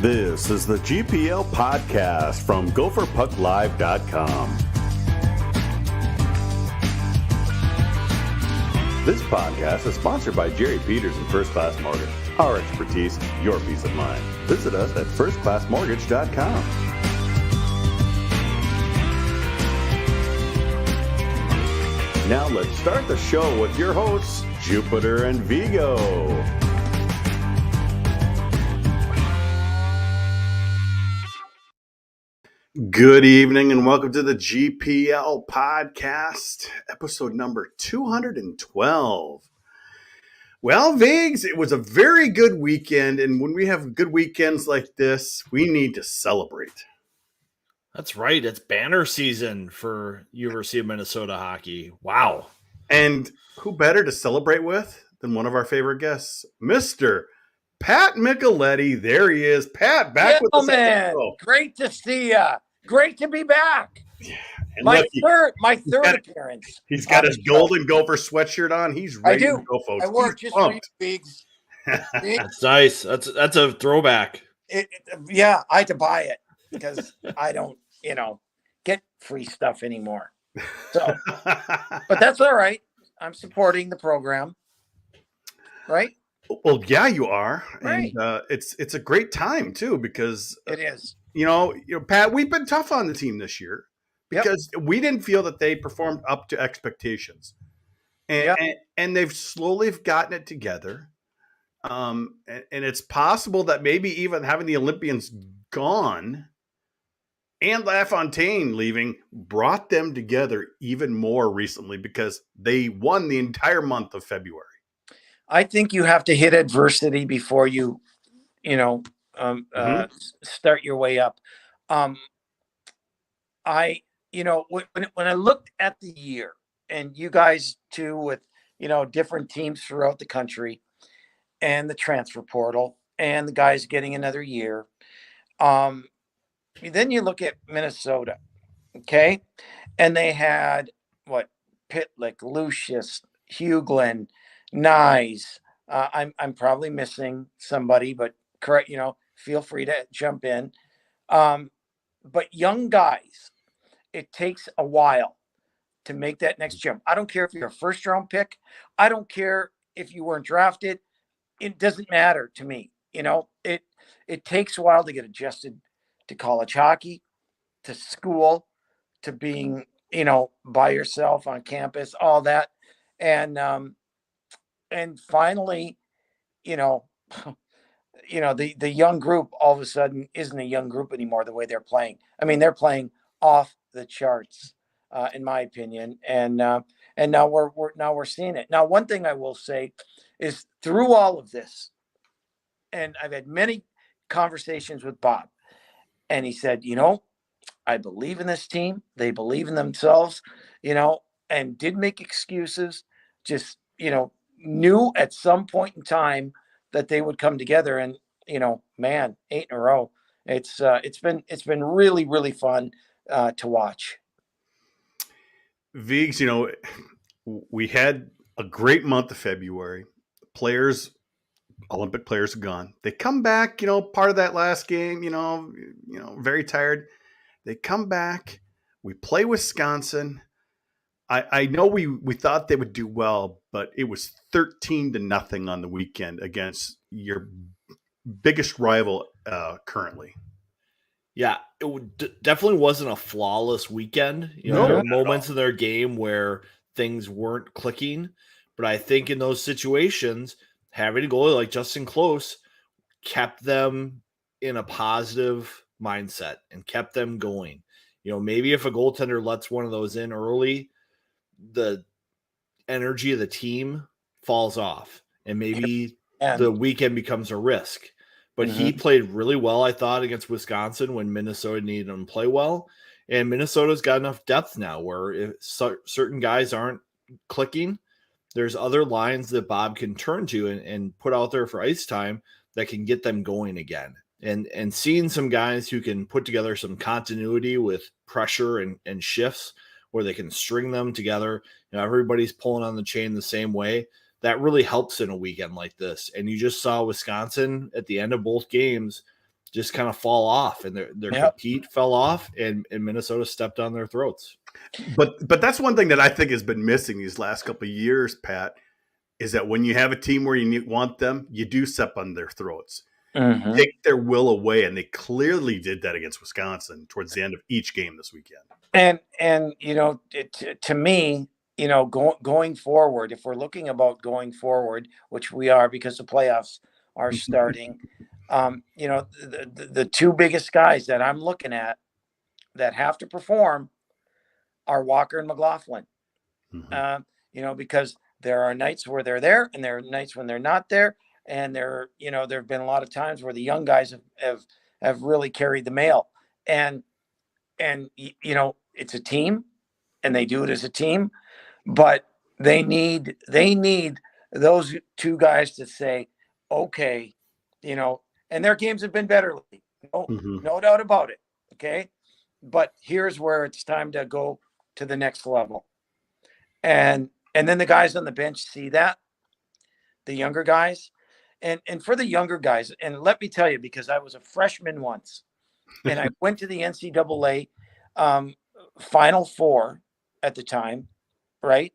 This is the GPL podcast from GopherPuckLive.com. This podcast is sponsored by Jerry Peters and First Class Mortgage. Our expertise, your peace of mind. Visit us at firstclassmortgage.com. Now let's start the show with your hosts, Jupiter and Vigo. Good evening and welcome to the GPL podcast, episode number 212. Well, Vigs, it was a very good weekend, and when we have good weekends like this, we need to celebrate. That's right. It's banner season for University of Minnesota hockey. Wow. And who better to celebrate with than one of our favorite guests, Mr. Pat Micheletti. There he is. Pat, back with us. Man, great to see you. Great to be back. Yeah. My third appearance. He's got his golden Gopher sweatshirt on. He's ready to go, folks. I work just for you, Biggs. That's nice. That's a throwback. Yeah, I had to buy it because I don't, get free stuff anymore. So, but that's all right. I'm supporting the program, right? Well, yeah, you are, right. And it's a great time too because it is. Pat, we've been tough on the team this year because we didn't feel that they performed up to expectations, and they've slowly gotten it together. And it's possible that maybe even having the Olympians gone and LaFontaine leaving brought them together even more recently because they won the entire month of February. I think you have to hit adversity before you, start your way up. When I looked at the year, and you guys too, with different teams throughout the country, and the transfer portal, and the guys getting another year, then you look at Minnesota, okay, and they had Pitlick, Lucius, Hughlin, Nyes. I'm probably missing somebody, but correct, feel free to jump in. But young guys, it takes a while to make that next jump. I don't care if you're a first round pick. I don't care if you weren't drafted. It doesn't matter to me. It takes a while to get adjusted to college hockey, to school, to being, by yourself on campus, all that. And finally, the young group all of a sudden isn't a young group anymore the way they're playing. I mean, they're playing off the charts, in my opinion. And now we're seeing it. Now, one thing I will say is through all of this, and I've had many conversations with Bob, and he said, I believe in this team. They believe in themselves, and did make excuses, just, knew at some point in time that they would come together, and 8 in a row. It's been really, really fun to watch. Vigs, we had a great month of February. Olympic players are gone. They come back, part of that last game, very tired. They come back. We play Wisconsin. I know we thought they would do well, but it was 13-0 on the weekend against your biggest rival currently. Yeah, it definitely wasn't a flawless weekend. There were moments in their game where things weren't clicking, but I think in those situations, having a goalie like Justin Close kept them in a positive mindset and kept them going. Maybe if a goaltender lets one of those in early, the energy of the team falls off and maybe the weekend becomes a risk. But he played really well, I thought, against Wisconsin when Minnesota needed him to play well. And Minnesota's got enough depth now where if certain guys aren't clicking, there's other lines that Bob can turn to and put out there for ice time that can get them going again. And seeing some guys who can put together some continuity with pressure and shifts where they can string them together, everybody's pulling on the chain the same way. That really helps in a weekend like this. And you just saw Wisconsin at the end of both games just kind of fall off, and their compete fell off, and Minnesota stepped on their throats. But that's one thing that I think has been missing these last couple of years, Pat, is that when you have a team where you want them, you do step on their throats. Mm-hmm. Take their will away, and they clearly did that against Wisconsin towards the end of each game this weekend. And to me, going forward, if we're looking about going forward, which we are because the playoffs are starting, the two biggest guys that I'm looking at that have to perform are Walker and McLaughlin. Mm-hmm. Because there are nights where they're there and there are nights when they're not there. And there have been a lot of times where the young guys have really carried the mail. And it's a team and they do it as a team, but they need those two guys to say, okay, and their games have been better. No doubt about it. Okay. But here's where it's time to go to the next level. And then the guys on the bench see that, the younger guys, and for the younger guys, and let me tell you, because I was a freshman once and I went to the NCAA Final Four at the time, right?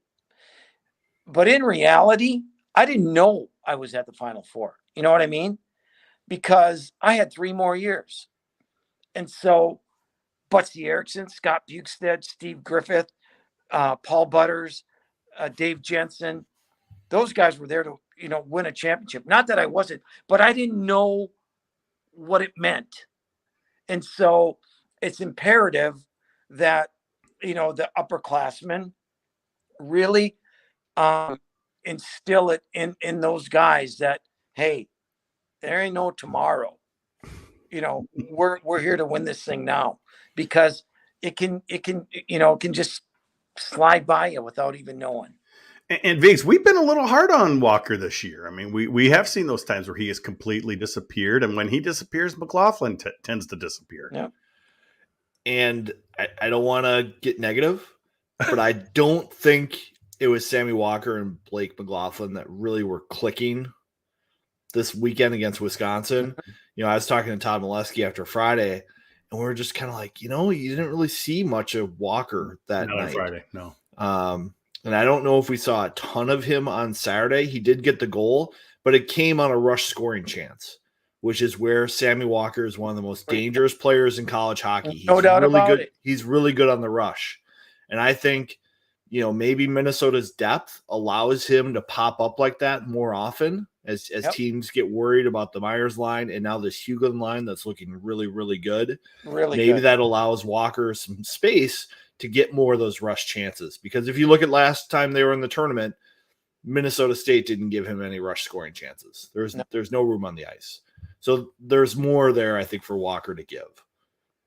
But in reality, I didn't know I was at the Final Four. You know what I mean? Because I had 3 more years. And so Butsy Erickson, Scott Bukestead, Steve Griffith, Paul Butters, Dave Jensen, those guys were there to, win a championship. Not that I wasn't, but I didn't know what it meant. And so it's imperative that, the upperclassmen really instill it in those guys that, hey, there ain't no tomorrow. We're here to win this thing now, because it can just slide by you without even knowing. And Viggs, we've been a little hard on Walker this year. I mean, we have seen those times where he has completely disappeared, and when he disappears, McLaughlin tends to disappear. Yeah. And I don't want to get negative, but I don't think it was Sammy Walker and Blake McLaughlin that really were clicking this weekend against Wisconsin. I was talking to Todd Micheletti after Friday, and we were just kind of like, you didn't really see much of Walker that night. On Friday, no. And I don't know if we saw a ton of him on Saturday. He did get the goal, but it came on a rush scoring chance, which is where Sammy Walker is one of the most dangerous players in college hockey. He's no doubt really about good. it. He's really good on the rush. And I think, maybe Minnesota's depth allows him to pop up like that more often as teams get worried about the Myers line and now this Hughlin line that's looking really, really good. Maybe that allows Walker some space to get more of those rush chances. Because if you look at last time they were in the tournament, Minnesota State didn't give him any rush scoring chances. There's no room on the ice. So there's more there, I think, for Walker to give.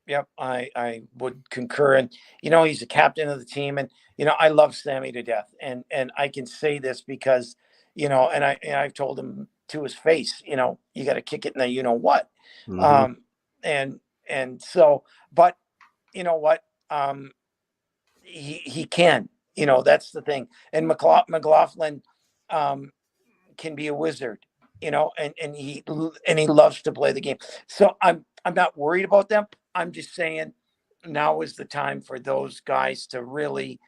Yep, I would concur. And, he's a captain of the team. And, I love Sammy to death. And I can say this because, and I've told him to his face, you got to kick it in the what. Mm-hmm. And so, but you know what? He can, that's the thing. And McLaughlin can be a wizard, and he loves to play the game. So I'm not worried about them. I'm just saying now is the time for those guys to really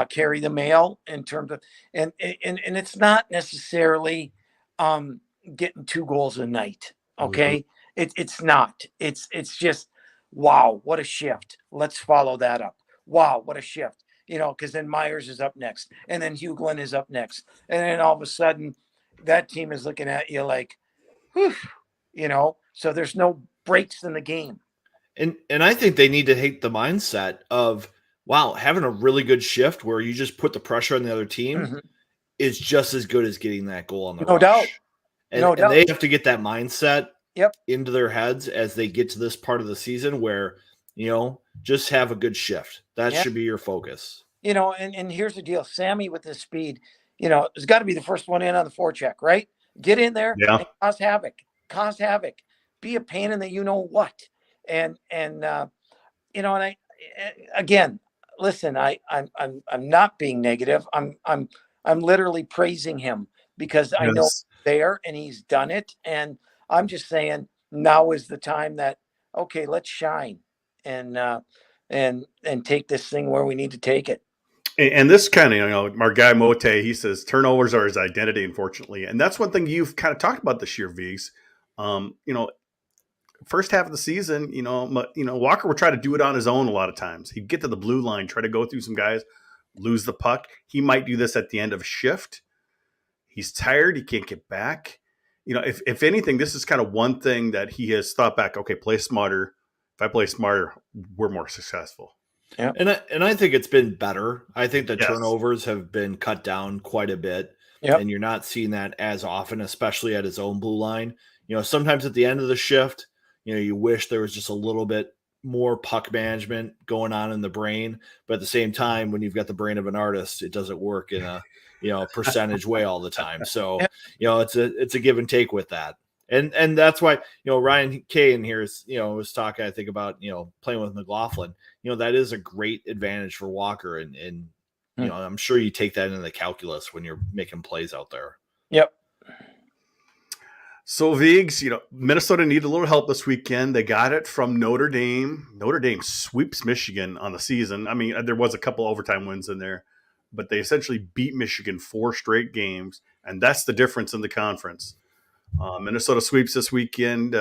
carry the mail in terms of, and it's not necessarily getting 2 goals a night. Okay. Mm-hmm. It's not, it's just, wow, what a shift. Let's follow that up. Wow, what a shift. Because then Myers is up next, and then Hughlin is up next. And then all of a sudden that team is looking at you like, whew, so there's no breaks in the game. And I think they need to take the mindset of, wow, having a really good shift where you just put the pressure on the other team is just as good as getting that goal on the rush. Doubt. And they have to get that mindset into their heads as they get to this part of the season where, just have a good shift. That should be your focus. And here's the deal. Sammy with his speed, has got to be the first one in on the forecheck, right? Get in there and cause havoc. Be a pain in the what. And I again, listen, I'm not being negative. I'm literally praising him because I know he's there and he's done it. And I'm just saying, now is the time that, okay, let's shine and take this thing where we need to take it. And this kind of, our guy Mote, he says turnovers are his identity, unfortunately. And that's one thing you've kind of talked about this year, Vigs. First half of the season, Walker would try to do it on his own a lot of times. He'd get to the blue line, try to go through some guys, lose the puck. He might do this at the end of a shift. He's tired. He can't get back. If anything, this is kind of one thing that he has thought back. Okay, play smarter. If I play smarter, we're more successful. Yeah. And I think it's been better. I think the turnovers have been cut down quite a bit. Yep. And you're not seeing that as often, especially at his own blue line. Sometimes at the end of the shift, you wish there was just a little bit more puck management going on in the brain. But at the same time, when you've got the brain of an artist, it doesn't work in a percentage way all the time. So, it's a give and take with that. And that's why, Ryan Kay in here is, was talking, I think, about, playing with McLaughlin. That is a great advantage for Walker. And I'm sure you take that into the calculus when you're making plays out there. Yep. So, Vigs, Minnesota needed a little help this weekend. They got it from Notre Dame. Notre Dame sweeps Michigan on the season. I mean, there was a couple overtime wins in there, but they essentially beat Michigan 4 straight games, and that's the difference in the conference. Minnesota sweeps this weekend,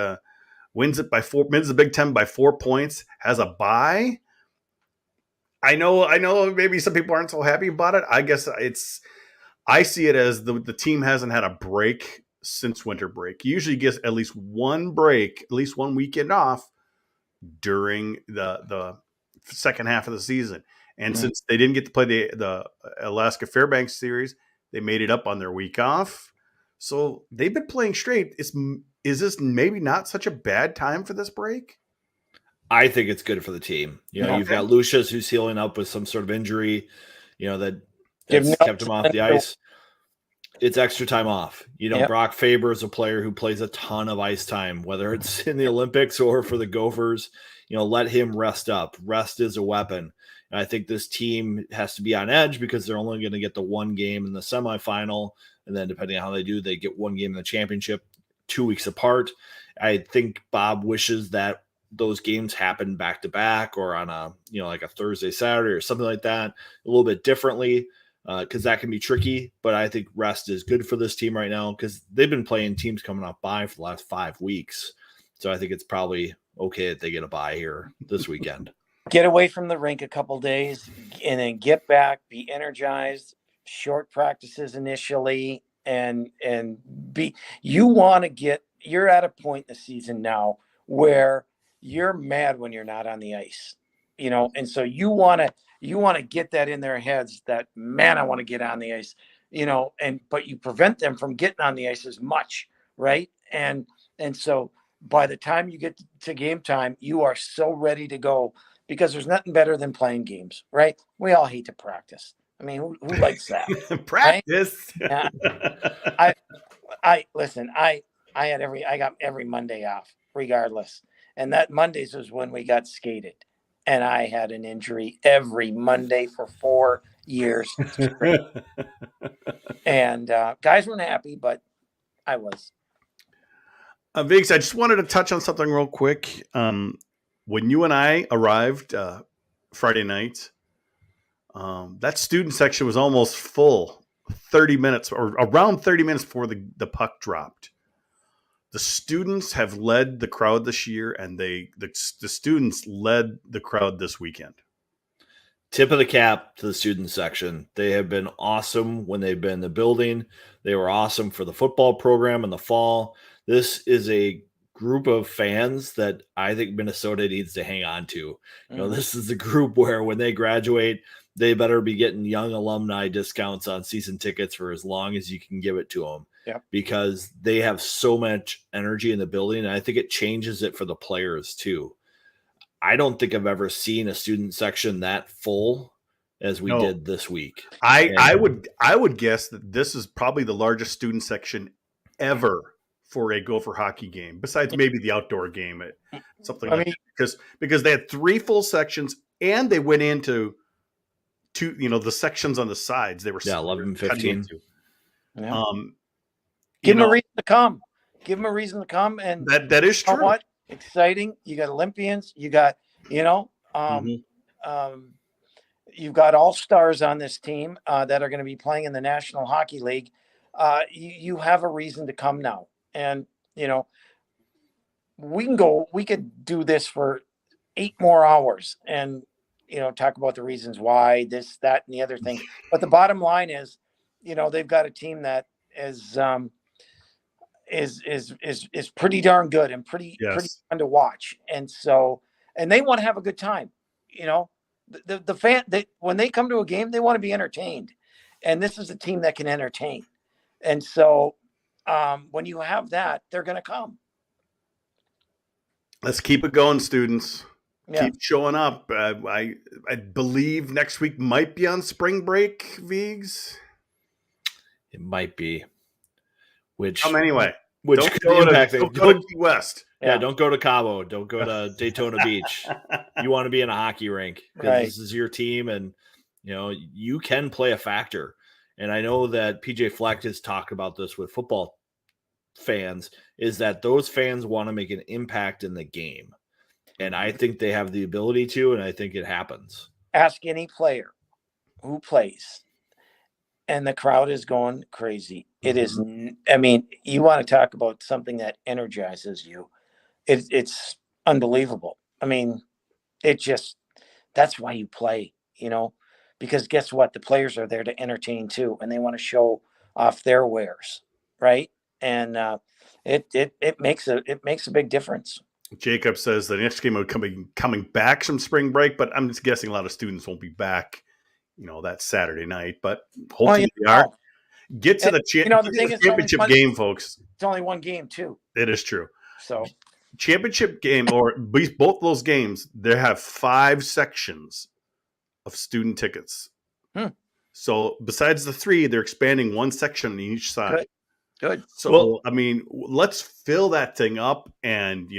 wins it by 4, wins the Big Ten by 4 points, has a bye. I know. Maybe some people aren't so happy about it. I guess I see it as the team hasn't had a break since winter break. He usually gets at least one break, at least one weekend off during the second half of the season. And since they didn't get to play the Alaska Fairbanks series, they made it up on their week off. So they've been playing straight. Is this maybe not such a bad time for this break? I think it's good for the team. You've got Lucius who's healing up with some sort of injury, that's kept him off the ice. It's extra time off. Brock Faber is a player who plays a ton of ice time, whether it's in the Olympics or for the Gophers. Let him rest up. Rest is a weapon. And I think this team has to be on edge because they're only going to get the one game in the semifinal. And then depending on how they do, they get one game in the championship 2 weeks apart. I think Bob wishes that those games happen back to back or on a, like a Thursday, Saturday or something like that, a little bit differently, because that can be tricky. But I think rest is good for this team right now because they've been playing teams coming off bye for the last 5 weeks. So I think it's probably okay that they get a bye here this weekend. Get away from the rink a couple days and then get back, be energized, short practices initially, and you're at a point in the season now where you're mad when you're not on the ice, and so you want to get that in their heads that, man, I want to get on the ice, but you prevent them from getting on the ice as much, right? And so by the time you get to game time, you are so ready to go because there's nothing better than playing games, right? We all hate to practice. I mean, who likes that? Practice. Right? Listen, I got every Monday off regardless. And that Mondays was when we got skated. And I had an injury every Monday for 4 years. And guys weren't happy, but I was. Vigs, I just wanted to touch on something real quick. When you and I arrived Friday night, that student section was almost full, 30 minutes or around 30 minutes before the puck dropped. The students have led the crowd this year, and the students led the crowd this weekend. Tip of the cap to the student section. They have been awesome when they've been in the building. They were awesome for the football program in the fall. This is a group of fans that I think Minnesota needs to hang on to. This is the group where when they graduate, they better be getting young alumni discounts on season tickets for as long as you can give it to them. Yep. Because they have so much energy in the building. And I think it changes it for the players too. I don't think I've ever seen a student section that full as we did this week. I would guess that this is probably the largest student section ever for a Gopher hockey game, besides maybe the outdoor game, something like that. Because they had 3 full sections and they went into 2, the sections on the sides. They were 11, 15. Give them a reason to come. Give them a reason to come. And that is true. What exciting! You got Olympians. You got you've got all-stars on this team that are going to be playing in the National Hockey League. You have a reason to come now. And, we could do this for 8 more hours and, talk about the reasons why this, that, and the other thing. But the bottom line is, they've got a team that is pretty darn good and pretty fun to watch. And so, and they want to have a good time, the fan, when they come to a game, they want to be entertained, and this is a team that can entertain. And so, when you have that, they're going to come. Let's keep it going, students. Yeah. Keep showing up. I believe next week might be on spring break, Vigs. It might be. Which anyway. Which don't could go impact to, don't go to Key West. Yeah, don't go to Cabo. Don't go to Daytona Beach. You want to be in a hockey rink because this is your team, and you can play a factor. And I know that PJ Fleck has talked about this with football fans, is that those fans want to make an impact in the game. And I think they have the ability to, and I think it happens. Ask any player who plays, and the crowd is going crazy. It is, I mean, you want to talk about something that energizes you. It's unbelievable. I mean, that's why you play, because guess what? The players are there to entertain too, and they want to show off their wares, right? And it makes a big difference. Jacob says the next game will be coming back from spring break, but I'm just guessing a lot of students won't be back, that Saturday night. But hopefully they are. Get to the championship game, folks. It's only one game too. It is true. So championship game, or at least both those games, they have 5 sections of student tickets. So besides the 3, they're expanding 1 section on each side. Good. So, I mean, let's fill that thing up. And,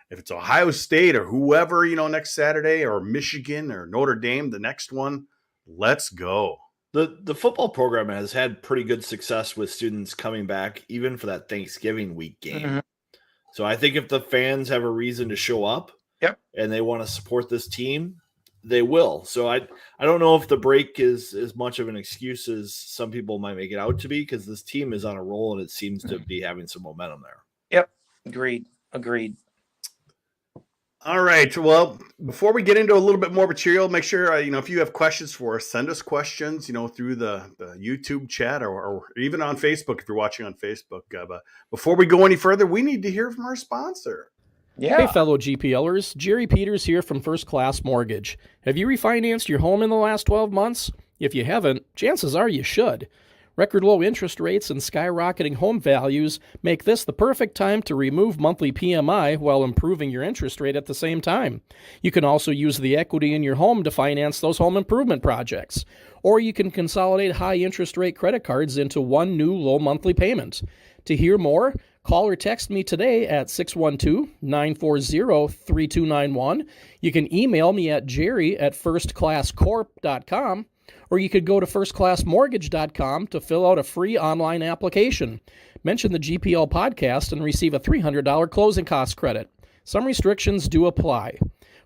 if it's Ohio State or whoever, next Saturday, or Michigan or Notre Dame, the next one, let's go. The football program has had pretty good success with students coming back, even for that Thanksgiving week game. So I think if the fans have a reason to show up and they want to support this team, they will. So I don't know if the break is as much of an excuse as some people might make it out to be, because this team is on a roll and it seems to be having some momentum there. Yep. Agreed. All right. Well, before we get into a little bit more material, make sure, if you have questions for us, send us questions, through the YouTube chat or even on Facebook if you're watching on Facebook. But before we go any further, we need to hear from our sponsor. Yeah. Hey, fellow GPLers. Jerry Peters here from First Class Mortgage. Have you refinanced your home in the last 12 months? If you haven't, chances are you should. Record low interest rates and skyrocketing home values make this the perfect time to remove monthly PMI while improving your interest rate at the same time. You can also use the equity in your home to finance those home improvement projects. Or you can consolidate high interest rate credit cards into one new low monthly payment. To hear more, call or text me today at 612-940-3291. You can email me at jerry@firstclasscorp.com. Or you could go to firstclassmortgage.com to fill out a free online application. Mention the GPL podcast and receive a $300 closing cost credit. Some restrictions do apply.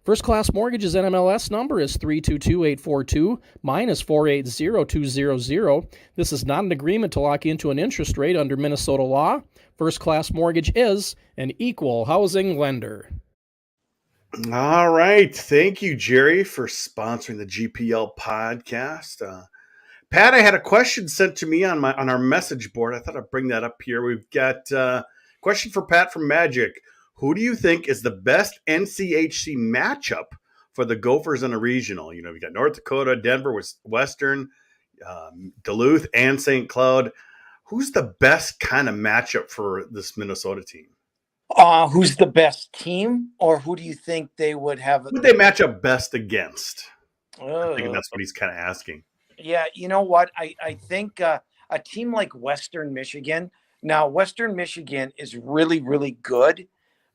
First Class Mortgage's NMLS number is 322842 -480200. This is not an agreement to lock into an interest rate under Minnesota law. First Class Mortgage is an equal housing lender. All right. Thank you, Jerry, for sponsoring the GPL podcast. Pat, I had a question sent to me on our message board. I thought I'd bring that up here. We've got a question for Pat from Magic. Who do you think is the best NCHC matchup for the Gophers in a regional? We got North Dakota, Denver, Western, Duluth, and St. Cloud. Who's the best kind of matchup for this Minnesota team? Who's the best team, or who do you think they would have? Who would they match up best against? I think that's what he's kind of asking. Yeah, you know what? I think a team like Western Michigan. Now, Western Michigan is really, really good,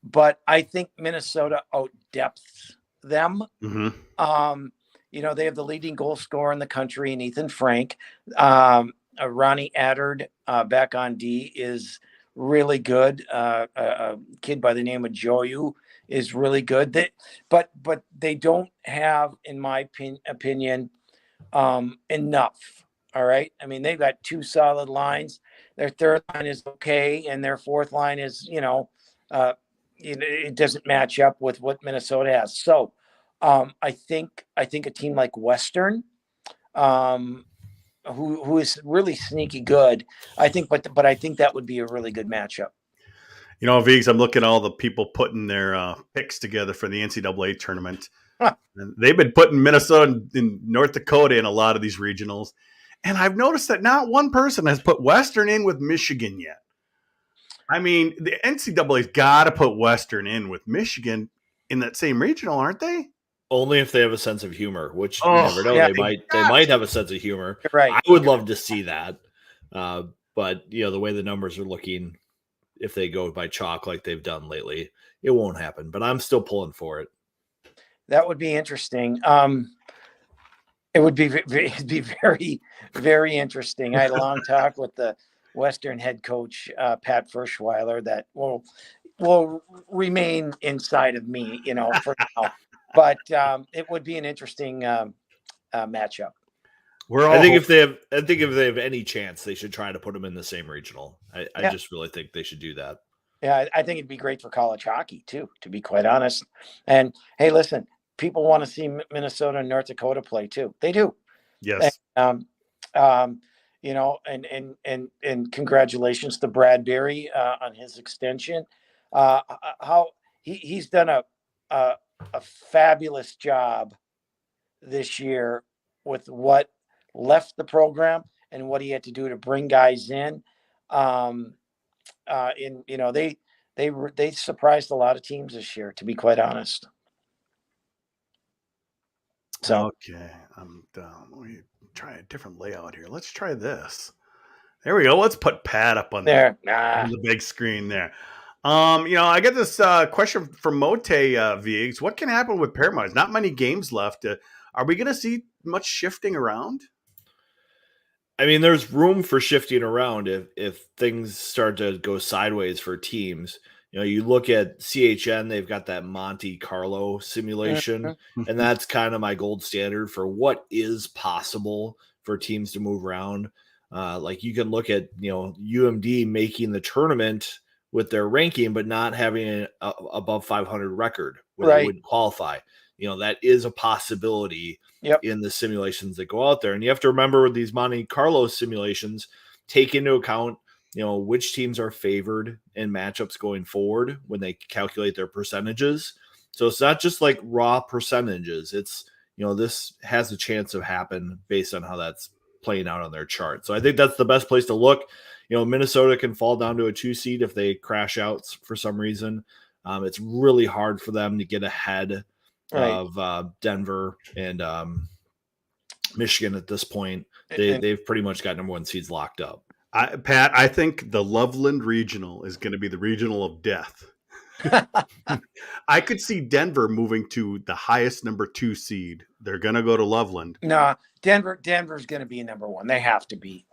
but I think Minnesota out-depths them. They have the leading goal scorer in the country, and Ethan Frank. Ronnie Addard back on D is really good. A kid by the name of Joyu is really good. But they don't have, in my opinion, enough. All right. I mean, they've got two solid lines. Their third line is okay, and their fourth line is, it doesn't match up with what Minnesota has. So, I think a team like Western, who is really sneaky good, I think, but I think that would be a really good matchup. You know, Viggs, I'm looking at all the people putting their picks together for the NCAA tournament. And they've been putting Minnesota and North Dakota in a lot of these regionals. And I've noticed that not one person has put Western in with Michigan yet. I mean, the NCAA's got to put Western in with Michigan in that same regional, aren't they? Only if they have a sense of humor, which you never know. Yeah, they might have a sense of humor. You're right. I would love to see that. But the way the numbers are looking, if they go by chalk like they've done lately, it won't happen. But I'm still pulling for it. That would be interesting. It would be very, very interesting. I had a long talk with the Western head coach, Pat Ferschweiler, that will remain inside of me, for now. But it would be an interesting matchup. I think if they have any chance, they should try to put them in the same regional. I just really think they should do that. Yeah, I think it'd be great for college hockey too, to be quite honest. And hey, listen, people want to see Minnesota and North Dakota play too. They do. Yes. And, and congratulations to Bradbury on his extension. How he's done a fabulous job this year with what left the program and what he had to do to bring guys in. They surprised a lot of teams this year, to be quite honest. So okay, I'm done. Let me try a different layout here. Let's try this. There we go. Let's put Pat up on there. On the big screen there. I get this question from Mote Viggs. What can happen with Paramount? There's not many games left. Are we going to see much shifting around? I mean, there's room for shifting around if things start to go sideways for teams. You look at CHN, they've got that Monte Carlo simulation, and that's kind of my gold standard for what is possible for teams to move around. Like you can look at, UMD making the tournament with their ranking, but not having an above 500 record where they wouldn't qualify. That is a possibility in the simulations that go out there. And you have to remember with these Monte Carlo simulations, take into account, which teams are favored in matchups going forward when they calculate their percentages. So it's not just like raw percentages. It's, this has a chance of happen based on how that's playing out on their chart. So I think that's the best place to look. Minnesota can fall down to a 2 seed if they crash out for some reason. It's really hard for them to get ahead of Denver and Michigan at this point. They've pretty much got number 1 seeds locked up. Pat, I think the Loveland Regional is going to be the regional of death. I could see Denver moving to the highest number 2 seed. They're going to go to Loveland. No, Denver's going to be number 1. They have to be.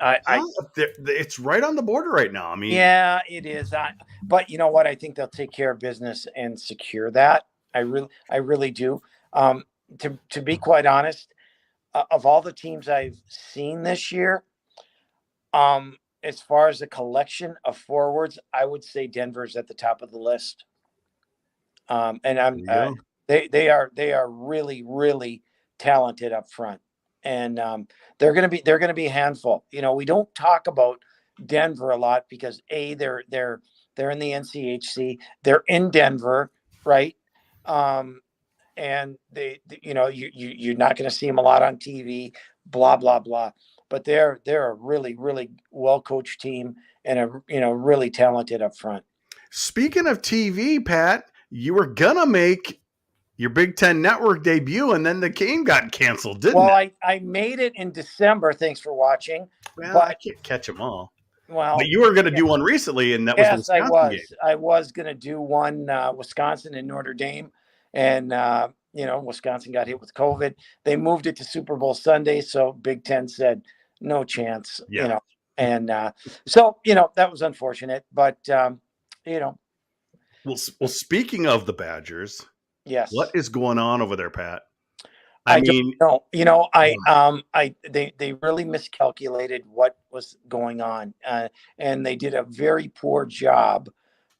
It's right on the border right now. I mean, yeah, it is. But you know what? I think they'll take care of business and secure that. I really do. To be quite honest, of all the teams I've seen this year, as far as the collection of forwards, I would say Denver's at the top of the list. And they are really, really talented up front, and they're going to be a handful. We don't talk about Denver a lot because they're in the NCHC, they're in Denver, right? And you're not going to see them a lot on TV, blah blah blah. But they're a really, really well coached team and really talented up front. Speaking of TV, Pat, you were gonna make your Big Ten Network debut, and then the game got canceled, didn't it? Well, I made it in December. Thanks for watching. Well, but I can't catch them all. Well, but you were going to do one recently, and that was Wisconsin. I was. Game. I was going to do one Wisconsin and Notre Dame, and Wisconsin got hit with COVID. They moved it to Super Bowl Sunday, so Big Ten said no chance. Yeah. And so, that was unfortunate, but, Well, speaking of the Badgers, yes. what is going on over there, Pat? I don't know. They really miscalculated what was going on, and they did a very poor job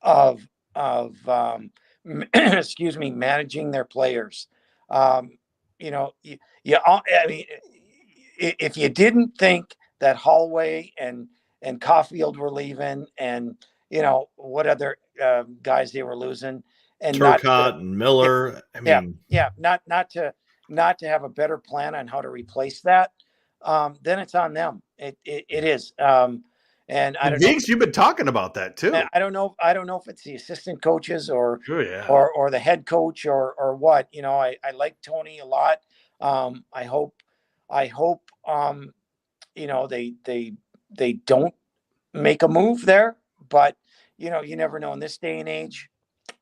of excuse me, managing their players. I mean, if you didn't think that Holloway and Caulfield were leaving, and what other guys they were losing, and Turcotte and Miller. I mean, not to have a better plan on how to replace that, then it's on them. It is. And I don't know. Viggs, you've been talking about that too. I don't know if it's the assistant coaches or yeah. or the head coach or what. I like Tony a lot. I hope they don't make a move there, but you never know in this day and age.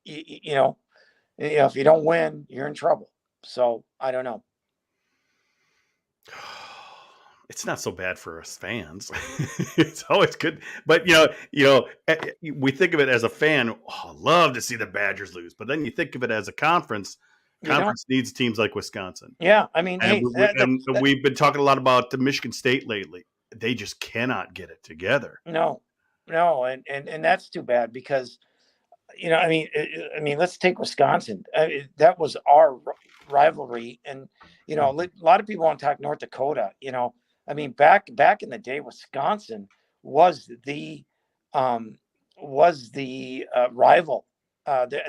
If you don't win, you're in trouble. So I don't know. It's not so bad for us fans. It's always good, but we think of it as a fan. Oh, love to see the Badgers lose, but then you think of it as a conference. Conference needs teams like Wisconsin. Yeah, I mean, and we've been talking a lot about the Michigan State lately. They just cannot get it together. No, and that's too bad because, I mean, let's take Wisconsin. That was our rivalry, and a lot of people want to talk North Dakota. I mean, back in the day, Wisconsin was the rival.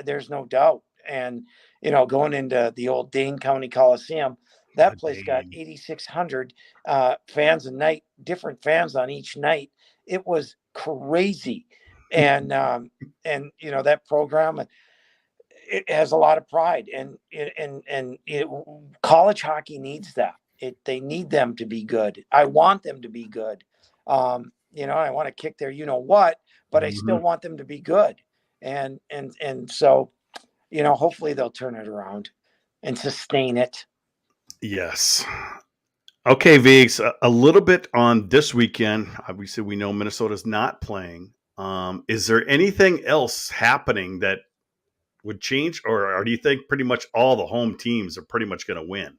There's no doubt. And going into the old Dane County Coliseum, that place got 8,600 fans a night, different fans on each night. It was crazy, and that program, it has a lot of pride, and college hockey needs that. They need them to be good. I want them to be good. I want to kick their but I still want them to be good. And so, hopefully they'll turn it around and sustain it. Yes. Okay, Viggs, a little bit on this weekend. Obviously, we know Minnesota's not playing. Is there anything else happening that would change, or do you think pretty much all the home teams are pretty much going to win?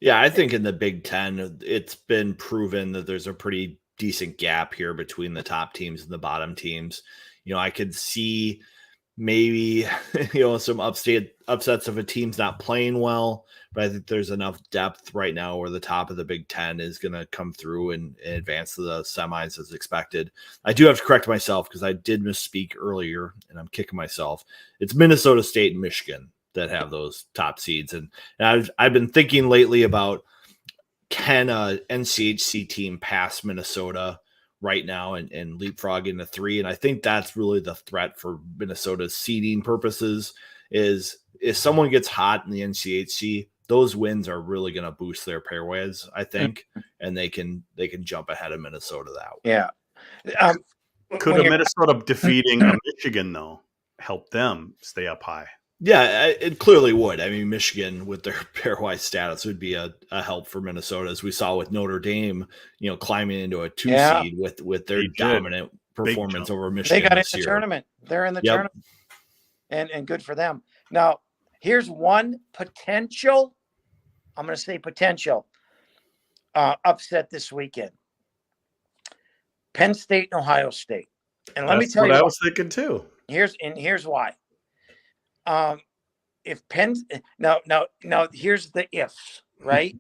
Yeah, I think in the Big Ten, it's been proven that there's a pretty decent gap here between the top teams and the bottom teams. I could see maybe, some upsets if a team's not playing well, but I think there's enough depth right now where the top of the Big Ten is going to come through and advance to the semis as expected. I do have to correct myself because I did misspeak earlier, and I'm kicking myself. It's Minnesota State and Michigan that have those top seeds. And I've been thinking lately about, can a NCHC team pass Minnesota right now and leapfrog into 3? And I think that's really the threat for Minnesota's seeding purposes is if someone gets hot in the NCHC, those wins are really going to boost their pairways, I think, and they can jump ahead of Minnesota that way. Yeah. Could a Minnesota defeating a Michigan, though, help them stay up high? Yeah, it clearly would. I mean, Michigan with their pairwise status would be a help for Minnesota, as we saw with Notre Dame, climbing into a 2 seed with their dominant performance over Michigan. They got in the tournament. They're in the tournament, and good for them. Now, here's one potential. I'm going to say potential upset this weekend: Penn State and Ohio State. And let me tell you what I was thinking too. Here's why. If Penn now here's the ifs, right?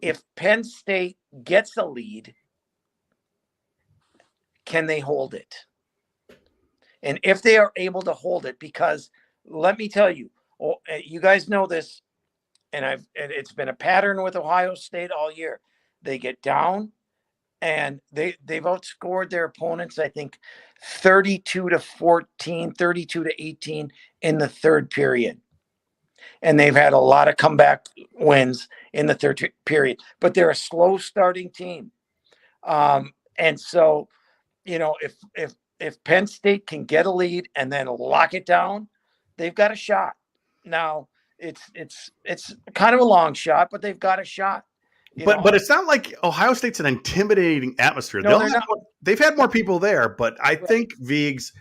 If Penn State gets a lead, can they hold it? And if they are able to hold it, because let me tell you, you guys know this, and it's been a pattern with Ohio State all year. They get down and they've outscored their opponents, I think 32-14, 32-18 in the third period. And they've had a lot of comeback wins in the third period, but they're a slow starting team. And so, if Penn State can get a lead and then lock it down, they've got a shot. Now it's kind of a long shot, but they've got a shot. But it's not like Ohio State's an intimidating atmosphere. No, they're not. They've had more people there, but I think Viggs,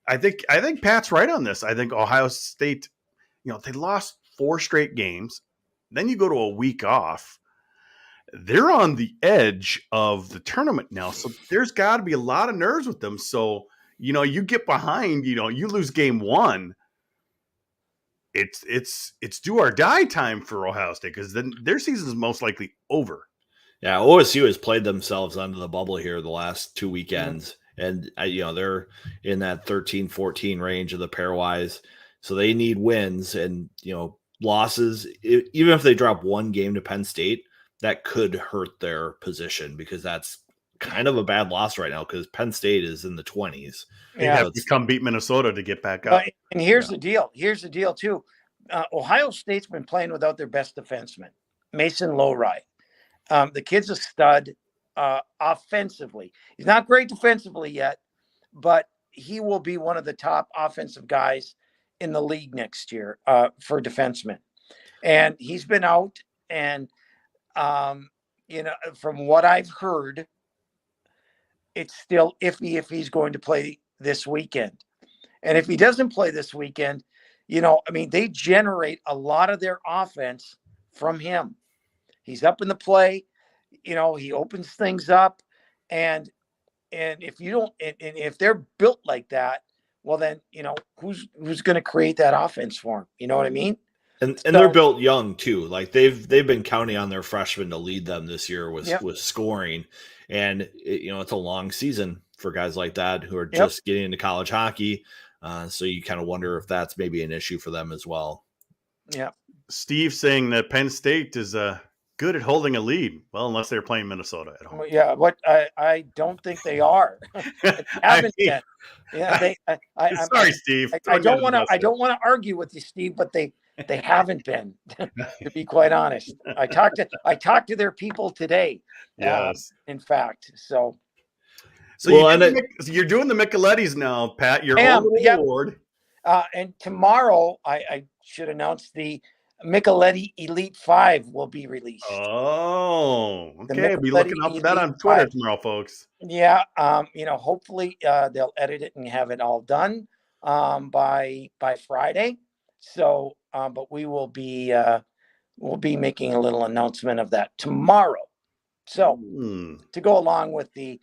I think Pat's right on this. I think Ohio State, they lost 4 straight games. Then you go to a week off. They're on the edge of the tournament now. So there's got to be a lot of nerves with them. So, you get behind, you lose game 1. It's do or die time for Ohio State because then their season is most likely over. Yeah, OSU has played themselves under the bubble here the last 2 weekends. And, they're in that 13-14 range of the pairwise. So they need wins and, losses. Even if they drop 1 game to Penn State, that could hurt their position because that's kind of a bad loss right now because Penn State is in the 20s. They have to come beat Minnesota to get back up. And here's the deal. Here's the deal, too. Ohio State's been playing without their best defenseman, Mason Lowry. The kid's a stud offensively. He's not great defensively yet, but he will be one of the top offensive guys in the league next year for defensemen. And he's been out. And, from what I've heard, it's still iffy if he's going to play this weekend. And if he doesn't play this weekend, they generate a lot of their offense from him. He's up in the play, he opens things up. And if you don't, and if they're built like that, well then, who's going to create that offense for him? You know what I mean? And they're built young too. Like they've been counting on their freshmen to lead them this year with scoring. And it's a long season for guys like that who are just getting into college hockey. So you kind of wonder if that's maybe an issue for them as well. Yeah. Steve saying that Penn State is good at holding a lead. Well, unless they're playing Minnesota at home. Yeah, what I don't think they are. Sorry, Steve. I don't want to argue with you, Steve, but they haven't been, to be quite honest. I talked to their people today. Yes. In fact, so you're doing the Michelettis now, Pat. Your award. And tomorrow, I should announce the Micheletti Elite 5 will be released. Oh, okay. Be looking out for that on Twitter tomorrow, folks. Yeah. Hopefully they'll edit it and have it all done by Friday. So, but we'll be making a little announcement of that tomorrow. So to go along with the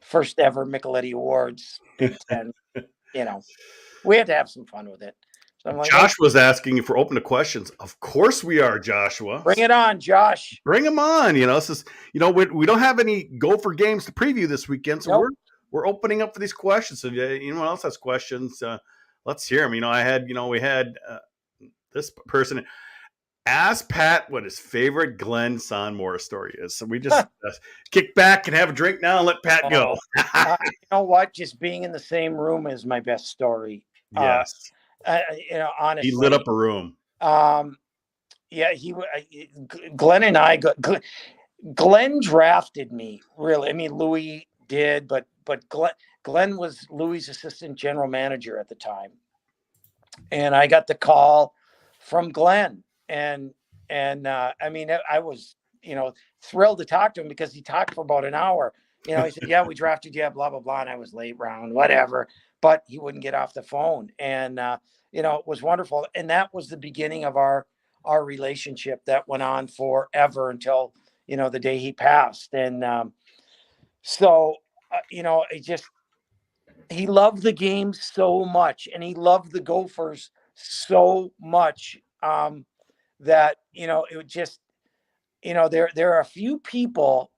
first ever Micheletti Awards, BigTen, we had to have some fun with it. So I'm like, Josh was asking if we're open to questions. Of course we are, Joshua. Bring it on, Josh. Bring them on. This is, we don't have any Gopher games to preview this weekend, so we're opening up for these questions. So anyone else has questions, let's hear them. We had this person ask Pat what his favorite Glenn Sonmore story is. So we just kick back and have a drink now and let Pat go. You know what? Just being in the same room is my best story. Yes. Honestly, he lit up a room. Glenn and I Glenn drafted me, really. I mean, Louis did, but Glenn was Louis' assistant general manager at the time. And I got the call from Glenn. And I was, thrilled to talk to him because he talked for about an hour. He said, yeah, we drafted you, blah, blah, blah. And I was late round, whatever, but he wouldn't get off the phone. And, it was wonderful. And that was the beginning of our relationship that went on forever until, the day he passed. And he loved the game so much and he loved the Gophers so much that, it would just, there are a few people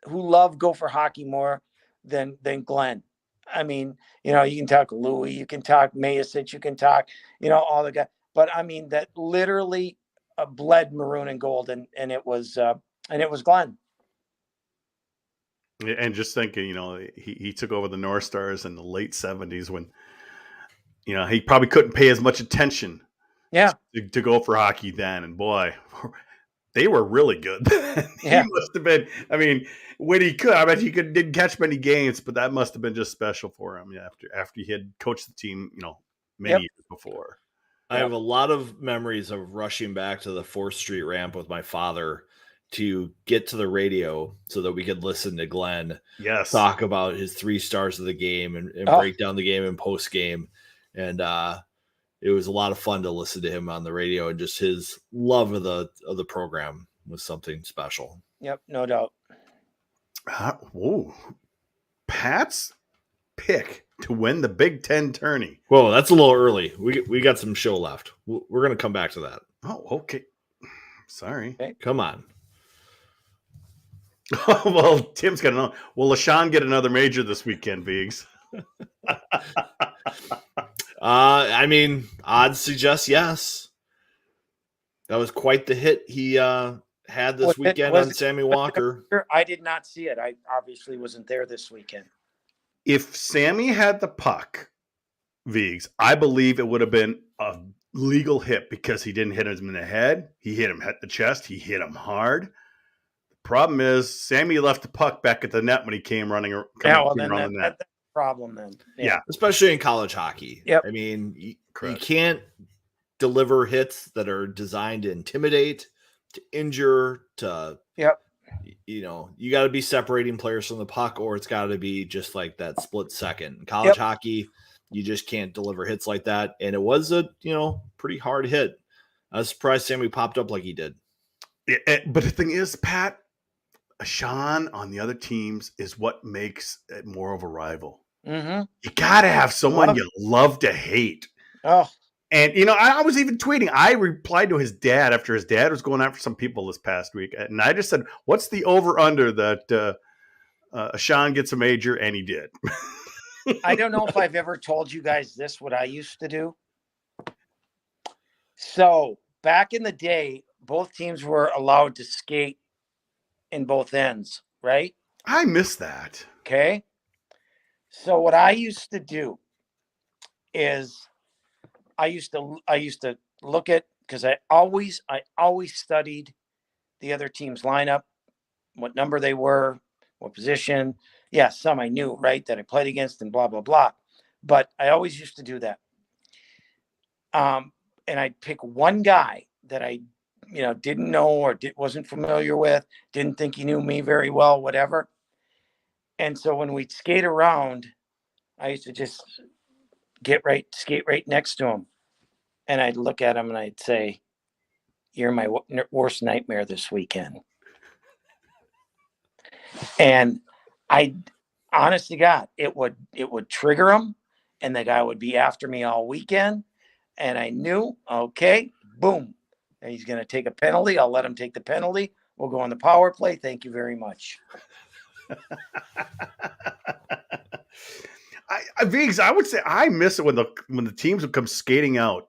who love Gopher hockey more than Glenn. I mean, you can talk Louis, you can talk Mayasich, you can talk, all the guys, but I mean, that literally bled maroon and gold and it was Glenn. And just thinking, he took over the North Stars in the late 70s when, he probably couldn't pay as much attention to go for hockey then. And boy, they were really good. He must have been, when he could, I bet he didn't catch many games, but that must have been just special for him after he had coached the team, many years before. I have a lot of memories of rushing back to the 4th Street ramp with my father to get to the radio so that we could listen to Glenn Yes. talk about his 3 stars of the game and break down the game and post game. And it was a lot of fun to listen to him on the radio, and just his love of the program was something special. Yep, no doubt. Pat's pick to win the Big Ten tourney. Whoa, that's a little early. We got some show left. We're going to come back to that. Oh, okay. Sorry. Okay. Come on. Well, Tim's got to know. Will LaShawn get another major this weekend, Biggs? I mean, odds suggest yes. That was quite the hit he had this weekend on Sammy Walker. I did not see it. I obviously wasn't there this weekend. If Sammy had the puck, Viggs, I believe it would have been a legal hit because he didn't hit him in the head. He hit him at the chest. He hit him hard. The problem is Sammy left the puck back at the net when he came running around the net. That's the problem then. Yeah. Especially in college hockey. Yep. I mean, you can't deliver hits that are designed to intimidate, to injure, to you got to be separating players from the puck, or it's got to be just like that split second. In college hockey, you just can't deliver hits like that. And it was a pretty hard hit. I was surprised Sammy popped up like he did. Yeah, but the thing is, Pat, Sean on the other teams is what makes it more of a rival. Mm-hmm. You got to have someone you love to hate. Oh. And, I was even tweeting. I replied to his dad after his dad was going after some people this past week. And I just said, what's the over-under that Sean gets a major? And he did. I don't know if I've ever told you guys this, what I used to do. So back in the day, both teams were allowed to skate in both ends, right? I miss that. Okay. So what I used to do is I used to look at, because I always studied the other team's lineup, what number they were, what position. Yeah, some I knew, right, that I played against and blah, blah, blah. But I always used to do that. And I'd pick one guy that I, didn't know or wasn't familiar with, didn't think he knew me very well, whatever. And so when we'd skate around, I used to just skate right next to him. And I'd look at him and I'd say, "You're my worst nightmare this weekend." And honest to God, it would trigger him, and the guy would be after me all weekend. And I knew, okay, boom, and he's going to take a penalty. I'll let him take the penalty. We'll go on the power play. Thank you very much. Viggs, I would say I miss it when the teams would come skating out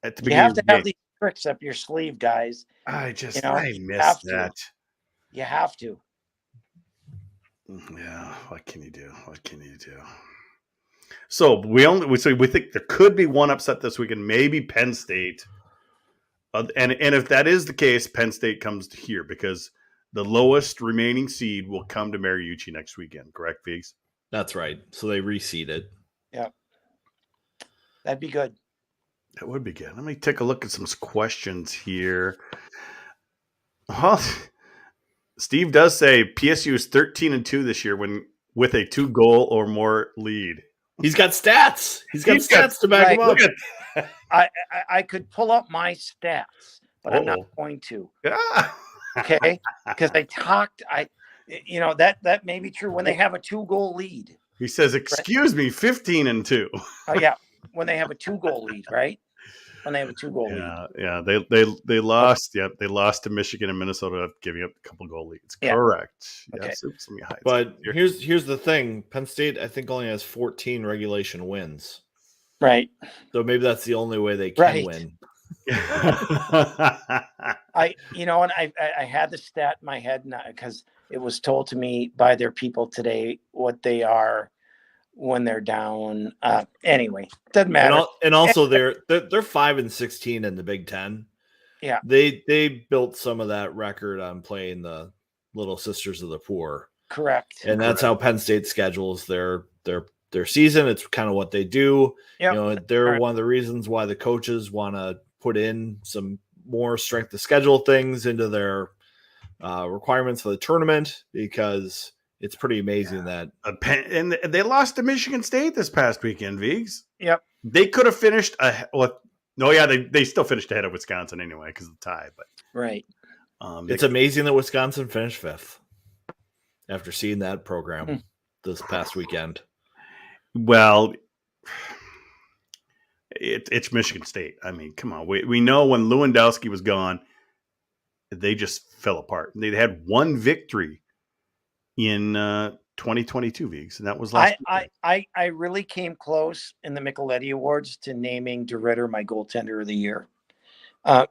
at the beginning. You have to have these tricks up your sleeve, guys. I miss that. You have to. Yeah, what can you do? So we think there could be one upset this weekend, maybe Penn State. And if that is the case, Penn State comes to here because the lowest remaining seed will come to Mariucci next weekend. Correct, Viggs? That's right. So they reseed it. Yeah. That'd be good. That would be good. Let me take a look at some questions here. Well, Steve does say PSU is 13-2 this year with a 2-goal or more lead. He's got stats. He's got stats to back him up. I could pull up my stats, but I'm not going to. Yeah. Okay, because that may be true when they have a 2-goal lead. He says, "Excuse me, 15-2." Oh yeah, when they have a 2-goal lead, right? When they have a 2-goal lead. Yeah. They lost. Yeah, they lost to Michigan and Minnesota, giving up a couple goal leads. Yeah. Correct. Okay. Yes, but here's the thing: Penn State, I think, only has 14 regulation wins. Right. So maybe that's the only way they can win. I had the stat in my head because it was told to me by their people today what they are when they're down. Anyway, doesn't matter. And also they're 5-16 in the Big Ten. Yeah, they built some of that record on playing the Little Sisters of the Poor. Correct. And that's how Penn State schedules their season. It's kind of what they do. Yep. They're one of the reasons why the coaches want to put in some more strength of schedule things into their requirements for the tournament, because it's pretty amazing that. And they lost to Michigan State this past weekend, Viggs. Yep. They could have finished they still finished ahead of Wisconsin anyway because of the tie. But right. It's amazing that Wisconsin finished 5th after seeing that program this past weekend. Well, it's Michigan State. I mean, come on. We know when Lewandowski was gone, they just fell apart. They had one victory in 2022, Viggs, and that was last weekend. I really came close in the Micheletti Awards to naming DeRitter my goaltender of the year.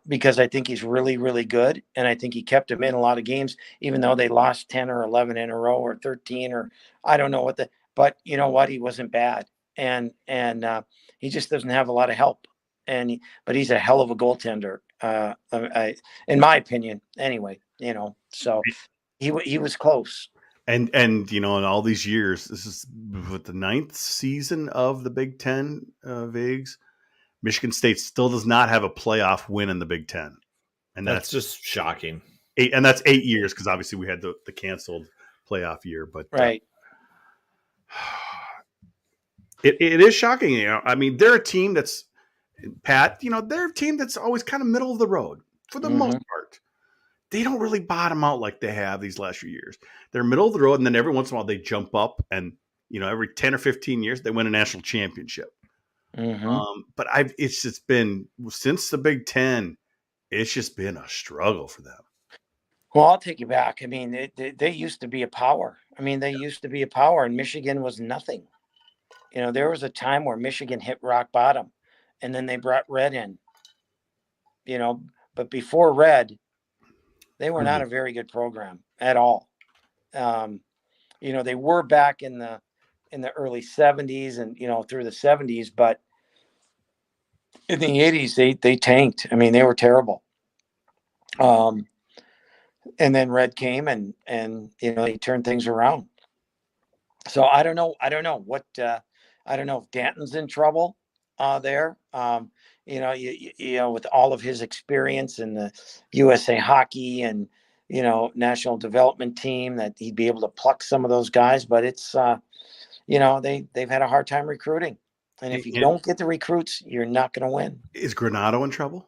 Because I think he's really, really good. And I think he kept him in a lot of games, even though they lost 10 or 11 in a row or 13 or I don't know but you know what? He wasn't bad. And he just doesn't have a lot of help. But he's a hell of a goaltender, in my opinion, anyway, so he was close. And in all these years, this is the 9th season of the Big Ten, Viggs. Michigan State still does not have a playoff win in the Big Ten. And that's just shocking. And that's 8 years because obviously we had the canceled playoff year. But right. It is shocking. I mean, they're a team that's, Pat, they're a team that's always kind of middle of the road for the most part. They don't really bottom out like they have these last few years. They're middle of the road, and then every once in a while they jump up and, every 10 or 15 years they win a national championship. But it's just been since the Big Ten, it's just been a struggle for them. Well, I'll take you back. I mean, they used to be a power. And Michigan was nothing. There was a time where Michigan hit rock bottom, and then they brought Red in. But before Red, they were not a very good program at all. They were back in the early 70s and through the 70s, but in the 80s they tanked. I mean, they were terrible. And then Red came and he turned things around. So I don't know what I don't know if Danton's in trouble there. With all of his experience in the USA Hockey and national development team, that he'd be able to pluck some of those guys, but it's they've had a hard time recruiting. And if you don't get the recruits, you're not going to win. Is Granato in trouble?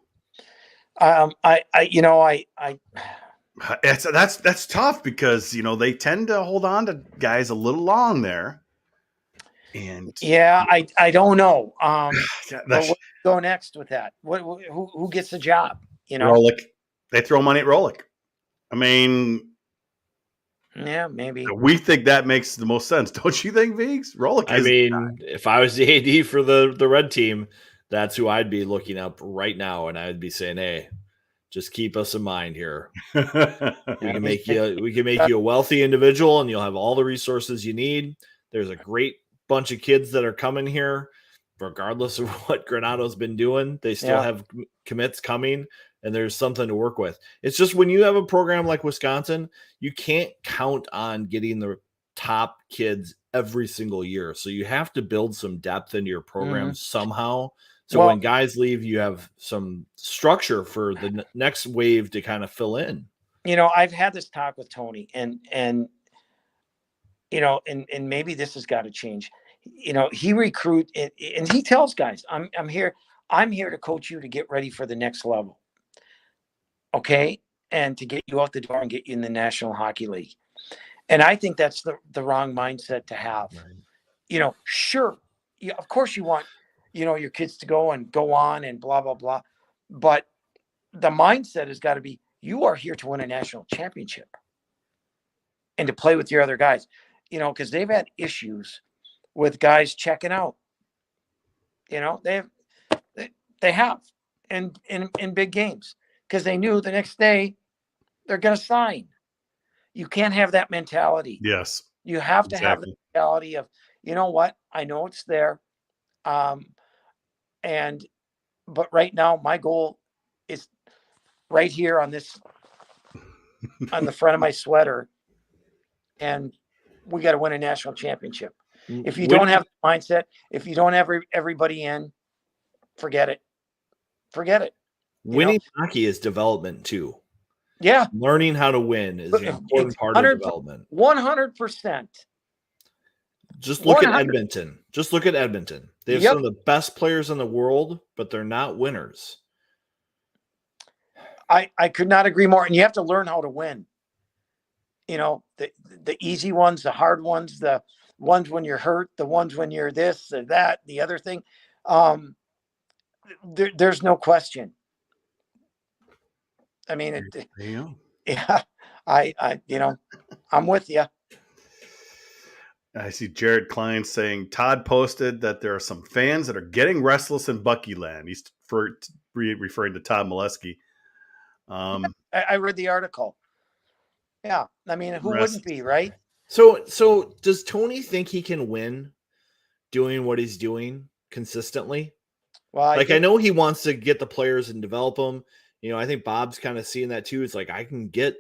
That's tough because they tend to hold on to guys a little long there. And yeah, I don't know. What go next with that? Who gets the job? Rolick. They throw money at Rolick. I mean, yeah, maybe. We think that makes the most sense, don't you think, Viggs? Rolick. If I was the AD for the red team, that's who I'd be looking up right now, and I'd be saying, "Hey, just keep us in mind here. We can make you a wealthy individual, and you'll have all the resources you need. There's a great bunch of kids that are coming here, regardless of what Granato's been doing. They still have commits coming, and there's something to work with. It's just when you have a program like Wisconsin, you can't count on getting the top kids every single year. So you have to build some depth into your program somehow. So when guys leave, you have some structure for the next wave to kind of fill in. I've had this talk with Tony, and maybe this has got to change. He recruit and he tells guys, I'm here to coach you to get ready for the next level. Okay. And to get you out the door and get you in the National Hockey League. And I think that's the wrong mindset to have. Right. Sure. Of course you want, your kids to go on and blah, blah, blah. But the mindset has got to be, you are here to win a national championship and to play with your other guys, because they've had issues with guys checking out. They have in big games because they knew the next day they're going to sign. You can't have that mentality. Yes. You have to have the mentality of, you know what? I know it's there. But right now my goal is right here on this, on the front of my sweater. And we got to win a national championship. If you don't have the mindset, if you don't have everybody in, forget it. Winning hockey is development too. Yeah. Learning how to win is an important part of development. 100%. Just look at Edmonton. They have some of the best players in the world, but they're not winners. I could not agree more. And you have to learn how to win. You know, the easy ones, the hard ones, the ones when you're hurt, the ones when you're this or that, the other thing. There's no question. I mean, yeah, I'm with you. I see Jared Klein saying Todd posted that there are some fans that are getting restless in Buckyland. He's referring to Todd Micheletti. I read the article. Yeah, I mean, who wouldn't be, right? So does Tony think he can win doing what he's doing consistently? Well, I know he wants to get the players and develop them. You know, I think Bob's kind of seeing that too. It's like, I can get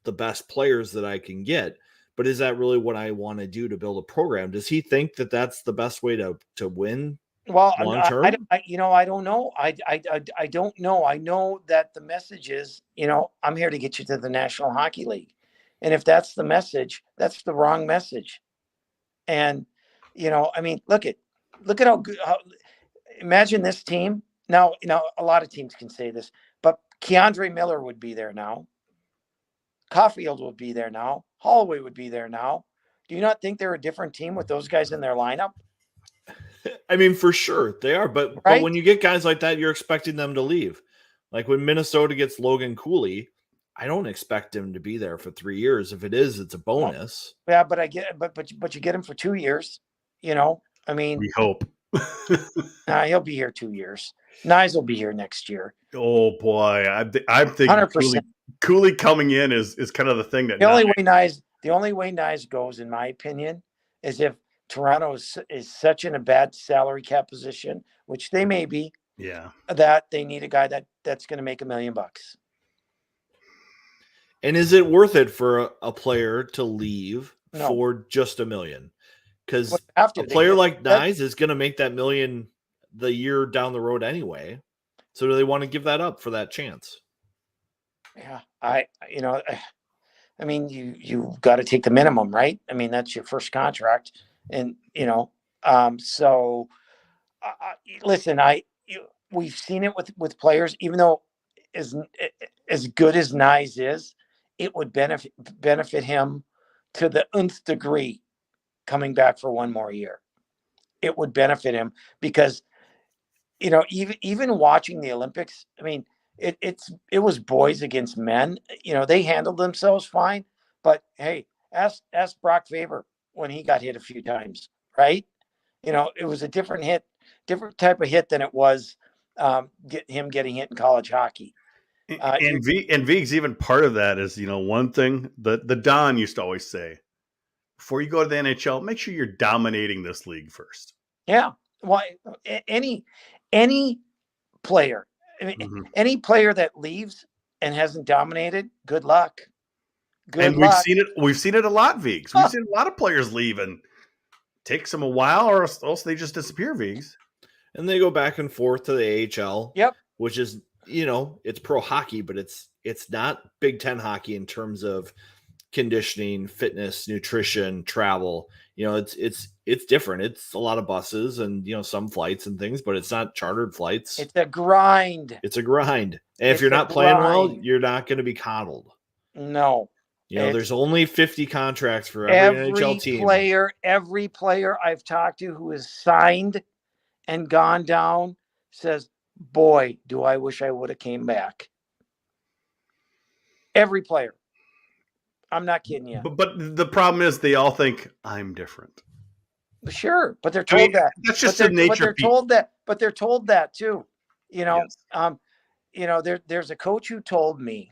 the best players that I can get, but is that really what I want to do to build a program? Does he think that that's the best way to win? Well, long term? I don't know. I don't know. I know that the message is, I'm here to get you to the National Hockey League. And if that's the message, that's the wrong message. And, I mean, look at how good, imagine this team. Now, a lot of teams can say this, but Keandre Miller would be there now. Caulfield would be there now. Holloway would be there now. Do you not think they're a different team with those guys in their lineup? I mean, for sure they are, but when you get guys like that, you're expecting them to leave. Like when Minnesota gets Logan Cooley, I don't expect him to be there for 3 years. If it is, it's a bonus. Well, yeah, but I get, but you get him for 2 years. I mean, we hope. He'll be here 2 years. Nyes will be here next year. Oh boy, I'm thinking Cooley coming in is kind of the thing that the only way Nyes goes, in my opinion, is if Toronto is such in a bad salary cap position, which they may be. Yeah, that they need a guy that's going to make $1 million. And is it worth it for a player to leave for just $1 million? Because a player like Nyes is going to make that $1 million the year down the road anyway. So do they want to give that up for that chance? Yeah, I mean, you got to take the minimum, right? I mean, that's your first contract, and so listen, we've seen it with players. Even though as good as Nyes is, it would benefit him to the nth degree coming back for one more year. It would benefit him because even watching the Olympics, I mean, it was boys against men. They handled themselves fine, but hey, ask Brock Faber when he got hit a few times, right? It was a different type of hit than it was him getting hit in college hockey. And Vig's even part of that is, one thing that the Don used to always say, before you go to the NHL, make sure you're dominating this league first. Yeah. Why any player, any player that leaves and hasn't dominated, good luck. We've seen it a lot, Vigs. We've seen a lot of players leave and takes them a while, or else they just disappear, Vigs. And they go back and forth to the AHL. Yep. Which is, it's pro hockey, but it's not Big Ten hockey in terms of conditioning, fitness, nutrition, travel. It's different. It's a lot of buses and some flights and things, but it's not chartered flights. It's a grind. And if you're not playing well, you're not going to be coddled. No. There's only 50 contracts for every NHL team. Every player I've talked to who has signed and gone down says, boy, do I wish I would have came back. Every player. I'm not kidding you. But the problem is they all think I'm different. Sure, but they're told that. That's just the nature. But they're told that too. Yes. There's a coach who told me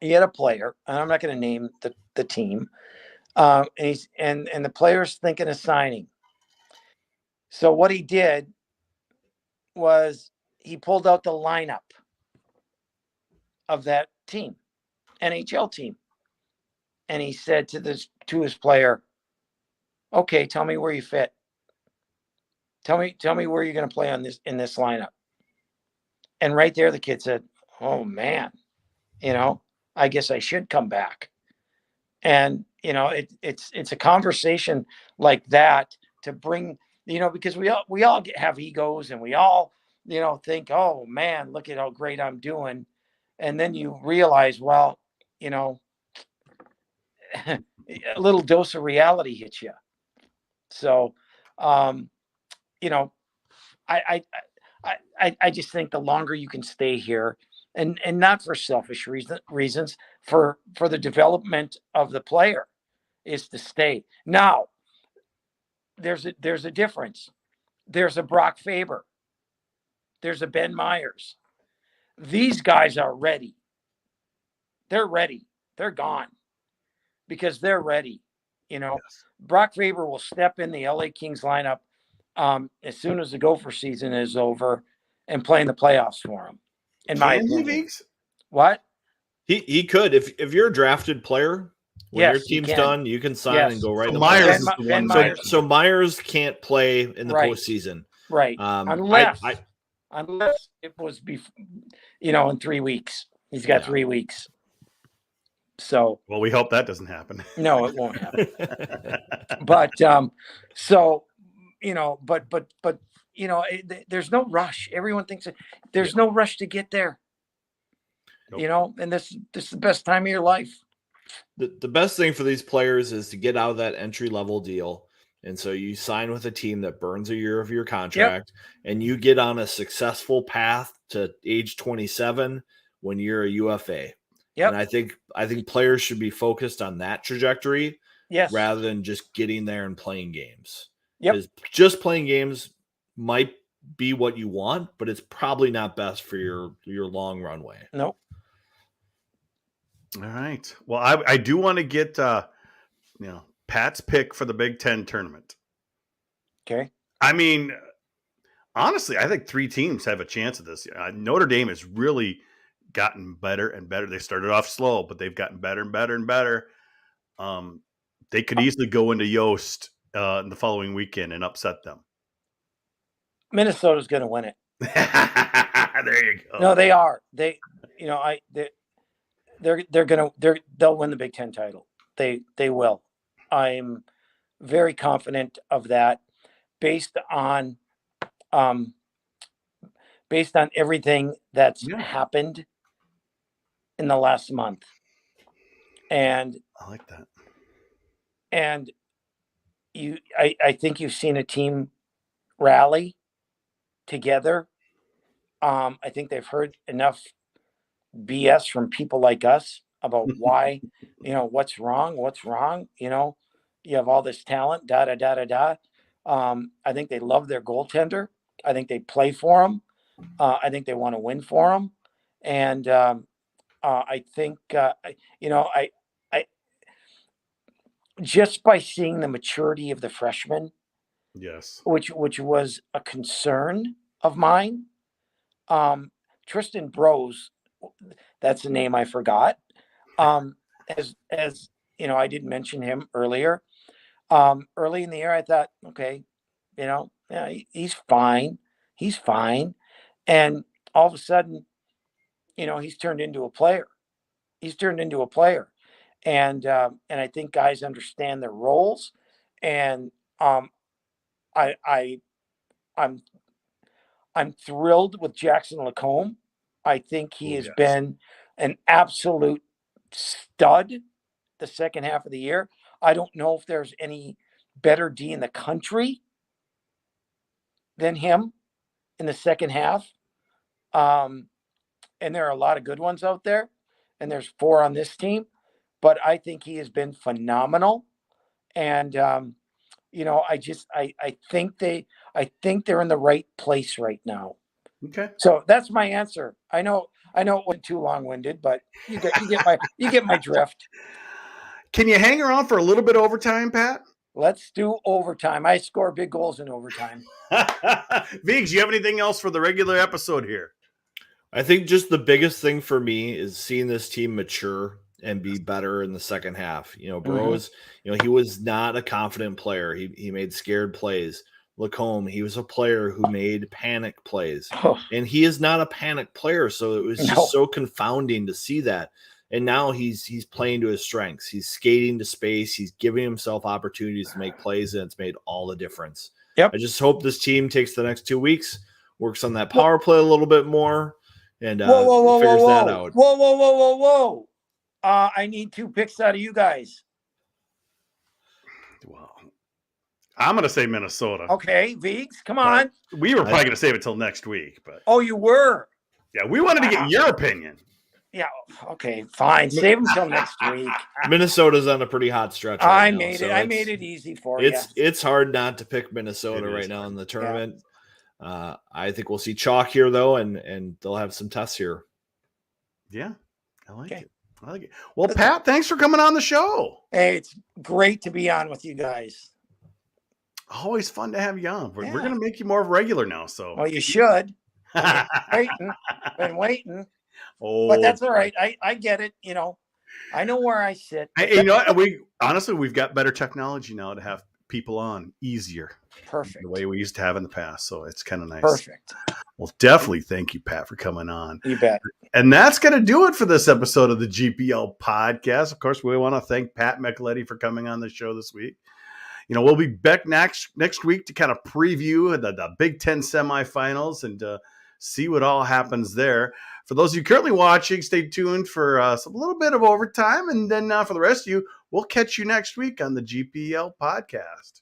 he had a player, and I'm not going to name the team, and the player's thinking of signing. So what he did was he pulled out the lineup of that team, NHL team. And he said to his player, okay, tell me where you fit. Tell me where you're going to play in this lineup. And right there, the kid said, oh man, I guess I should come back. And, it's a conversation like that to bring, because we all have egos, and we all, think, oh man, look at how great I'm doing. And then you realize, well, a little dose of reality hits you. So, um, you know, I, I just think the longer you can stay here, and not for selfish reasons, for the development of the player, is to stay. Now, there's a difference. There's a Brock Faber. There's a Ben Myers. These guys are ready. They're ready. They're gone because they're ready. Yes. Brock Faber will step in the LA Kings lineup as soon as the Gopher season is over and play in the playoffs for them. In my opinion. What? He could. If you're a drafted player, when your Yes, he team's can. done, you can sign Yes. and go right So in the Myers playoffs. is the one. Myers. So Myers can't play in the Right. postseason. Right. Unless Unless it was in 3 weeks. He's got 3 weeks. So, well, we hope that doesn't happen. No, it won't happen. But so, but there's no rush. Everyone thinks there's no rush to get there. Nope. And this is the best time of your life. The best thing for these players is to get out of that entry level deal. And so you sign with a team that burns a year of your contract, and you get on a successful path to age 27 when you're a UFA. Yep. And I think players should be focused on that trajectory, rather than just getting there and playing games. Because just playing games might be what you want, but it's probably not best for your long runway. Nope. All right. Well, I do want to get Pat's pick for the Big Ten tournament. Okay. I mean, honestly, I think 3 teams have a chance at this. Notre Dame has really gotten better and better. They started off slow, but they've gotten better and better and better. They could easily go into Yost in the following weekend and upset them. Minnesota's going to win it. There you go. No, they are. They'll win the Big Ten title. They will. I'm very confident of that, based on everything that's happened in the last month. And I like that. And I think you've seen a team rally together. I think they've heard enough BS from people like us about why, what's wrong. You have all this talent, I think they love their goaltender. I think they play for him. I think they want to win for him. And I think, I just by seeing the maturity of the freshmen, which was a concern of mine. Tristan Brose, that's the name I forgot. As I didn't mention him earlier. Early in the year, I thought, okay, he's fine. He's fine. And all of a sudden, he's turned into a player. And I think guys understand their roles. And I'm thrilled with Jackson Lacombe. I think he has been an absolute stud the second half of the year. I don't know if there's any better D in the country than him in the second half. And there are a lot of good ones out there, and there's 4 on this team, but I think he has been phenomenal. And, I think they're in the right place right now. Okay. So that's my answer. I know it wasn't too long-winded, but you get my drift. Can you hang around for a little bit of overtime, Pat? Let's do overtime. I score big goals in overtime. Viggs, you have anything else for the regular episode here? I think just the biggest thing for me is seeing this team mature and be better in the second half. Brose, he was not a confident player. He made scared plays. Lacombe. He was a player who made panic plays, Oh, and he is not a panic player. So it was just No. so confounding to see that. And now he's playing to his strengths. He's skating to space. He's giving himself opportunities to make plays, and it's made all the difference. Yep. I just hope this team takes the next 2 weeks, works on that power play a little bit more, and figures that out. Whoa. I need 2 picks out of you guys. Well, I'm going to say Minnesota. Okay, Viggs, come on. We were probably going to save it till next week, but Oh, you were? yeah, we wanted to get your opinion. Yeah, okay, fine. Save them till next week. Minnesota's on a pretty hot stretch. I Right now, made so it. I made it easy for you. It's hard not to pick Minnesota right now in the tournament. I think we'll see chalk here though, and they'll have some tests here. Yeah, I like it. I like it. Well, Pat, thanks for coming on the show. Hey, it's great to be on with you guys. Always fun to have you on. We're going to make you more regular now. So, Well, you should. Been waiting. Oh, But that's all right. I get it. I know where I sit. We've got better technology now to have people on easier. Perfect. The way we used to have in the past. So it's kind of nice. Perfect. Well, definitely thank you, Pat, for coming on. You bet. And that's going to do it for this episode of the GPL podcast. Of course, we want to thank Pat Micheletti for coming on the show this week. We'll be back next week to kind of preview the Big Ten semifinals and see what all happens there. For those of you currently watching, stay tuned for a little bit of overtime. And then for the rest of you, we'll catch you next week on the GPL podcast.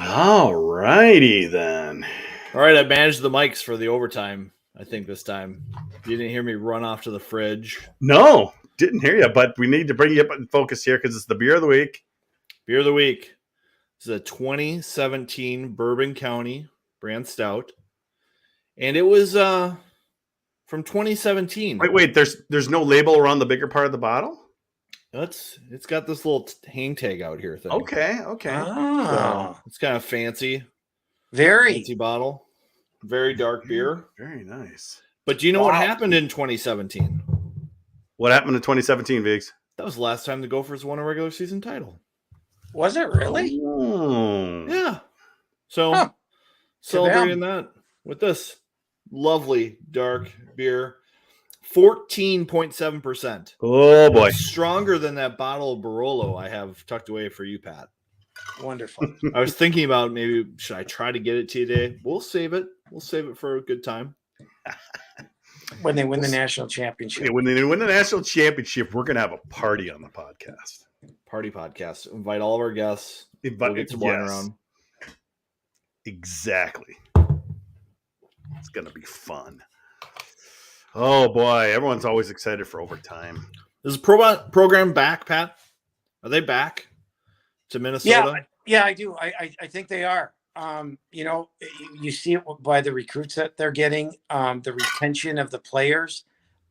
All righty then. All right, I managed the mics for the overtime, I think, this time. You didn't hear me run off to the fridge. No, didn't hear you, but we need to bring you up in focus here because it's the beer of the week. Beer of the week. This is a 2017 Bourbon County brand stout. And it was from 2017. Wait, there's no label around the bigger part of the bottle? It's got this little hang tag out here thing. Okay. Oh, So it's kind of fancy. very. Fancy bottle. Very dark beer. Very nice. But do you know what happened in 2017? What happened in 2017, Viggs? That was the last time the Gophers won a regular season title. Was it really? Oh. Yeah. So celebrating that with this lovely dark beer. 14.7%. Oh boy. Stronger than that bottle of Barolo I have tucked away for you, Pat. Wonderful. I was thinking about maybe should I try to get it to you today? We'll save it. We'll save it for a good time. When they win the national championship. Yeah, when they win the national championship, we're gonna have a party on the podcast. Party podcast. Invite all of our guests. We'll get some wine around. Exactly. It's gonna be fun. Oh boy, everyone's always excited for overtime. Is the program back, Pat? Are they back to Minnesota? Yeah, I do. I think they are. You see it by the recruits that they're getting, the retention of the players.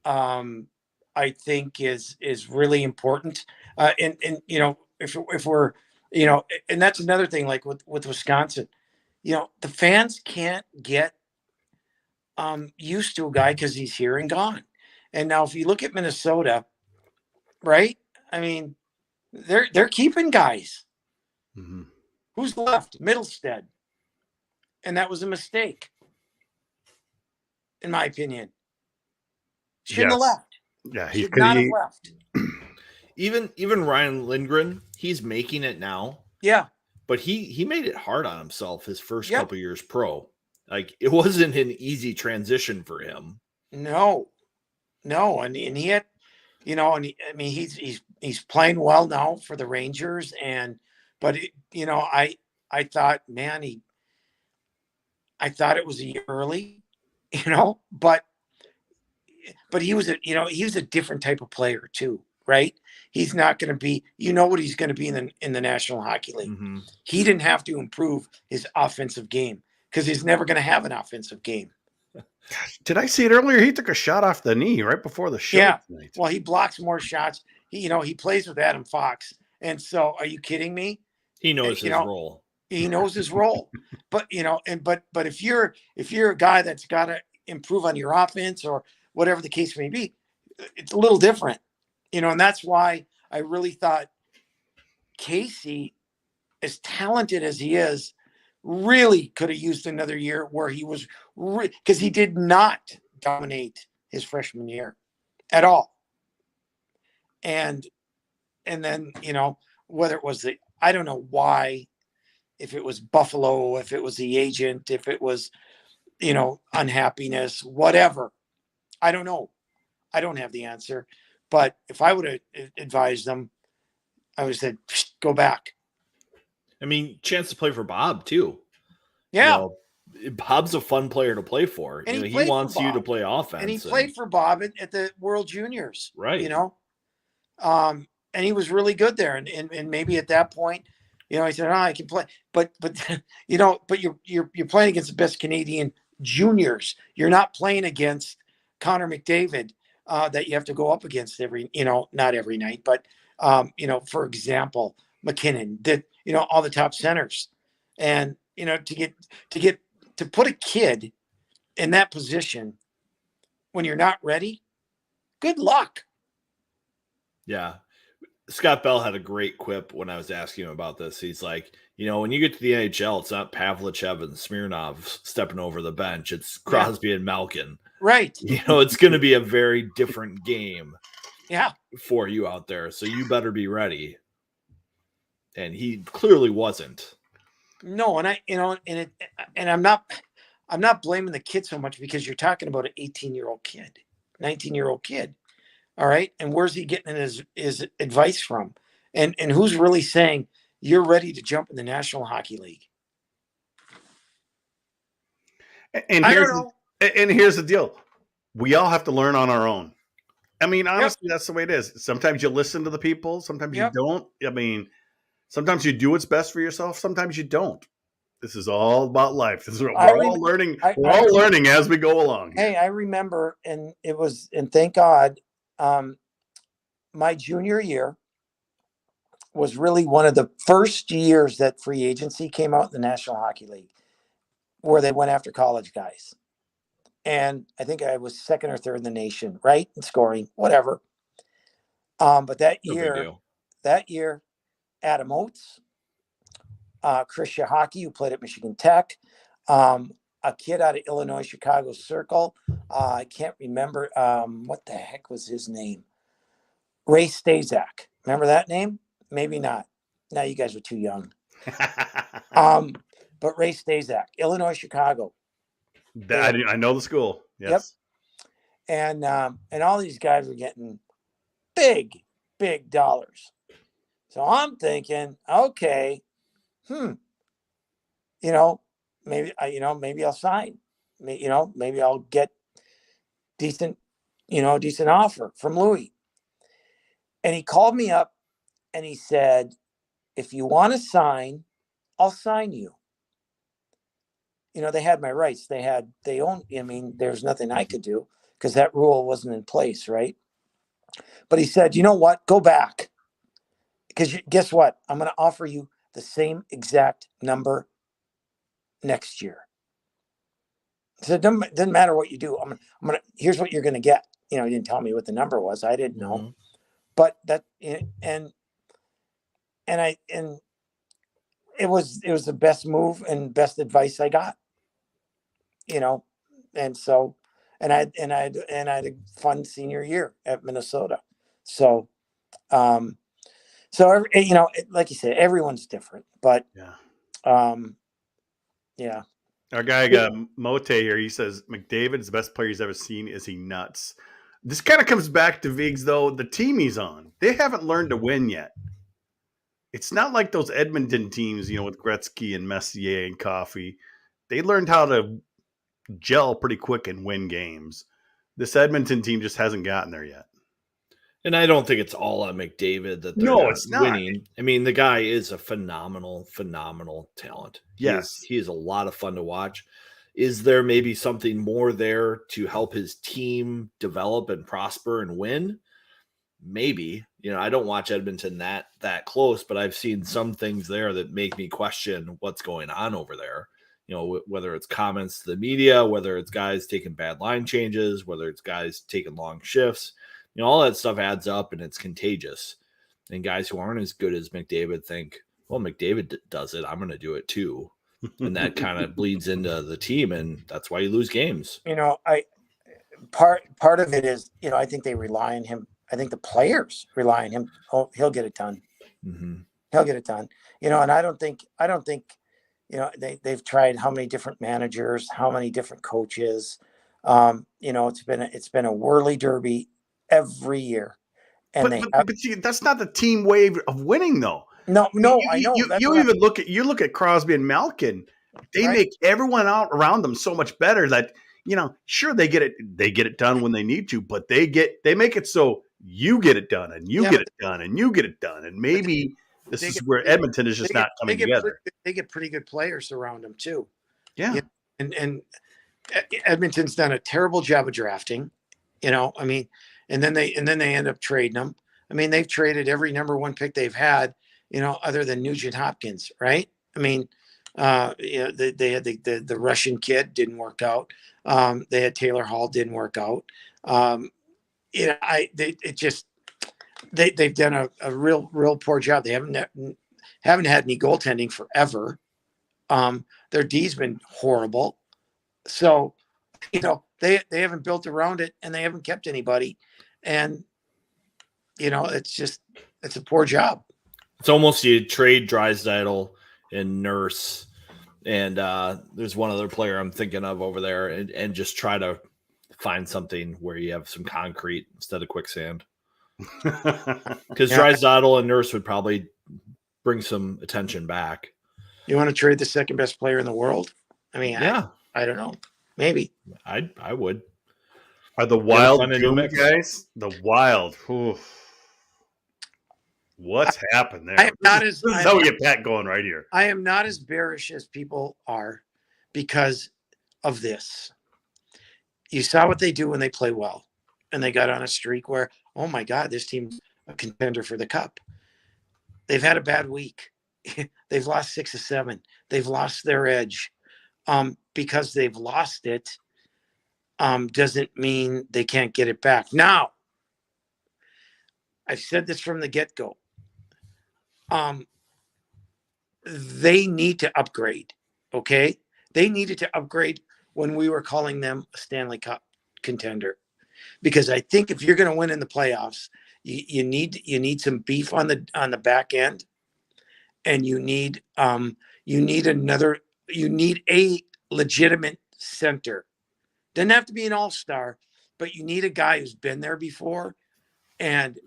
I think is really important. And if we're and that's another thing, like with Wisconsin, the fans can't get used to a guy because he's here and gone. And now if you look at Minnesota, right? I mean, they're keeping guys. Mm-hmm. Who's left? Middlestead. And that was a mistake, in my opinion. Shouldn't have left. Yeah, he should not have left. Even Ryan Lindgren, he's making it now. Yeah. But he made it hard on himself his first couple years pro. Like, it wasn't an easy transition for him. No, and he had, he's playing well now for the Rangers, but I thought, man, I thought it was a year early, but he was a different type of player too, right? He's not going to be, what he's going to be in the National Hockey League. Mm-hmm. He didn't have to improve his offensive game because he's never going to have an offensive game. Did I see it earlier? He took a shot off the knee right before the show. Yeah. Tonight. Well, he blocks more shots. he plays with Adam Fox. And so are you kidding me? He knows his role. He knows his role. But, but if you're a guy that's got to improve on your offense or whatever the case may be, it's a little different, and that's why I really thought Casey, as talented as he is, really could have used another year where he was, because he did not dominate his freshman year at all. And then, whether it was I don't know why, if it was Buffalo, if it was the agent, if it was, unhappiness, whatever. I don't know. I don't have the answer. But if I would have advised them, I would have said, go back. I mean, chance to play for Bob too. Yeah. Bob's a fun player to play for. And he wants you to play offense. And he played for Bob at the World Juniors. Right. And he was really good there. And maybe at that point, he said, I can play. But you're playing against the best Canadian juniors. You're not playing against Connor McDavid that you have to go up against not every night, but for example, McKinnon did, all the top centers. And, to put a kid in that position when you're not ready, good luck. Yeah. Scott Bell had a great quip when I was asking him about this. He's like, when you get to the NHL, it's not Pavlichev and Smirnov stepping over the bench. It's Crosby and Malkin. Right. It's going to be a very different game for you out there. So you better be ready. And he clearly wasn't. No. And I'm not blaming the kid so much, because you're talking about an 18-year-old kid, 19-year-old kid. All right. And where's he getting his advice from? And who's really saying you're ready to jump in the National Hockey League? And here's the deal. We all have to learn on our own. I mean, honestly, that's the way it is. Sometimes you listen to the people. Sometimes you don't. I mean, sometimes you do what's best for yourself. Sometimes you don't. This is all about life. We're all learning. We're all learning as we go along. Hey, I remember, and thank God, my junior year was really one of the first years that free agency came out in the National Hockey League, where they went after college guys. And I think I was second or third in the nation, right? In scoring, whatever. But that year, Adam Oates, Chris Shahaki, who played at Michigan Tech, a kid out of Illinois, Chicago Circle. I can't remember. What the heck was his name? Ray Stazak. Remember that name? Maybe not. Now you guys were too young. But Ray Stazak, Illinois, Chicago. I know the school. Yes. Yep. And all these guys were getting big dollars. So I'm thinking, okay, maybe I'll sign. Maybe I'll get decent offer from Louis. And he called me up and he said, if you want to sign, I'll sign you. They had my rights. They owned, there's nothing I could do because that rule wasn't in place. Right. But he said, you know what? Go back. Because guess what? I'm going to offer you the same exact number next year. So it doesn't matter what you do. I'm gonna. Here's what you're going to get. He didn't tell me what the number was. I didn't know. Mm-hmm. But that and it was the best move and best advice I got. And so I had a fun senior year at Minnesota. So. Like you said, everyone's different, but yeah. Our guy got Mote here. He says McDavid's the best player he's ever seen. Is he nuts? This kind of comes back to Viggs, though. The team he's on, they haven't learned to win yet. It's not like those Edmonton teams, with Gretzky and Messier and Coffey. They learned how to gel pretty quick and win games. This Edmonton team just hasn't gotten there yet. And I don't think it's all on McDavid that they're it's not winning. I mean, the guy is a phenomenal talent. Yes. He is a lot of fun to watch. Is there maybe something more there to help his team develop and prosper and win? maybe. I don't watch Edmonton that close, but I've seen some things there that make me question what's going on over there. Whether it's comments to the media, whether it's guys taking bad line changes, whether it's guys taking long shifts, all that stuff adds up and it's contagious. And guys who aren't as good as McDavid think, well, McDavid does it, I'm going to do it too. And that kind of bleeds into the team, and that's why you lose games. Part of it is, I think they rely on him. I think the players rely on him. Oh, he'll get it done. Mm-hmm. He'll get it done. And I don't think, they've tried how many different managers, how many different coaches. It's been a whirly derby every year. And but see, that's not the team way of winning, though. No, I know. You look at Crosby and Malkin. They make everyone out around them so much better that sure they get it done when they need to, but they make it so you get it done and you get it done and you get it done, and maybe this is where Edmonton is just not coming together. They get pretty good players around them too. Yeah, and Edmonton's done a terrible job of drafting. And then they end up trading them. They've traded every number one pick they've had, other than Nugent Hopkins, right? They had the Russian kid, didn't work out. They had Taylor Hall, didn't work out. They've done a real poor job. They haven't had any goaltending forever. Their D's been horrible. So, they haven't built around it, and they haven't kept anybody. And, it's a poor job. It's almost you trade Drysdale and Nurse, and there's one other player I'm thinking of over there, and just try to find something where you have some concrete instead of quicksand. Because Drysdale and Nurse would probably bring some attention back. You want to trade the second best player in the world? I don't know. Maybe. I would. Are the Wild guys? The Wild. Oof. What's happened there? This is how we get Pat going right here. I am not as bearish as people are because of this. You saw what they do when they play well, and they got on a streak where, oh my God, this team's a contender for the cup. They've had a bad week. They've lost 6 of 7. They've lost their edge. Because they've lost it, doesn't mean they can't get it back. Now, I've said this from the get-go. They need to upgrade, okay? They needed to upgrade when we were calling them a Stanley Cup contender. Because I think if you're going to win in the playoffs, you need some beef on the back end, and you need a legitimate center. Doesn't have to be an all-star, but you need a guy who's been there before, and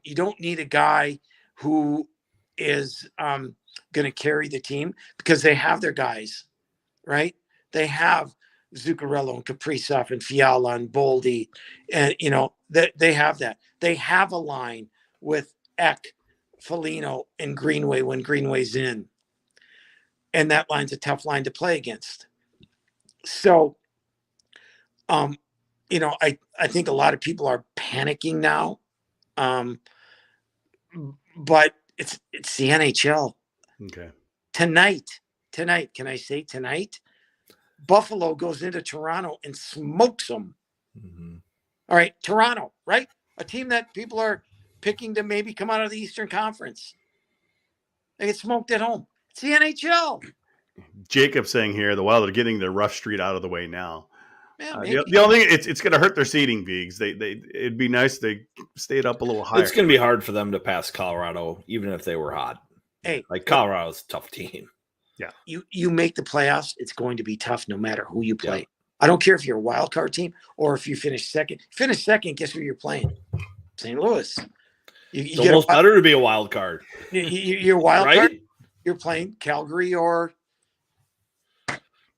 you don't need a guy who is going to carry the team, because they have their guys, right? They have Zuccarello and Kaprizov and Fiala and Boldy, and they have that. They have a line with Eck, Foligno, and Greenway when Greenway's in, and that line's a tough line to play against. So, I think a lot of people are panicking now, but it's the NHL. Okay. Tonight, can I say tonight? Buffalo goes into Toronto and smokes them. Mm-hmm. All right, Toronto, right? A team that people are picking to maybe come out of the Eastern Conference. They get smoked at home. It's the NHL. Jacob saying here, the Wild are getting their rough street out of the way now. Yeah, the only thing, it's going to hurt their seeding, Vigs. It'd be nice if they stayed up a little higher. It's going to be hard for them to pass Colorado, even if they were hot. Hey, Colorado's a tough team. Yeah, you make the playoffs. It's going to be tough, no matter who you play. Yeah. I don't care if you're a wild card team or if you finish second. Finish second, guess who you're playing? St. Louis. It's almost better to be a wild card. You're a wild right? card. You're playing Calgary or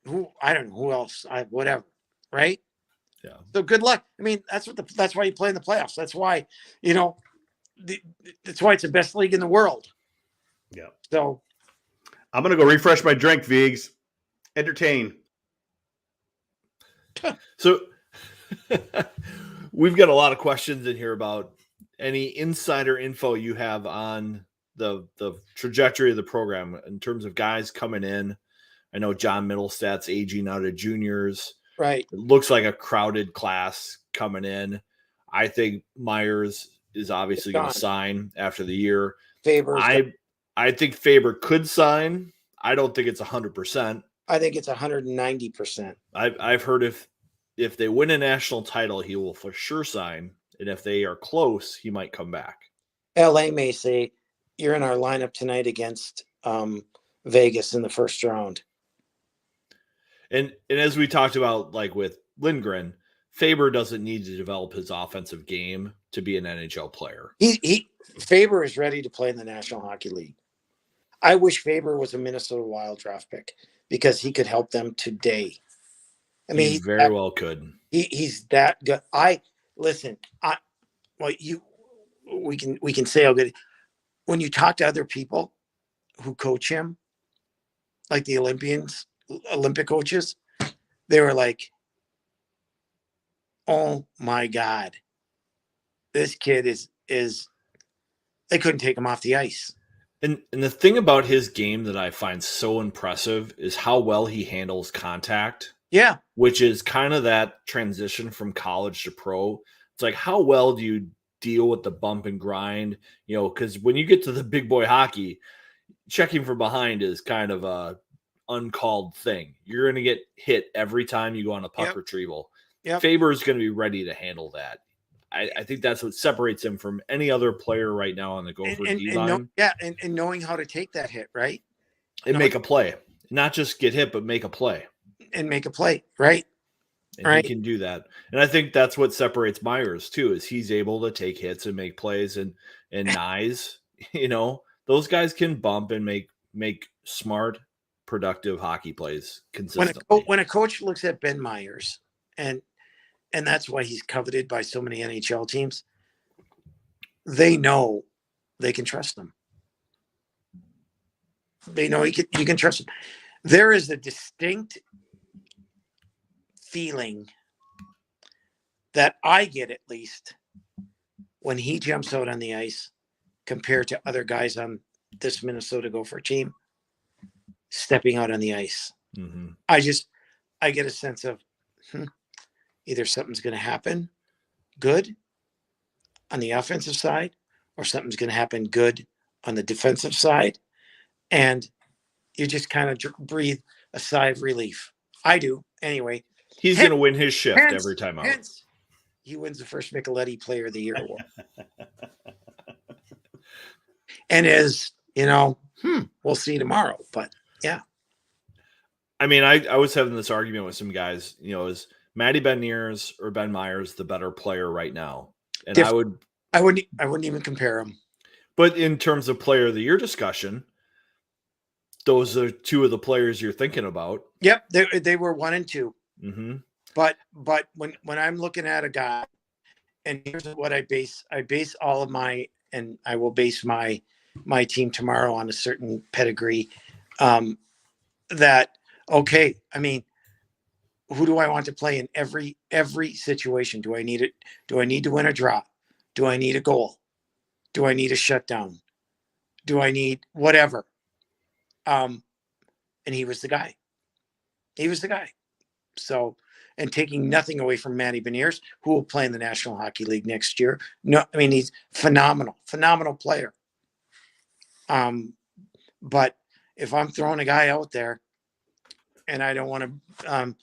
who? I don't know who else. Whatever. Right? Yeah. So good luck. That's why you play in the playoffs. That's why that's why it's the best league in the world. Yeah. So I'm gonna go refresh my drink, Vigs. Entertain. So we've got a lot of questions in here about any insider info you have on the trajectory of the program in terms of guys coming in. I know John Middlestat's aging out of juniors. Right. It looks like a crowded class coming in. I think Myers is obviously going to sign after the year. I think Faber could sign. I don't think it's 100%. I think it's 190%. I've heard if they win a national title, he will for sure sign. And if they are close, he might come back. LA may say, you're in our lineup tonight against Vegas in the first round. And as we talked about, like with Lindgren, Faber doesn't need to develop his offensive game to be an NHL player. Faber is ready to play in the National Hockey League. I wish Faber was a Minnesota Wild draft pick because he could help them today. I mean, he very well could. He's that good. We can say how good. When you talk to other people who coach him, like the Olympic coaches, they were like, "Oh my God, this kid is." They couldn't take him off the ice. And the thing about his game that I find so impressive is how well he handles contact. Yeah. Which is kind of that transition from college to pro. It's like, how well do you deal with the bump and grind? You know, because when you get to the big boy hockey, checking from behind is kind of a uncalled thing. You're going to get hit every time you go on a puck retrieval. Yep. Faber is going to be ready to handle that. I think that's what separates him from any other player right now on the Gophers D-line. And knowing how to take that hit, right? And make a play. Not just get hit, but make a play. And make a play, right? And he can do that. And I think that's what separates Myers, too, is he's able to take hits and make plays. And Nyes, you know, those guys can bump and make smart, productive hockey plays consistently. When a coach looks at Ben Myers, and that's why he's coveted by so many NHL teams, they know they can trust him. They know you can trust him. There is a distinct feeling that I get, at least, when he jumps out on the ice compared to other guys on this Minnesota Gopher team stepping out on the ice. Mm-hmm. I get a sense of either something's going to happen good on the offensive side or something's going to happen good on the defensive side. And you just kind of breathe a sigh of relief. I do. Anyway. He's going to win his shift every time out. He wins the first Micheletti Player of the Year award. And we'll see tomorrow. But, yeah. I mean, I was having this argument with some guys, is Matty Beniers or Ben Myers the better player right now? And I wouldn't even compare them. But in terms of Player of the Year discussion, those are two of the players you're thinking about. Yep, they were 1 and 2. Mm-hmm. But when I'm looking at a guy, and here's what I base all of my, and I will base my team tomorrow on a certain pedigree. I mean, who do I want to play in every situation? Do I need it? Do I need to win a draw? Do I need a goal? Do I need a shutdown? Do I need whatever? And he was the guy. So, and taking nothing away from Matty Beniers, who will play in the National Hockey League next year. No, I mean, he's phenomenal player. But if I'm throwing a guy out there and I don't want to,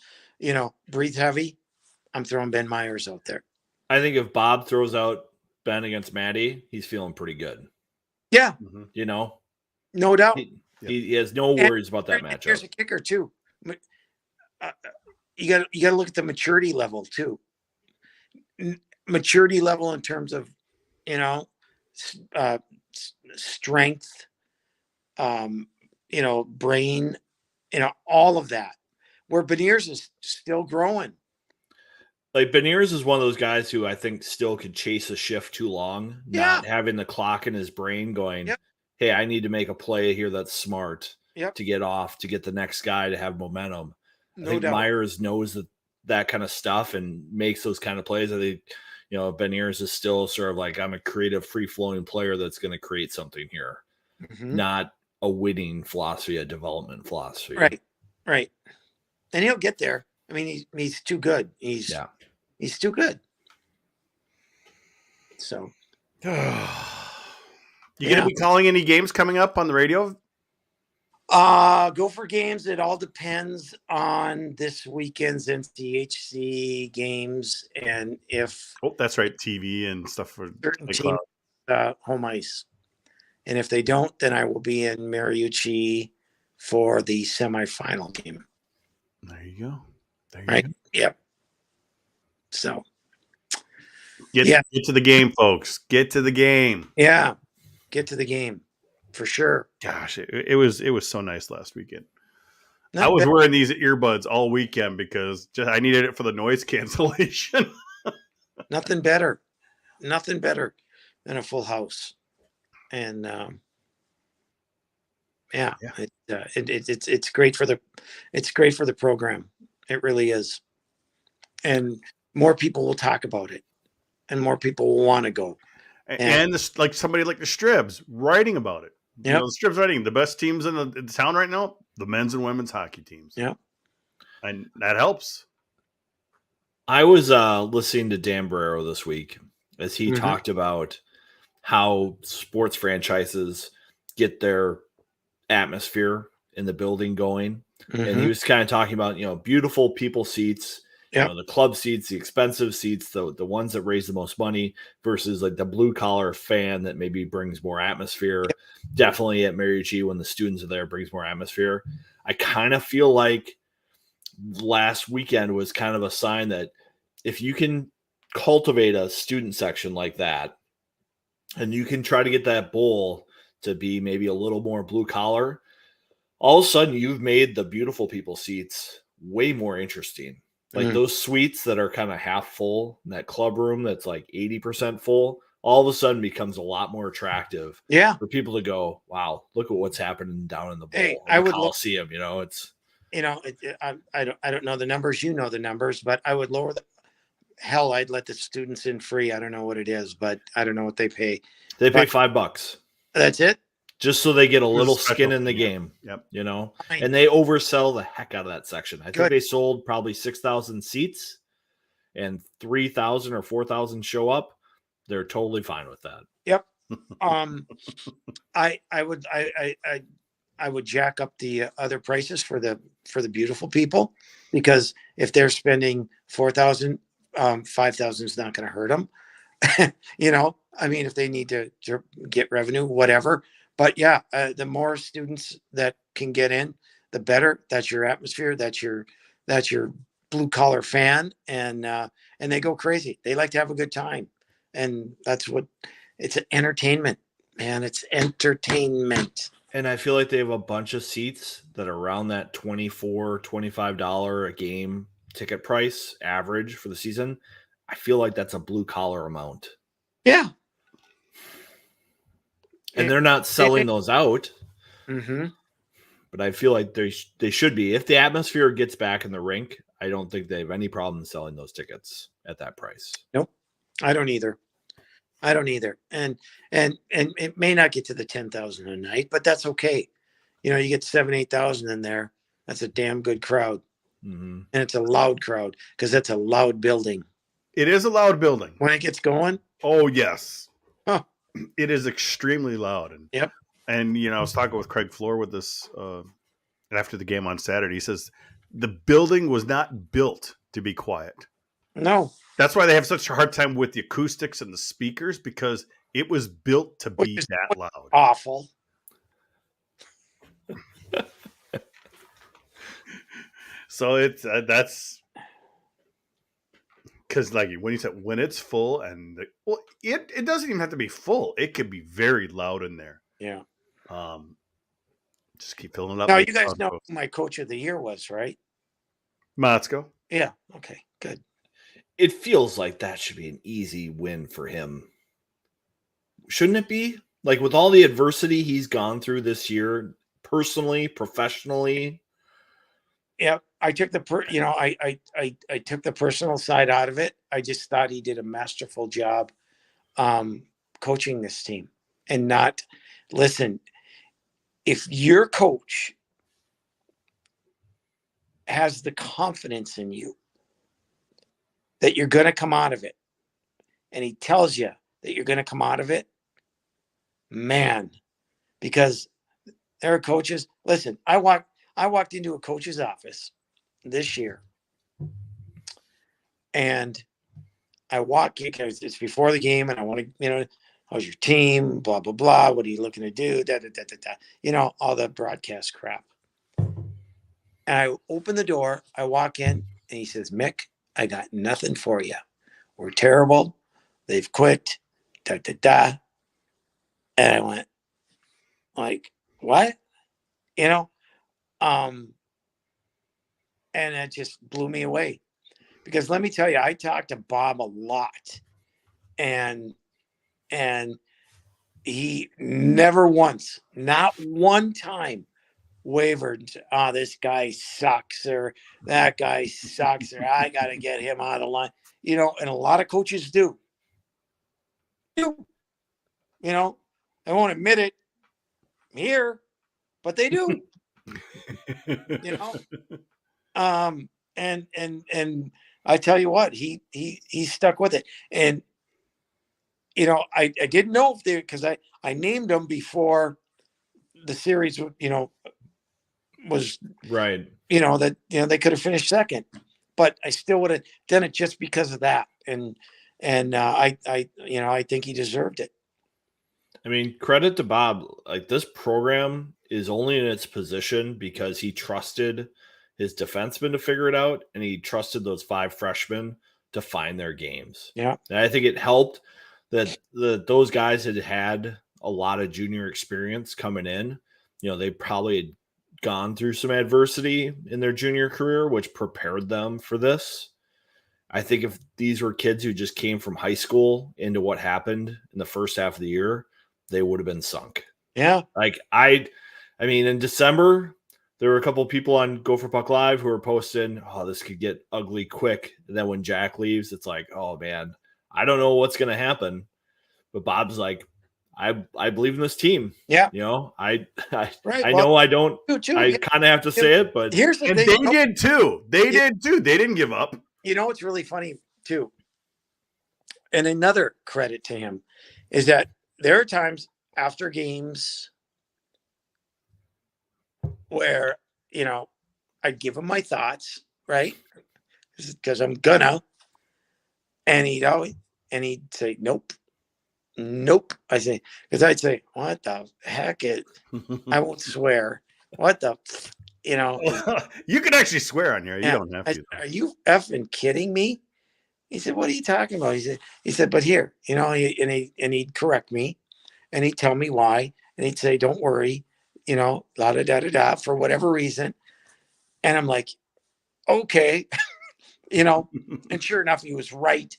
breathe heavy, I'm throwing Ben Myers out there. I think if Bob throws out Ben against Matty, he's feeling pretty good. Yeah. Mm-hmm. No doubt. He has no worries about that matchup. Here's a kicker too. You got to look at the maturity level too. Maturity level in terms of, strength, brain, all of that. Where Beniers is still growing. Like Beniers is one of those guys who I think still could chase a shift too long, not having the clock in his brain going, hey, I need to make a play here that's smart to get off, to get the next guy to have momentum. I think Myers knows that kind of stuff and makes those kind of plays. I think, Beniers is still sort of like, I'm a creative, free-flowing player that's going to create something here, not a winning philosophy, a development philosophy. Right. And he'll get there. I mean, he's too good. He's too good. So, you gonna be calling any games coming up on the radio? Gopher games. It all depends on this weekend's NCHC games and if that's right, TV and stuff for certain teams home ice. And if they don't, then I will be in Mariucci for the semifinal game. There you go. Right. Yep. So get to the game, folks. Get to the game. Yeah. Get to the game for sure. Gosh, it was so nice last weekend. I was wearing these earbuds all weekend because I needed it for the noise cancellation. Nothing better than a full house. And it's great for the program. It really is. And more people will talk about it, and more people will want to go. And this, like somebody like the Stribs writing about it. Yeah, the Stribs writing the best teams in the town right now, the men's and women's hockey teams. Yeah, and that helps. I was listening to Dan Barrero this week as he talked about how sports franchises get their atmosphere in the building going. And he was kind of talking about, beautiful people seats, the club seats, the expensive seats, the ones that raise the most money versus like the blue collar fan that maybe brings more atmosphere. Definitely at Mariucci when the students are there brings more atmosphere. I kind of feel like last weekend was kind of a sign that if you can cultivate a student section like that, and you can try to get that bowl to be maybe a little more blue collar, all of a sudden you've made the beautiful people seats way more interesting. Like those suites that are kind of half full, that club room that's like 80% full, all of a sudden becomes a lot more attractive. Yeah. For people to go, wow, look at what's happening down in the bowl. Hey, I would Coliseum, it's. I don't know the numbers. You know the numbers, but I would lower the. Hell, I'd let the students in free. I don't know what it is, but I don't know what they pay. They pay $5. That's it. Just so they get a little skin in the game. Yep. And they oversell the heck out of that section. I think they sold probably 6,000 seats and 3,000 or 4,000 show up. They're totally fine with that. Yep. I would jack up the other prices for the beautiful people, because if they're spending 4,000, 5,000 is not going to hurt them. I mean, if they need to get revenue, whatever. But yeah, the more students that can get in, the better. That's your atmosphere. That's your blue collar fan, and they go crazy. They like to have a good time, and that's what it's entertainment, man. It's entertainment. And I feel like they have a bunch of seats that are around that $24, $25 a game ticket price average for the season. I feel like that's a blue collar amount. Yeah. And they're not selling those out. But I feel like they should be. If the atmosphere gets back in the rink, I don't think they have any problem selling those tickets at that price. Nope. I don't either. And it may not get to the 10,000 a night, but that's okay. You get 7,000-8,000 in there. That's a damn good crowd. And it's a loud crowd, because that's a loud building. It is a loud building. When it gets going. Oh, yes. Huh. It is extremely loud. Yep. And, I was talking with Craig Floor with this after the game on Saturday. He says the building was not built to be quiet. No. That's why they have such a hard time with the acoustics and the speakers, because it was built to be that loud. Awful. So it's that's because, like, when you said when it's full, and it doesn't even have to be full. It could be very loud in there. Yeah. Just keep filling it up. Now you guys know who my coach of the year was, right? Motzko. Yeah. Okay. Good. It feels like that should be an easy win for him. Shouldn't it be? Like, with all the adversity he's gone through this year, personally, professionally. Yep. I took I took the personal side out of it. I just thought he did a masterful job coaching this team. And not, listen, if your coach has the confidence in you that you're going to come out of it, and he tells you that you're going to come out of it, man, because there are coaches. Listen, I walked into a coach's office this year, and I walk in because it's before the game, and I want to, how's your team? Blah blah blah. What are you looking to do? Da da da da da. All the broadcast crap. And I open the door. I walk in, and he says, "Mick, I got nothing for you. We're terrible. They've quit. Da da da." And I went, like, what? And it just blew me away. Because let me tell you, I talked to Bob a lot, and he never once, not one time, wavered. Oh, this guy sucks, or that guy sucks, or I got to get him out of line. And a lot of coaches do. They won't admit it here, but they do. And I tell you what, he stuck with it. And I didn't know if because I named them before the series was right. That they could have finished second, but I still would have done it just because of that. And I think he deserved it. I mean, credit to Bob. Like, this program is only in its position because he trusted his defensemen to figure it out, and he trusted those 5 freshmen to find their games. Yeah. And I think it helped that those guys had a lot of junior experience coming in. They probably had gone through some adversity in their junior career, which prepared them for this. I think if these were kids who just came from high school into what happened in the first half of the year, they would have been sunk. Yeah. Like, I mean, in December, there were a couple of people on Gopher Puck Live who were posting, oh, this could get ugly quick. And then when Jack leaves, it's like, oh man, I don't know what's going to happen. But Bob's like, I believe in this team. Yeah. I right. know I don't. Too, I kind of have to say it, but here's the thing. They did too. They did too. They didn't give up. It's really funny too. And another credit to him is that there are times after games where, I'd give him my thoughts, right? Because I'm gonna. And he'd say, nope. I say, because I'd say, what the heck? I won't swear. What the, You can actually swear on here. You don't have to. Are you effing kidding me? He said, what are you talking about? He said, but here, and he'd correct me, and he'd tell me why, and he'd say, don't worry, la da da da da, for whatever reason. And I'm like, okay, and sure enough, he was right,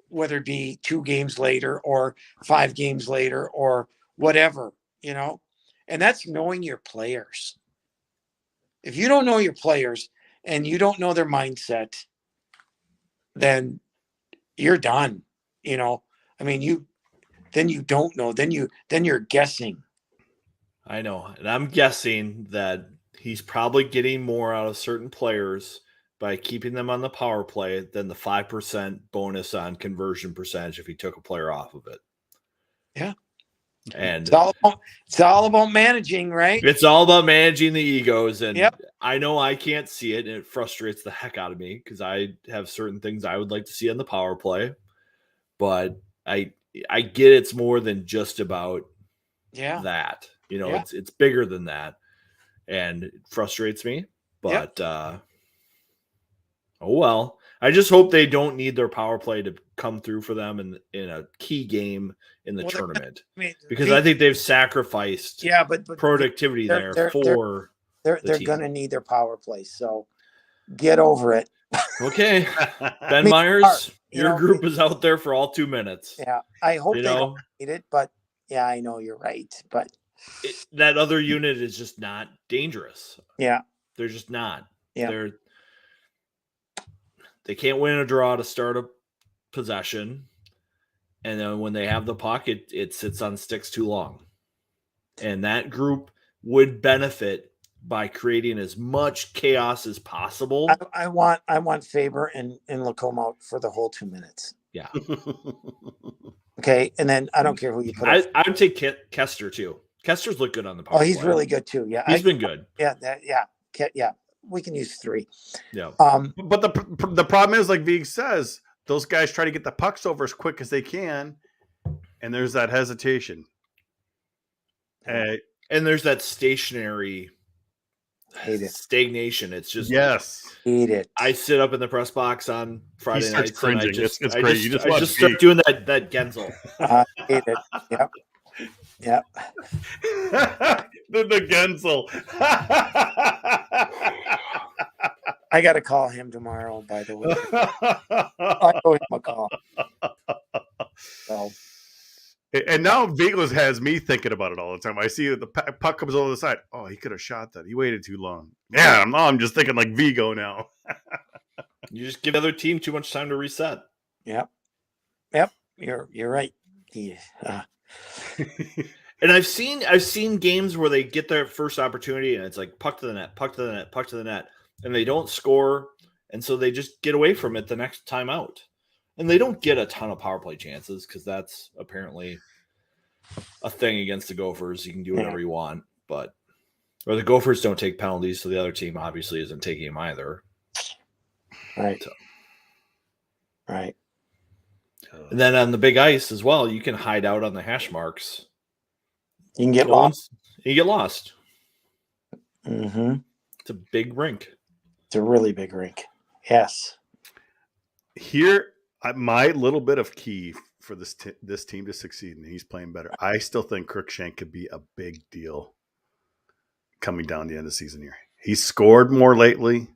whether it be 2 games later or 5 games later or whatever, and that's knowing your players. If you don't know your players and you don't know their mindset, then you're done. I mean, you don't know, then you're guessing. I know. And I'm guessing that he's probably getting more out of certain players by keeping them on the power play than the 5% bonus on conversion percentage if he took a player off of it. Yeah. And it's all about managing, right? It's all about managing the egos. And yep. I know I can't see it, and it frustrates the heck out of me because I have certain things I would like to see on the power play. But I get it's more than just about that. It's bigger than that. And it frustrates me. But oh well. I just hope they don't need their power play to come through for them in a key game in the tournament. Because I think they've sacrificed but productivity they're going to need their power play. So get over it. Okay. Ben Myers, your group is out there for all 2 minutes. Yeah. I hope they don't need it, but I know you're right. But that other unit is just not dangerous. Yeah. They're just not. Yeah. they can't win a draw to start a possession. And then when they have the puck, it sits on sticks too long. And that group would benefit by creating as much chaos as possible. I want Faber and Lacombe out for the whole 2 minutes. Yeah. Okay. And then I don't care who you put up. I would take Kester too. Kester's looked good on the power Oh, he's play. really good too. Yeah. He's been good. Yeah. Yeah. We can use 3. Yeah. But the problem is, like Vig says, those guys try to get the pucks over as quick as they can, and there's that hesitation. And there's that stationary stagnation. It's just hate it. I sit up in the press box on Friday nights cringing. And It's great. I just start doing that Gensel. I hate it. Yep. the Gensel. I got to call him tomorrow, by the way. I owe him a call. So. And now Vigos has me thinking about it all the time. I see that the puck comes over the side. Oh, he could have shot that. He waited too long. Yeah, I'm just thinking like Vigo now. You just give the other team too much time to reset. Yep. You're right. And I've seen games where they get their first opportunity and it's like puck to the net, and they don't score, and so they just get away from it the next time out. And they don't get a ton of power play chances because that's apparently a thing against the Gophers. You can do whatever you want, or the Gophers don't take penalties, so the other team obviously isn't taking them either. Right. Right. And then on the big ice as well, you can hide out on the hash marks. You can get lost. You get lost. Mm-hmm. It's a big rink. It's a really big rink. Yes. Here, my little bit of key for this team to succeed, and he's playing better. I still think Cruikshank could be a big deal coming down the end of the season here. He's scored more lately,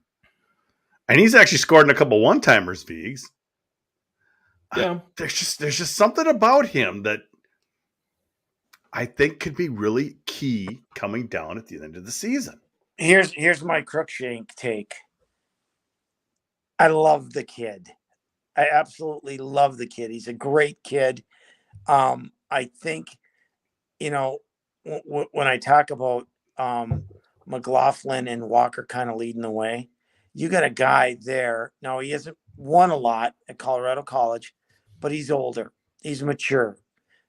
and he's actually scored in a couple one-timers, Vigs. Yeah, there's just something about him that I think could be really key coming down at the end of the season. Here's my Cruikshank take. I love the kid. I absolutely love the kid. He's a great kid. I think, when I talk about McLaughlin and Walker kind of leading the way, you got a guy there. Now, he hasn't won a lot at Colorado College, but he's older. He's mature.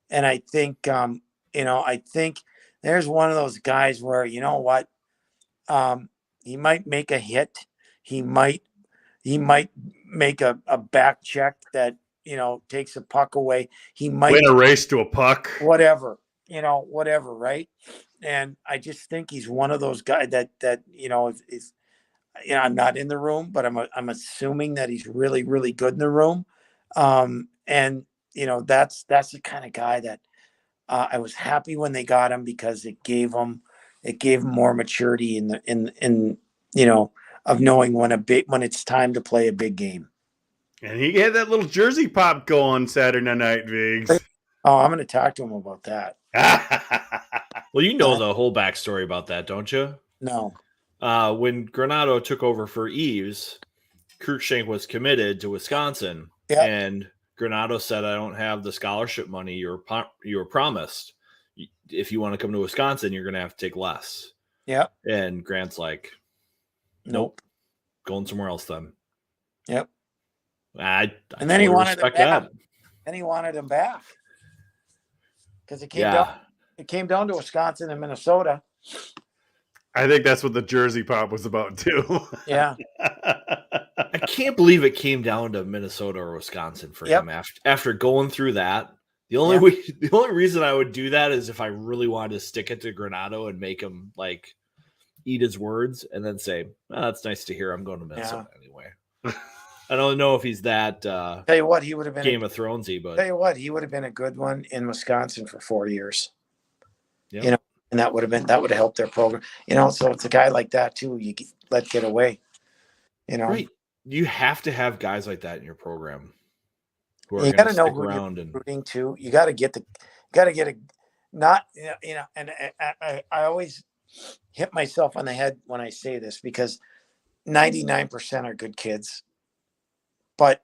And I think, I think there's one of those guys where, you know what, he might make a hit. He might make a back check that, takes a puck away. He might win a race to a puck, whatever, right? And I just think he's one of those guys that is I'm not in the room, but I'm assuming that he's really, really good in the room. And that's the kind of guy that I was happy when they got him because it gave him more maturity in of knowing when it's time to play a big game. And he had that little jersey pop going Saturday night, Viggs. Oh, I'm going to talk to him about that. Well, you know the whole backstory about that, don't you? No. When Granato took over for Eves, Cruikshank was committed to Wisconsin, and Granato said, "I don't have the scholarship money you were promised. If you want to come to Wisconsin, you're going to have to take less." Yeah. And Grant's like, "Nope, going somewhere else then." Yep. I and then he wanted him respect back. that. And he wanted him back because it came down to Wisconsin and Minnesota. I think that's what the jersey pop was about too. Yeah. I can't believe it came down to Minnesota or Wisconsin for him after going through that. The only reason I would do that is if I really wanted to stick it to Granato and make him like eat his words and then say, "That's nice to hear. I'm going to Minnesota anyway." I don't know if he's that. Tell you what, he would have been Game of Thronesy, but tell you what, he would have been a good one in Wisconsin for 4 years. Yeah. And that would have helped their program. So it's a guy like that too. You let get away. Right. You have to have guys like that in your program. You got to know who you're recruiting to. You got to get and I always hit myself on the head when I say this because 99% are good kids. but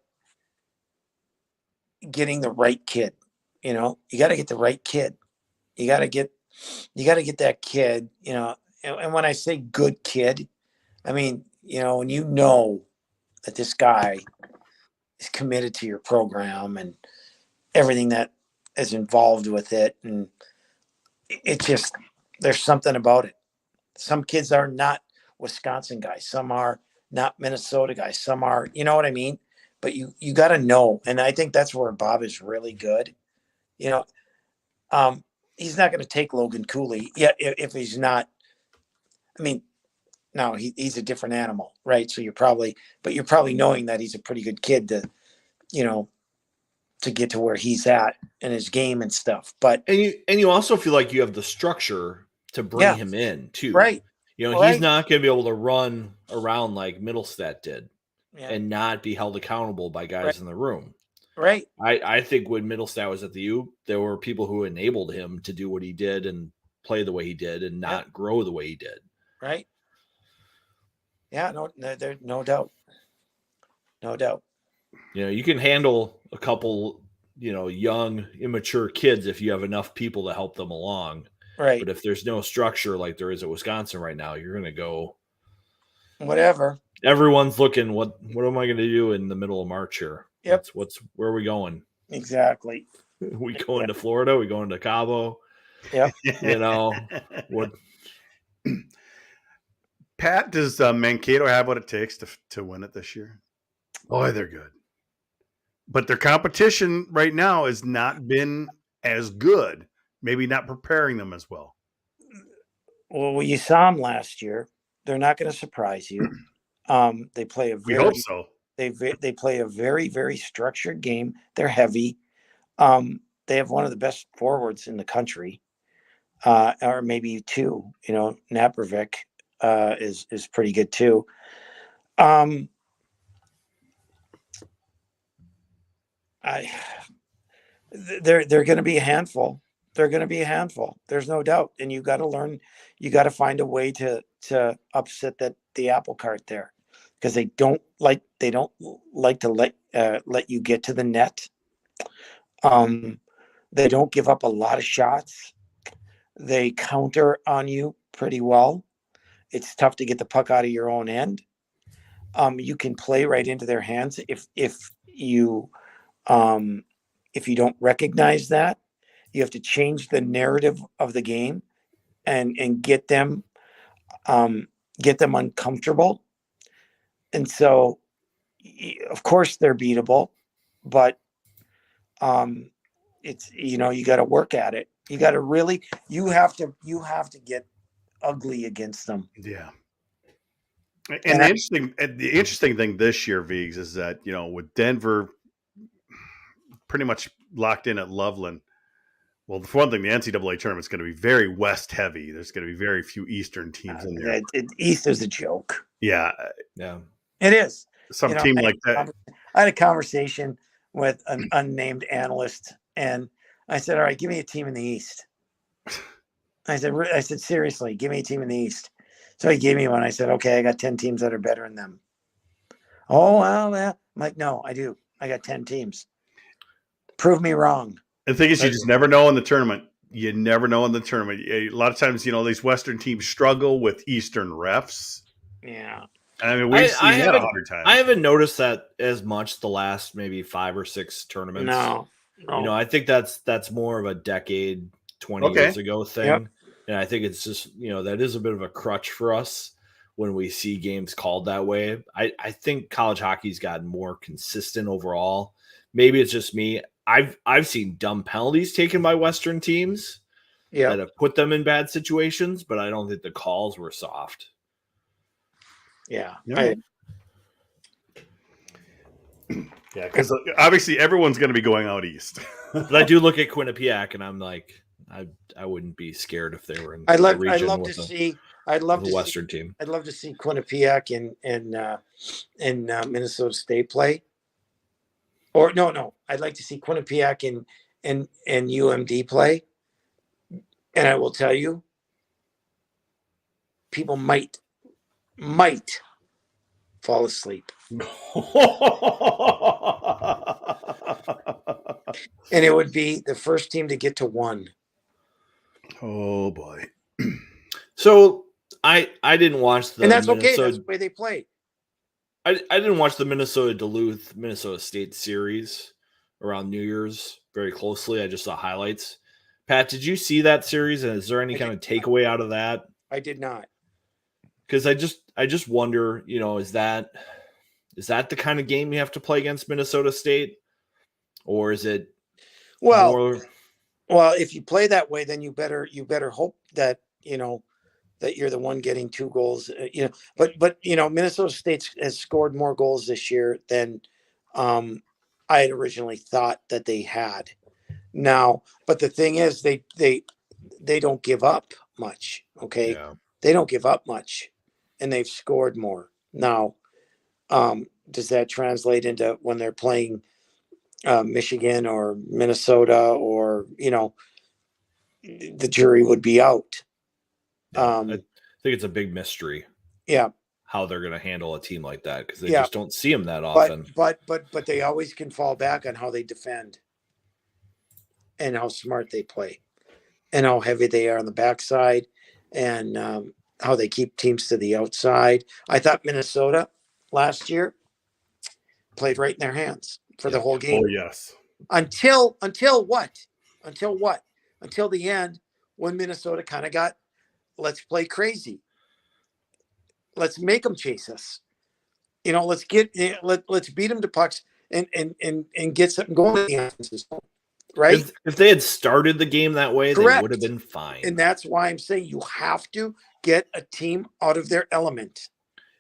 getting the right kid, you got to get the right kid. You got to get that kid, and when I say good kid, I mean, when that this guy is committed to your program and everything that is involved with it. And it just, there's something about it. Some kids are not Wisconsin guys. Some are not Minnesota guys. Some are, you know what I mean? But you got to know. And I think that's where Bob is really good. He's not going to take Logan Cooley. Yeah. If he's not, I mean, no, he's a different animal, right? So you're probably knowing that he's a pretty good kid to get to where he's at in his game and stuff. But you also feel like you have the structure to bring him in too, right? He's not going to be able to run around like Middlestat did and not be held accountable by guys in the room. Right. I think when Middlestat was at the U, there were people who enabled him to do what he did and play the way he did and not grow the way he did. Right. Yeah, there's no doubt. No doubt. You can handle a couple, young, immature kids if you have enough people to help them along. Right. But if there's no structure like there is at Wisconsin right now, you're going to go whatever. Everyone's looking, what am I going to do in the middle of March here? Yep. Where are we going? Exactly. We going to Florida? We going to Cabo? Yep. What? Pat, does Mankato have what it takes to win it this year? Boy, they're good. But their competition right now has not been as good. Maybe not preparing them as well. Well, you saw them last year. They're not going to surprise you. They play a very, we hope so. They play a very, very structured game. They're heavy. They have one of the best forwards in the country, or maybe two. Naprovic is pretty good too. They're going to be a handful. They're going to be a handful. There's no doubt. And you got to learn. You got to find a way to upset the apple cart there, because they don't like to let you get to the net. They don't give up a lot of shots. They counter on you pretty well. It's tough to get the puck out of your own end. You can play right into their hands if you don't recognize that. You have to change the narrative of the game and get them uncomfortable. And so, of course, they're beatable, but it's you got to work at it. You got to really you have to get ugly against them. Yeah. And the interesting thing this year, Viggs, is that with Denver pretty much locked in at Loveland. Well, for one thing, the NCAA tournament is going to be very West heavy. There's going to be very few Eastern teams in there. East is a joke. Yeah, it is. Some team like that. I had a conversation with an unnamed analyst, and I said, "All right, give me a team in the East." I said, seriously, give me a team in the East. So he gave me one. I said, okay, I got 10 teams that are better than them. Oh, well, yeah. I'm like, no, I do. I got 10 teams. Prove me wrong. The thing is, you just never know in the tournament. You never know in the tournament. A lot of times, these Western teams struggle with Eastern refs. Yeah. I mean, we've seen that 100 times. I haven't noticed that as much the last maybe 5 or 6 tournaments. No. I think that's more of a decade, 20 years ago thing. Yep. And I think it's just, that is a bit of a crutch for us when we see games called that way. I think college hockey's gotten more consistent overall. Maybe it's just me. I've seen dumb penalties taken by Western teams that have put them in bad situations, but I don't think the calls were soft. Yeah. Yeah, because obviously everyone's going to be going out east. But I do look at Quinnipiac and I'm like, I wouldn't be scared if they were in I'd love the to see the Western team. I'd love to see Quinnipiac and Minnesota State play. Or no, I'd like to see Quinnipiac and UMD play. And I will tell you, people might fall asleep. And it would be the first team to get to 1. Oh boy. So I didn't watch the And that's Minnesota. okay. That's the way they play. I didn't watch the Minnesota Duluth Minnesota State series around New Year's very closely. I just saw highlights. Pat, did you see that series? And is there any kind of takeaway out of that? I did not. Because I just wonder, is that the kind of game you have to play against Minnesota State, or is it more? Well, if you play that way, then you better hope that that you're the one getting 2 goals. But Minnesota State has scored more goals this year than I had originally thought that they had. Now, but the thing is, they don't give up much. Okay, Yeah. They don't give up much, and they've scored more. Now, does that translate into when they're playing Michigan or Minnesota, or the jury would be out. I think it's a big mystery. Yeah, how they're going to handle a team like that, because they just don't see them that often. But they always can fall back on how they defend and how smart they play and how heavy they are on the backside and how they keep teams to the outside. I thought Minnesota last year played right in their hands for the whole game. Oh yes. Until what? Until the end, when Minnesota kind of got, let's play crazy. Let's make them chase us. Let's beat them to pucks and get something going in the offensive zone, right? If they had started the game that way, Correct. They would have been fine. And that's why I'm saying you have to get a team out of their element.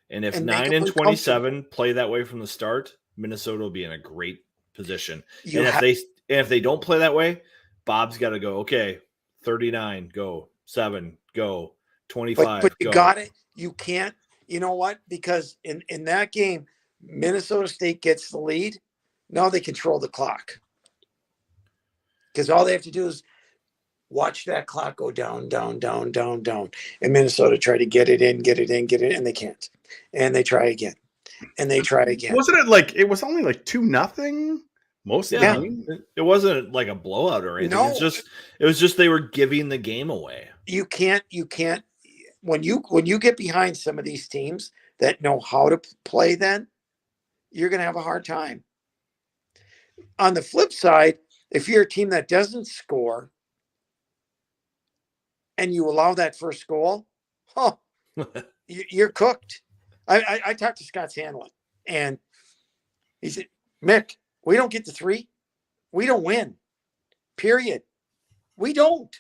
And if 9 and 27 play that way from the start, Minnesota will be in a great position. If they don't play that way, Bob's got to go, okay, 39, go, 7, go, 25. But you got it. You can't. You know what? Because in that game, Minnesota State gets the lead. Now they control the clock. Because all they have to do is watch that clock go down, down, down, down, down. And Minnesota try to get it in, and they can't. And they try again. And they try again. Wasn't it like it was only like 2-0 most of the game? It wasn't like a blowout or anything. No. It was just they were giving the game away. You can't when you get behind some of these teams that know how to play, then you're going to have a hard time. On the flip side, if you're a team that doesn't score and you allow that first goal, you're cooked. I talked to Scott Sandlin, and he said, Mick, we don't get to 3. We don't win. Period. We don't.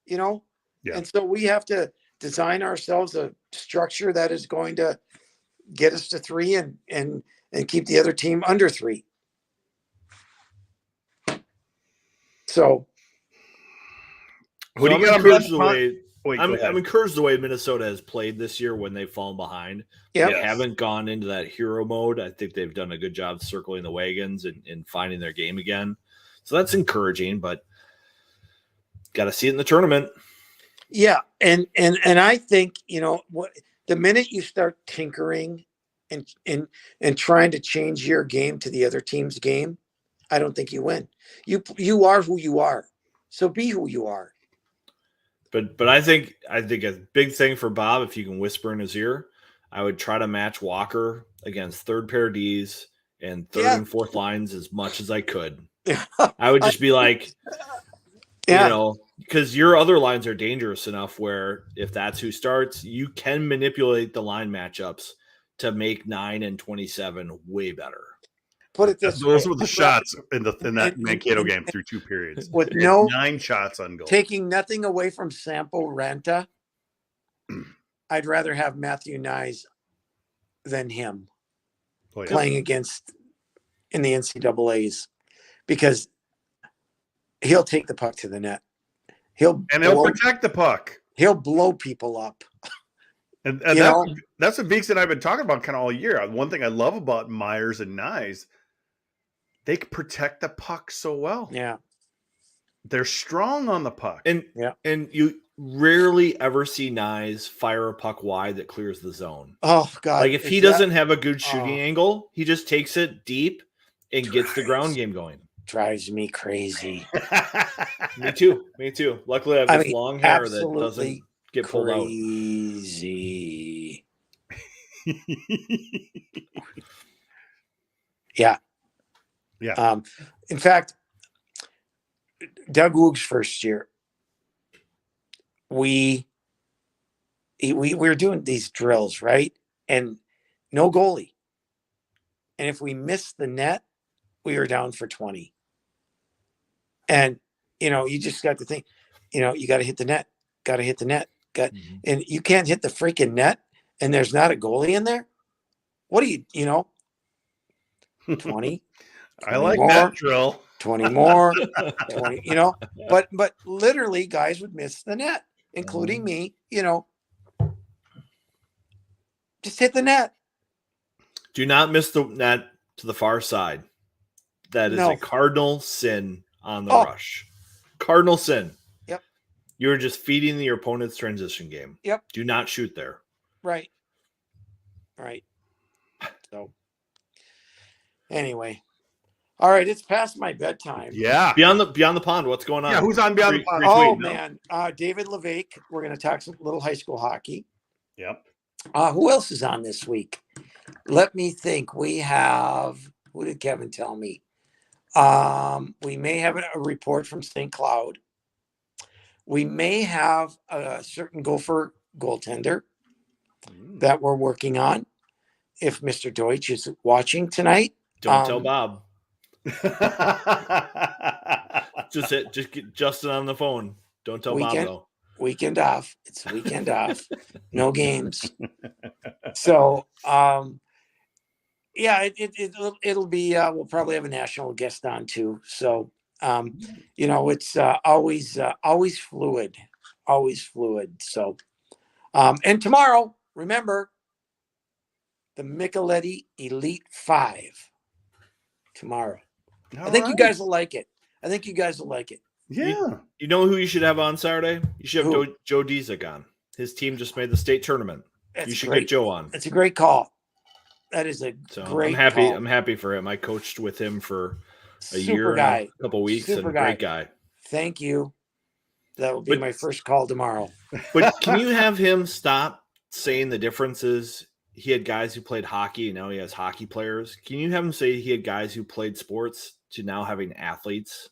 Yeah. And so we have to design ourselves a structure that is going to get us to 3 and keep the other team under 3. So who do you got? I'm encouraged the way Minnesota has played this year when they've fallen behind. Yep. They haven't gone into that hero mode. I think they've done a good job circling the wagons and finding their game again. So that's encouraging, but got to see it in the tournament. Yeah, and I think what the minute you start tinkering and trying to change your game to the other team's game, I don't think you win. You are who you are, so be who you are. But I think a big thing for Bob, if you can whisper in his ear, I would try to match Walker against third pair Ds and third and fourth lines as much as I could. I would just be like, because your other lines are dangerous enough where if that's who starts, you can manipulate the line matchups to make 9 and 27 way better. Put it this way. Those were the shots in that Mankato game through 2 periods. With 9 shots on goal. Taking nothing away from Sampo Ranta, I'd rather have Matthew Nyes than him playing against in the NCAAs, because he'll take the puck to the net. He'll protect the puck. He'll blow people up. And that's what Beeks and I've been talking about kind of all year. One thing I love about Myers and Nyes, they protect the puck so well. Yeah. They're strong on the puck. And you rarely ever see Nyes fire a puck wide that clears the zone. Oh God! Like if he doesn't have a good shooting angle, he just takes it deep and gets the ground game going. Drives me crazy. Me too. Luckily, I have this long hair that doesn't get pulled out. Crazy. Yeah. In fact, Doug Woog's first year, we were doing these drills, right? And no goalie. And if we missed the net, we were down for 20. And, you just got to think, you got to hit the net, and you can't hit the freaking net and there's not a goalie in there. What do you 20? I like more, that drill. 20 more, 20, but literally guys would miss the net, including me, just hit the net. Do not miss the net to the far side. That is a cardinal sin on the rush. Cardinal sin. Yep. You're just feeding your opponent's transition game. Yep. Do not shoot there. Right. So anyway. All right, it's past my bedtime. Yeah. Beyond the pond, what's going on? Yeah, who's on Beyond the Pond? Oh, man. David LeVake. We're going to talk some little high school hockey. Yep. Who else is on this week? Let me think. We have, who did Kevin tell me? We may have a report from St. Cloud. We may have a certain Gopher goaltender that we're working on. If Mr. Deutsch is watching tonight. Don't tell Bob. Just get Justin on the phone. Don't tell Bob though. Weekend off. It's weekend off. No games. So it'll be we'll probably have a national guest on too. So it's always fluid. So and tomorrow, remember the Micheletti Elite 5 tomorrow. I think you guys will like it. Yeah. You know who you should have on Saturday? You should have Joe Dizek on. His team just made the state tournament. You should get Joe on. It's a great call. That is a great call. I'm happy for him. I coached with him for a year and a couple weeks. Great guy. Thank you. That will be my first call tomorrow. But can you have him stop saying the differences? He had guys who played hockey, and now he has hockey players. Can you have him say he had guys who played sports to now having athletes?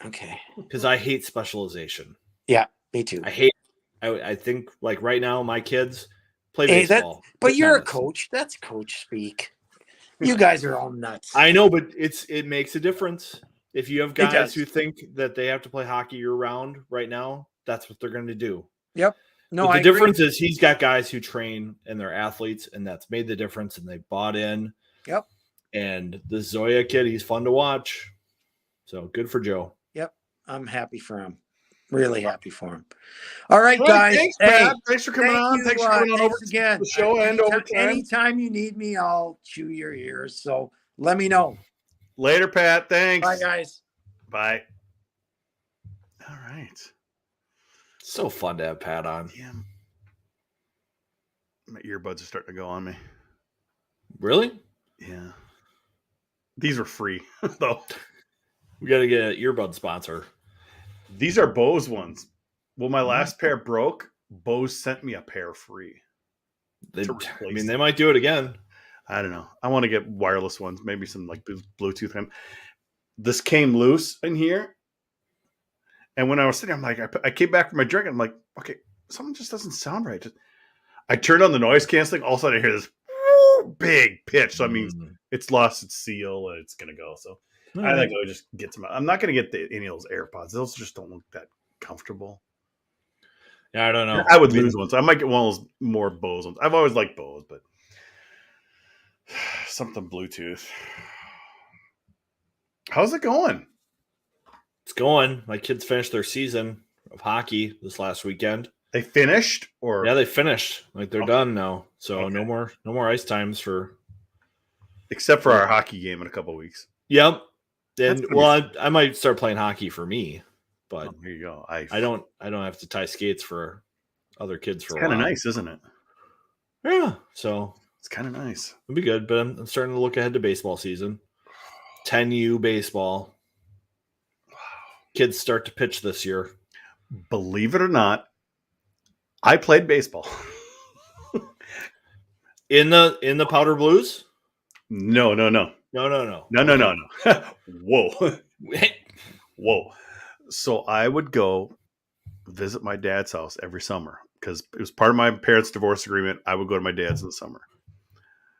Okay. Because I hate specialization. Yeah, me too. I think like right now my kids play baseball. But you're a coach. That's coach speak. You guys are all nuts. I know, but it makes a difference. If you have guys who think that they have to play hockey year round right now, that's what they're going to do. Yep. No, but the difference is he's got guys who train and they're athletes, and that's made the difference, and they bought in. Yep. And the Zoya kid, he's fun to watch. So good for Joe. Yep. I'm happy for him. Really happy for him. All right, guys. Thanks, Pat. Thanks for coming on. Thanks for coming on over again. The show and overtime. Anytime you need me, I'll chew your ears. So let me know. Later, Pat. Thanks. Bye, guys. Bye. All right. So fun to have Pat on. Yeah. My earbuds are starting to go on me. Really? Yeah. These are free, though. We got to get an earbud sponsor. These are Bose ones. Well, my last pair broke. Bose sent me a pair free. They might do it again. I don't know. I want to get wireless ones. Maybe some like Bluetooth. This came loose in here. And when I was sitting, I'm like, I came back from my drink. And I'm like, okay, something just doesn't sound right. I turned on the noise canceling. All of a sudden, I hear this big pitch. So that means it's lost its seal and it's going to go. So I think I'll just get some. I'm not going to get any of those AirPods. Those just don't look that comfortable. Yeah, I don't know. I would lose one. So I might get one of those more Bose ones. I've always liked Bose, but something Bluetooth. How's it going? It's going. My kids finished their season of hockey this last weekend. They finished, or yeah, they finished. Like they're done now. So no more ice times for, except for our hockey game in a couple of weeks. Yep. And I might start playing hockey for me. but there you go. I don't have to tie skates for other kids for a while. Kind of nice, isn't it? Yeah, so it's kind of nice. It'll be good, but I'm starting to look ahead to baseball season. 10U baseball. Wow. Kids start to pitch this year. Believe it or not, I played baseball. In the Powder Blues? No. Whoa. Whoa. So I would go visit my dad's house every summer because it was part of my parents' divorce agreement. I would go to my dad's in the summer.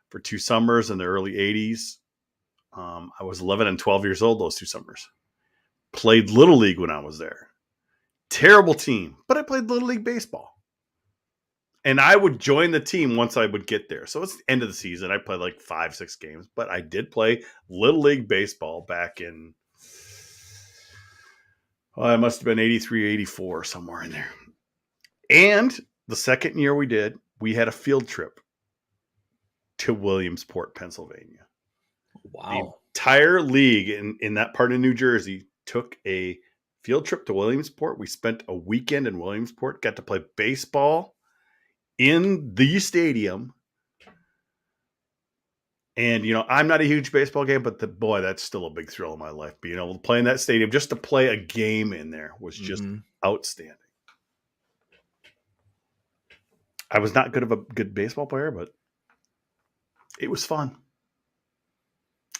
For 2 summers in the early 80s. I was 11 and 12 years old those 2 summers. Played Little League when I was there. Terrible team, but I played Little League baseball. And I would join the team once I would get there. So it's the end of the season. I played like 5-6 games, but I did play Little League baseball back in, it must have been 83, 84, somewhere in there. And the second year we had a field trip to Williamsport, Pennsylvania. Wow. The entire league in that part of New Jersey took a field trip to Williamsport. We spent a weekend in Williamsport, got to play baseball in the stadium. And, I'm not a huge baseball game, but that's still a big thrill in my life. Being able to play in that stadium, just to play a game in there was just outstanding. I was not good of a good baseball player, but it was fun.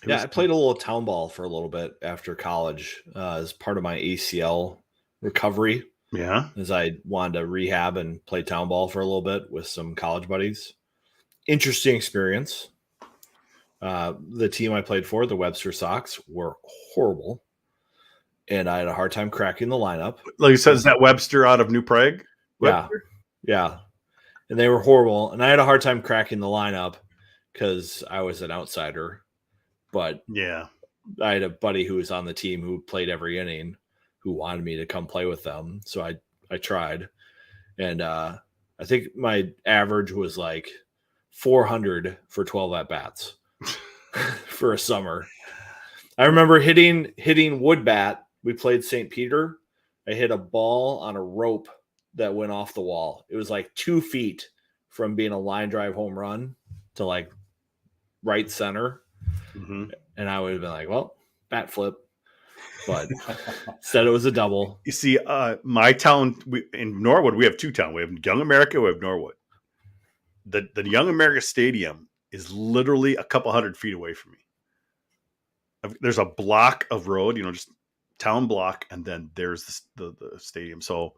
I played a little town ball for a little bit after college as part of my ACL recovery. Yeah. As I wanted to rehab and play town ball for a little bit with some college buddies. Interesting experience. The team I played for, the Webster Sox, were horrible. And I had a hard time cracking the lineup. Like you said, is that Webster out of New Prague? Webster? Yeah. And they were horrible. And I had a hard time cracking the lineup because I was an outsider. But yeah, I had a buddy who was on the team who played every inning who wanted me to come play with them. So I tried. And I think my average was like 400 for 12 at-bats for a summer. I remember hitting wood bat. We played St. Peter. I hit a ball on a rope that went off the wall. It was like 2 feet from being a line drive home run to like right center. Mm-hmm. And I would have been like, well, bat flip. But instead it was a double. You see, my town in Norwood, we have 2 towns. We have Young America, we have Norwood. The Young America Stadium is literally a couple hundred feet away from me. There's a block of road, just town block, and then there's the stadium. So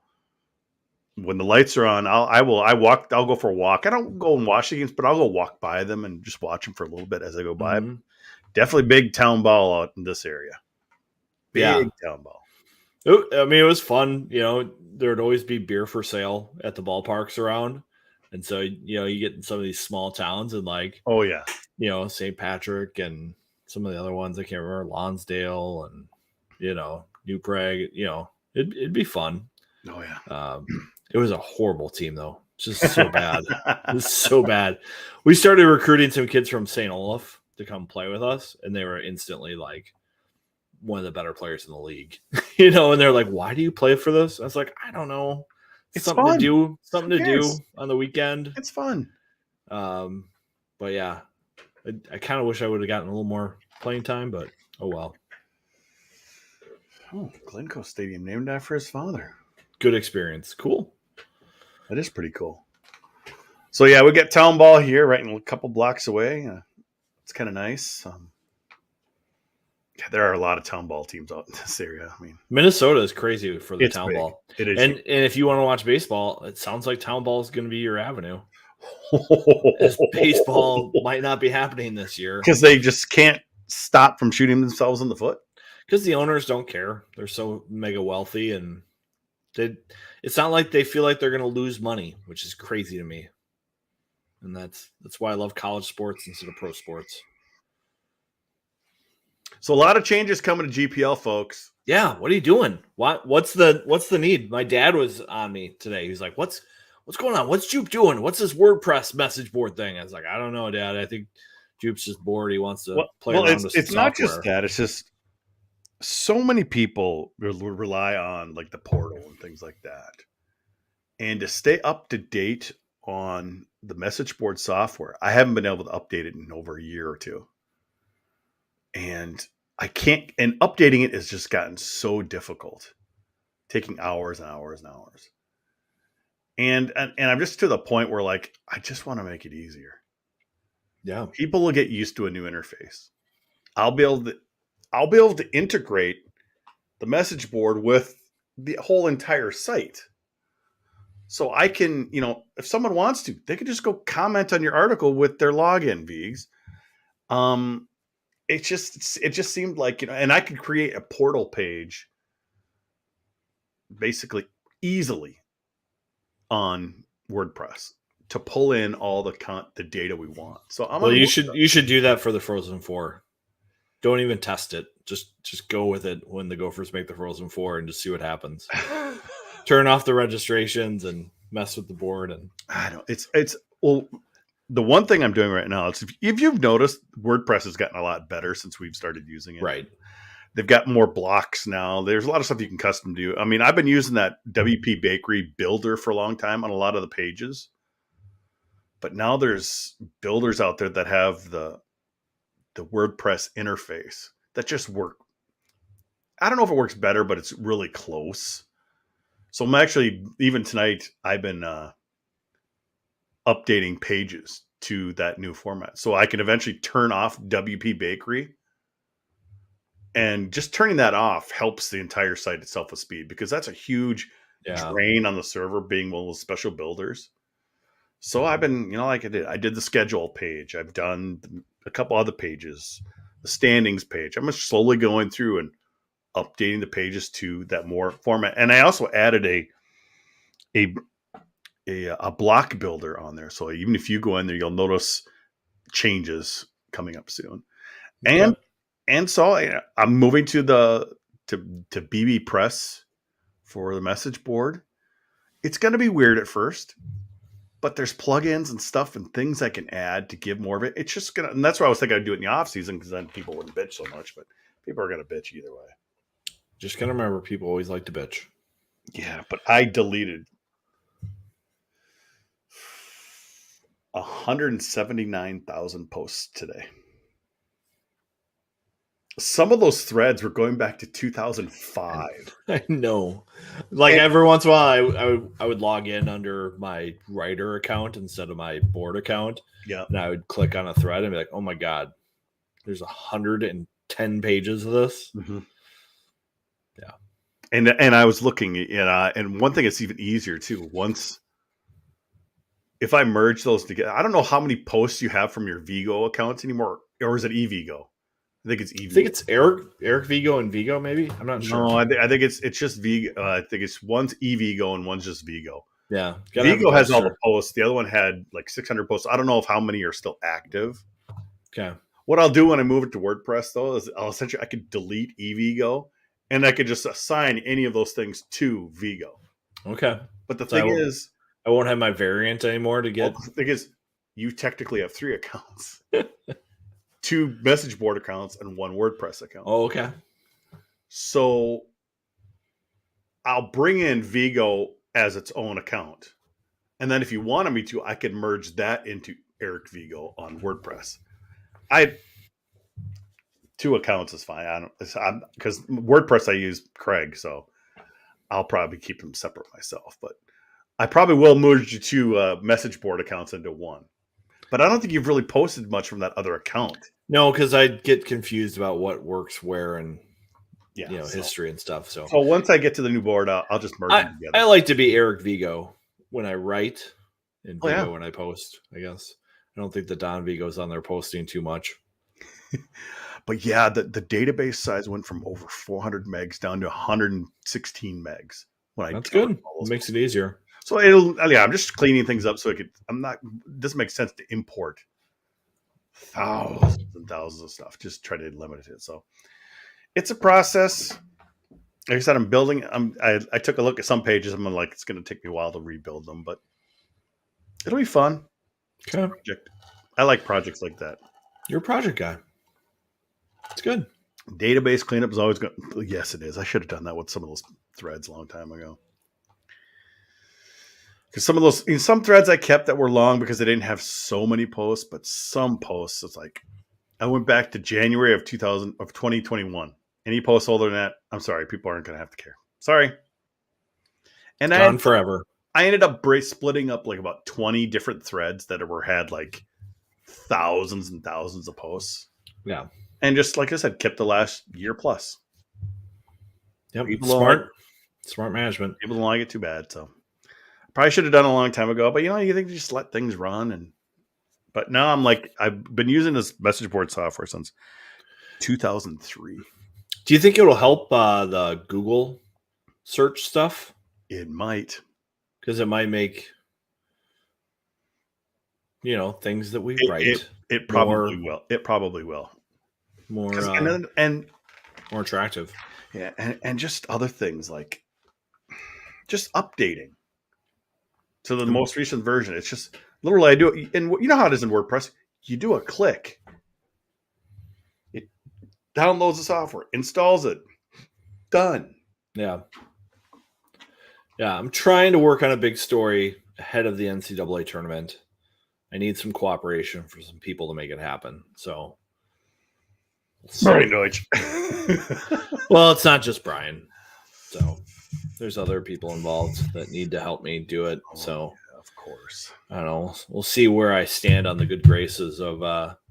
when the lights are on, I'll go for a walk. I don't go and watch the games, but I'll go walk by them and just watch them for a little bit as I go by. Mm-hmm. Definitely big town ball out in this area. Big town ball. I mean, it was fun. There'd always be beer for sale at the ballparks around. And so, you get in some of these small towns and like, oh yeah, St. Patrick and some of the other ones. I can't remember, Lonsdale and, New Prague, it'd be fun. Oh yeah. It was a horrible team though. Just so bad. It was so bad. We started recruiting some kids from St. Olaf to come play with us. And they were instantly like one of the better players in the league, and they're like, why do you play for this? I was like, I don't know. It's something fun. to do, something to do on the weekend. It's fun. But yeah, I kind of wish I would have gotten a little more playing time, but oh well. Oh, Glencoe Stadium named after his father. Good experience. Cool. That is pretty cool. So yeah, we got town ball here, right a couple blocks away. It's kind of nice. There are a lot of town ball teams out in this area. I mean, Minnesota is crazy for the town big. ball. It is. And if you want to watch baseball, it sounds like town ball is going to be your avenue. Baseball might not be happening this year because they just can't stop from shooting themselves in the foot. Because the owners don't care. They're so mega wealthy, and it's not like they feel like they're going to lose money, which is crazy to me. And that's why I love college sports instead of pro sports. So a lot of changes coming to GPL, folks. Yeah, what are you doing? What's the need? My dad was on me today. He's like, "What's going on? What's Jupe doing? What's this WordPress message board thing?" I was like, "I don't know, Dad. I think Jupe's just bored. He wants to play around with some it's not software." just that. It's just so many people rely on like the portal and things like that. And to stay up to date on the message board software, I haven't been able to update it in over a year or two. And I can't, and updating it has just gotten so difficult, taking hours and hours and hours. And I'm just to the point where like, I just want to make it easier. Yeah. People will get used to a new interface. I'll be able to integrate the message board with the whole entire site. So I can, if someone wants to, they could just go comment on your article with their login, Vigs. It just seemed like, and I could create a portal page basically easily on WordPress to pull in all the data we want. So you should do that for the Frozen 4. Don't even test it. Just go with it when the Gophers make the Frozen 4 and just see what happens. Turn off the registrations and mess with the board. And I don't. Well, the one thing I'm doing right now is if you've noticed, WordPress has gotten a lot better since we've started using it. Right. They've got more blocks now. There's a lot of stuff you can custom do. I mean, I've been using that WP Bakery builder for a long time on a lot of the pages. But now there's builders out there that have the WordPress interface that just work. I don't know if it works better, but it's really close. So I'm actually, even tonight, I've been updating pages to that new format. So I can eventually turn off WP Bakery. And just turning that off helps the entire site itself with speed, because that's a huge drain on the server being one of those special builders. So I've been, like I did the schedule page. I've done a couple other pages, the standings page. I'm just slowly going through and updating the pages to that more format. And I also added a block builder on there. So even if you go in there, you'll notice changes coming up soon. And so I'm moving to BB Press for the message board. It's going to be weird at first, but there's plugins and stuff and things I can add to give more of it. It's just going to, and that's why I was thinking I'd do it in the off season, because then people wouldn't bitch so much, but people are going to bitch either way. Just got to remember, people always like to bitch. Yeah, but I deleted 179,000 posts today. Some of those threads were going back to 2005. I know. Every once in a while, I would log in under my writer account instead of my board account. Yeah. And I would click on a thread and be like, oh my God, there's 110 pages of this. Mm-hmm. Yeah. And I was looking, and one thing that's even easier too, if I merge those together, I don't know how many posts you have from your Vigo accounts anymore, or is it eVigo? I think it's eVigo. I think it's Eric Vigo and Vigo, maybe. I'm not sure. No, I think it's just Vigo. I think it's one's eVigo and one's just Vigo. Yeah. Vigo has all the posts. The other one had like 600 posts. I don't know how many are still active. Okay. What I'll do when I move it to WordPress, though, is I could delete eVigo, and I could just assign any of those things to Vigo. Okay. But the thing is, I won't have my variant anymore to get. Well, the thing is, you technically have 3 accounts. 2 message board accounts and 1 WordPress account. Oh, okay. So I'll bring in Vigo as its own account. And then if you wanted me to, I could merge that into Eric Vigo on WordPress. 2 accounts is fine. Because WordPress I use Craig, so I'll probably keep them separate myself. But I probably will merge the 2 message board accounts into 1. But I don't think you've really posted much from that other account. No, because I get confused about what works where and history and stuff. So once I get to the new board, I'll just merge them together. I like to be Eric Vigo when I write and Vigo when I post, I guess. I don't think the Don Vigo's on there posting too much. But yeah, the database size went from over 400 megs down to 116 megs. That's good. It makes it easier. So I'm just cleaning things up so it doesn't make sense to import thousands and thousands of stuff. Just try to limit it. So it's a process. Like I said, I'm building. I took a look at some pages. I'm like, it's going to take me a while to rebuild them, but it'll be fun. Okay. I like projects like that. You're a project guy. It's good. Database cleanup is always good. Yes, it is. I should have done that with some of those threads a long time ago. Because some threads I kept that were long because they didn't have so many posts, but some posts, it's like, I went back to January of 2021. Any posts older than that, I'm sorry, people aren't going to have to care. Sorry. And Gone forever. I ended up splitting up like about 20 different threads that had like thousands and thousands of posts. Yeah. And just like I said, kept the last year plus. Yep. People Smart management. People don't like it too bad. So probably should have done it a long time ago. But you think you just let things run. But now I'm like, I've been using this message board software since 2003. Do you think it'll help the Google search stuff? It might. Because it might make, things that we write. It probably will. It probably will. More more attractive. Yeah, and just other things like just updating to the most recent version. It's just literally I do it, and you know how it is in WordPress. You do a click, it downloads the software, installs it, done. Yeah. I'm trying to work on a big story ahead of the NCAA tournament. I need some cooperation for some people to make it happen. So. Brian Deutsch. Well, it's not just Brian. So there's other people involved that need to help me do it. So yeah, of course. I don't know. We'll see where I stand on the good graces of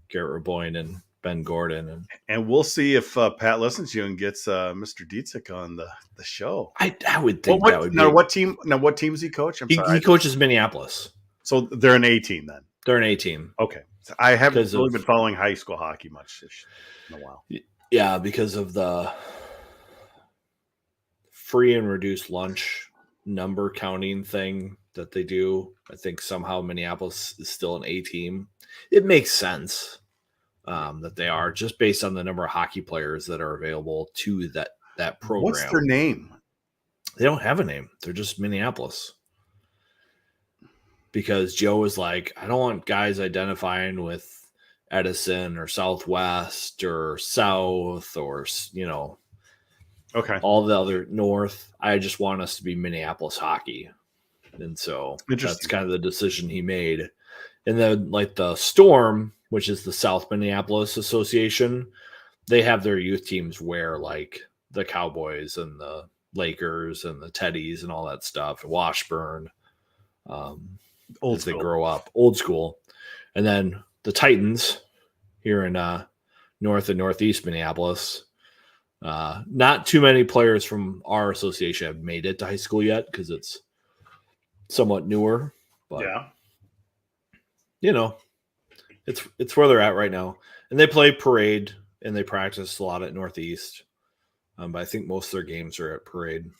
Garrett Raboyne and Ben Gordon. And we'll see if Pat listens to you and gets Mr. Dietzick on the show. I would think that would be. What team does he coach? He coaches Minneapolis. So they're an A team then? They're an A team. Okay. So I haven't really been following high school hockey much in a while. Yeah, because of the free and reduced lunch number counting thing that they do. I think somehow Minneapolis is still an A team. It makes sense that they are, just based on the number of hockey players that are available to that program. What's their name? They don't have a name. They're just Minneapolis. Because Joe was like, I don't want guys identifying with Edison or Southwest or South or, okay, all the other North. I just want us to be Minneapolis hockey. And so that's kind of the decision he made. And then like the Storm, which is the South Minneapolis Association, they have their youth teams wear like the Cowboys and the Lakers and the Teddies and all that stuff. Washburn. Old as school. They grow up. Old school. And then the Titans here in North and Northeast Minneapolis. Not too many players from our association have made it to high school yet because it's somewhat newer. But it's where they're at right now. And they play Parade and they practice a lot at Northeast. But I think most of their games are at Parade.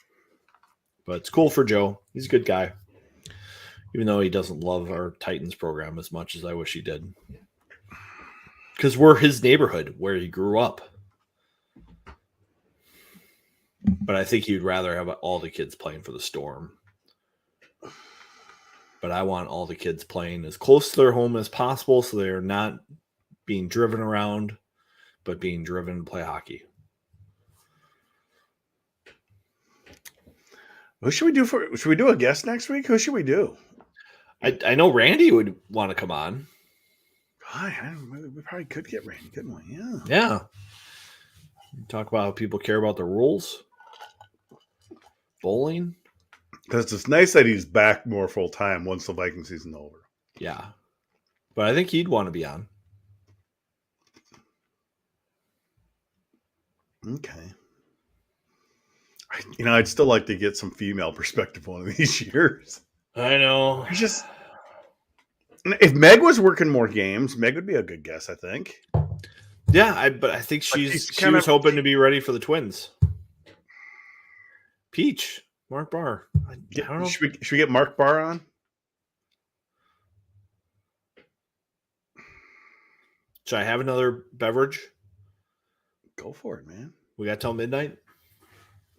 But it's cool for Joe. He's a good guy. Even though he doesn't love our Titans program as much as I wish he did. Because we're his neighborhood where he grew up. But I think he'd rather have all the kids playing for the Storm. But I want all the kids playing as close to their home as possible so they're not being driven around, but being driven to play hockey. Who should we do should we do a guest next week? Who should we do? I know Randy would want to come on. We probably could get Randy, couldn't we? Yeah. Yeah. Talk about how people care about the rules. Bowling. Because it's nice that he's back more full time once the Viking season's over. Yeah. But I think he'd want to be on. Okay. I'd still like to get some female perspective one of these years. I know. If Meg was working more games, Meg would be a good guess, I think. Yeah, but I think she was hoping to be ready for the Twins. Peach, Mark Barr. I don't know. Should we get Mark Barr on? Should I have another beverage? Go for it, man. We got till midnight?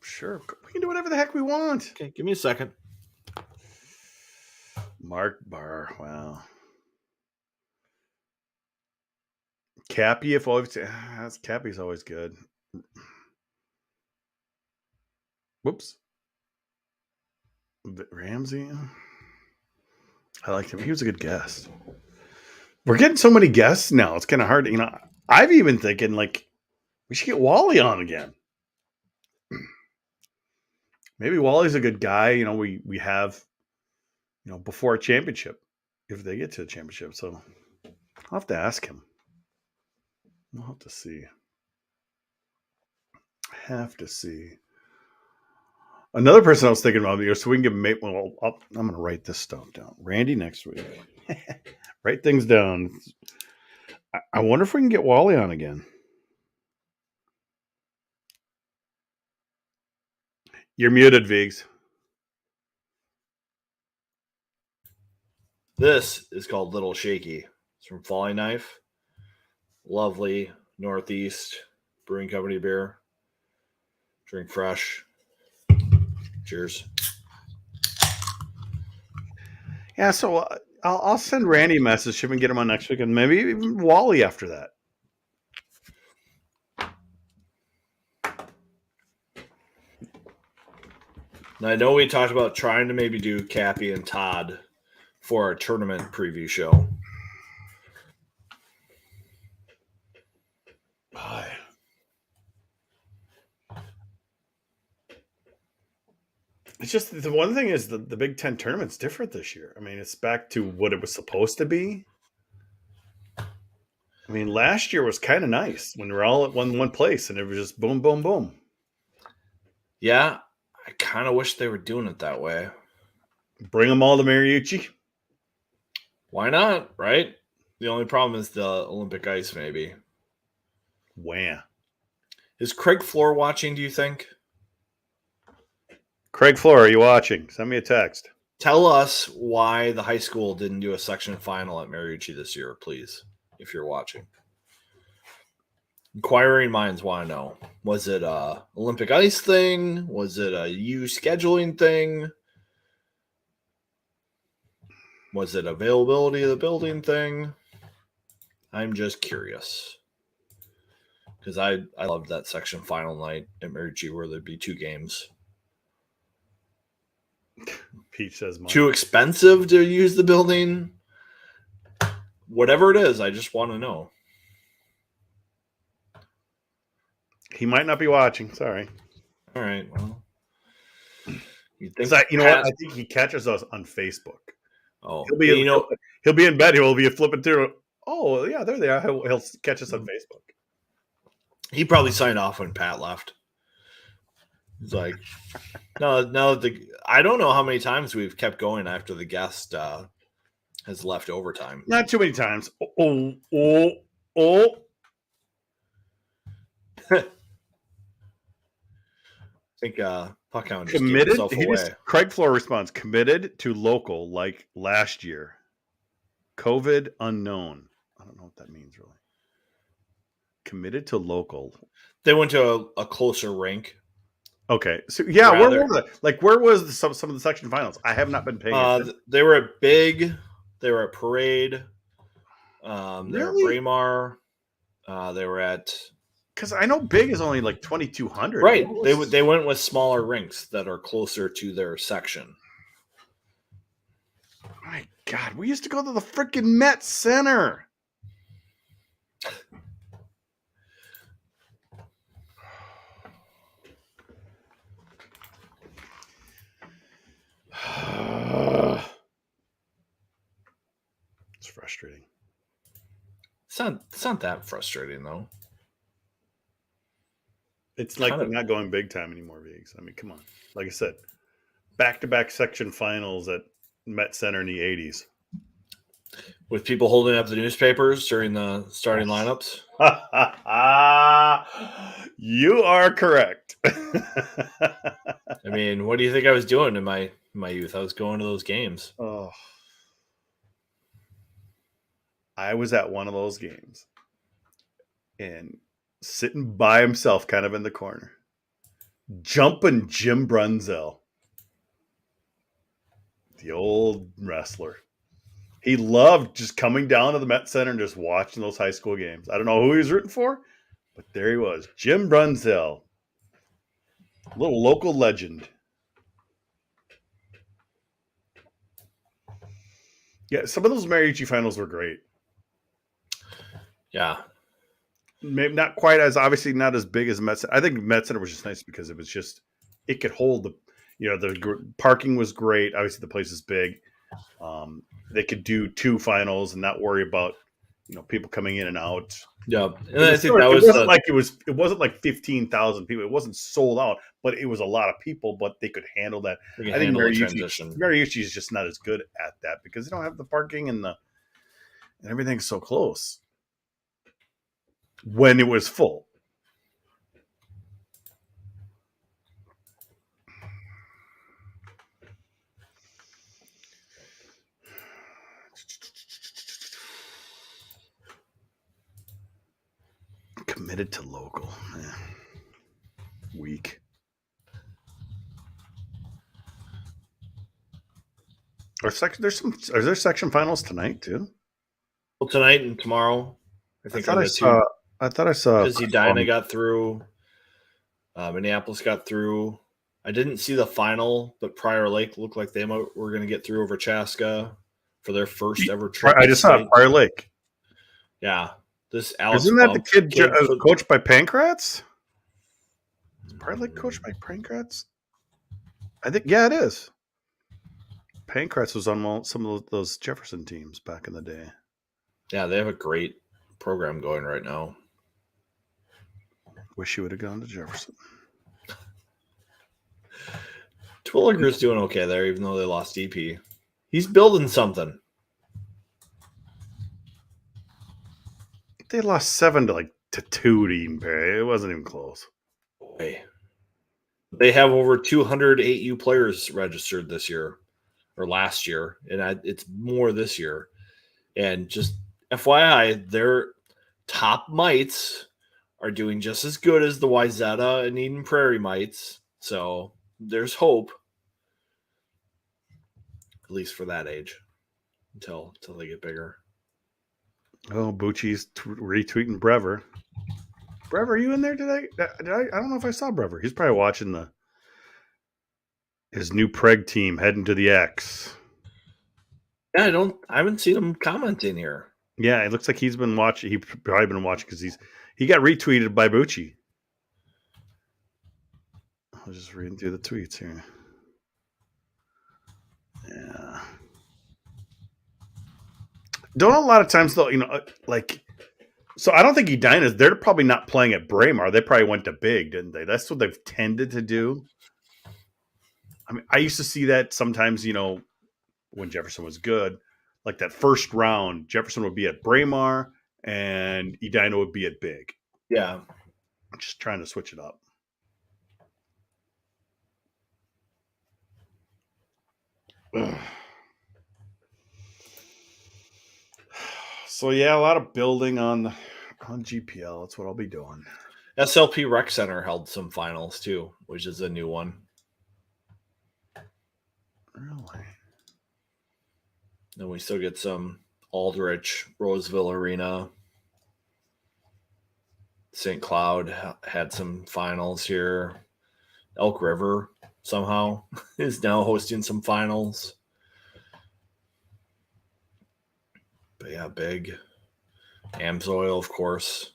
Sure. We can do whatever the heck we want. Okay, give me a second. Mark Barr. Wow. Cappy, Cappy's always good. Whoops. Ramsey. I liked him. He was a good guest. We're getting so many guests now. It's kind of hard. I've even thinking like we should get Wally on again. Maybe Wally's a good guy. We have, before a championship, if they get to the championship. So I'll have to ask him. We'll have to see. Another person I was thinking about so we can give I'm going to write this stuff down. Randy next week. Write things down. I wonder if we can get Wally on again. You're muted, Viggs. This is called Little Shaky. It's from Falling Knife. Lovely Northeast Brewing Company beer. Drink fresh. Cheers. Yeah, so I'll send Randy a message if we can get him on next week, and maybe even Wally after that. Now, I know we talked about trying to maybe do Cappy and Todd for our tournament preview show. It's just the one thing is the Big Ten tournament's different this year. I mean, it's back to what it was supposed to be. I mean, last year was kind of nice when we were all at one place and it was just boom, boom, boom. Yeah, I kind of wish they were doing it that way. Bring them all to Mariucci. Why not, right? The only problem is the Olympic ice, maybe. Wham. Is Craig Floor watching, do you think? Craig Floor, are you watching? Send me a text. Tell us why the high school didn't do a section final at Mariucci this year, please, if you're watching. Inquiring minds want to know. Was it a Olympic ice thing? Was it a U scheduling thing? Was it availability of the building thing? I'm just curious. Because I loved that section final night at Mariucci where there'd be 2 games. Peach says money. Too expensive to use the building? Whatever it is, I just want to know. He might not be watching. Sorry. All right. Well, you know what? I think he catches us on Facebook. Oh, he'll be in bed. He'll be flipping through. Oh, yeah, there they are. He'll catch us on Facebook. He probably signed off when Pat left. He's like, no. I don't know how many times we've kept going after the guest has left overtime. Not too many times. Oh. I think Puckhound just gave himself away. Craig Floor responds, committed to local like last year. COVID unknown. I don't know what that means really. Committed to local. They went to a closer rink. Okay. So yeah, where was some of the section finals? I have not been paying attention. They were at Big, they were at Parade, they were at Braemar, they were at because I know Big is only like 2,200. Right. They went with smaller rinks that are closer to their section. My God, we used to go to the freaking Met Center. It's frustrating. It's not that frustrating though. It's like we're not going big time anymore, Viggs. I mean, come on. Like I said, back-to-back section finals at Met Center in the 80s. With people holding up the newspapers during the starting lineups? You are correct. I mean, what do you think I was doing in my youth? I was going to those games. Oh. I was at one of those games. And sitting by himself kind of in the corner. Jumping Jim Brunzell. The old wrestler. He loved just coming down to the Met Center and just watching those high school games. I don't know who he was rooting for, But there he was, Jim Brunzell, a little local legend. Yeah, some of those Mariucci finals were great. Yeah. Maybe not quite as obviously not as big as Met Center. I think Met Center was just nice because it was just it could hold the parking was great. Obviously the place is big. They could do 2 finals and not worry about people coming in and out. Yeah, and I think that was it wasn't like 15,000 people. It wasn't sold out, but it was a lot of people. But they could handle that. I think Mariucci is just not as good at that because they don't have the parking and everything's so close. When it was full. Committed to local. Yeah. Weak. Are there section finals tonight too? Well, tonight and tomorrow. I thought I saw because Edina got through. Minneapolis got through. I didn't see the final, but Prior Lake looked like they were going to get through over Chaska for their first ever trip. I just saw Prior Lake. Yeah. This Alex Isn't that the kid coached by Pancratz? Is Prior Lake coached by Pancratz? I think, yeah, it is. Pancratz was on some of those Jefferson teams back in the day. Yeah, they have a great program going right now. Wish you would have gone to Jefferson. Twilliger's doing okay there, even though they lost EP. He's building something. They lost 7 to 2 to Eden Prairie. It wasn't even close. Boy. They have over 200 8U players registered this year or last year, and it's more this year. And just FYI, their top mites are doing just as good as the Wayzata and Eden Prairie mites. So there's hope, at least for that age, until they get bigger. Oh, Bucci's retweeting Brever. Brever, are you in there today? I don't know if I saw Brever. He's probably watching his new Preg team heading to the X. Yeah, I haven't seen him commenting here. Yeah, it looks like he's been watching. He's probably been watching because he got retweeted by Bucci. I was just reading through the tweets here. Yeah. Don't a lot of times though, so I don't think Edina's. They're probably not playing at Braemar. They probably went to Big, didn't they? That's what they've tended to do. I mean, I used to see that sometimes, when Jefferson was good, like that first round, Jefferson would be at Braemar and Edina would be at Big. Yeah. I'm just trying to switch it up. So yeah, a lot of building on GPL. That's what I'll be doing. SLP Rec Center held some finals too, which is a new one. Really? Then we still get some Aldrich, Roseville Arena. St. Cloud had some finals here. Elk River somehow is now hosting some finals. But yeah, big. Amsoil, of course.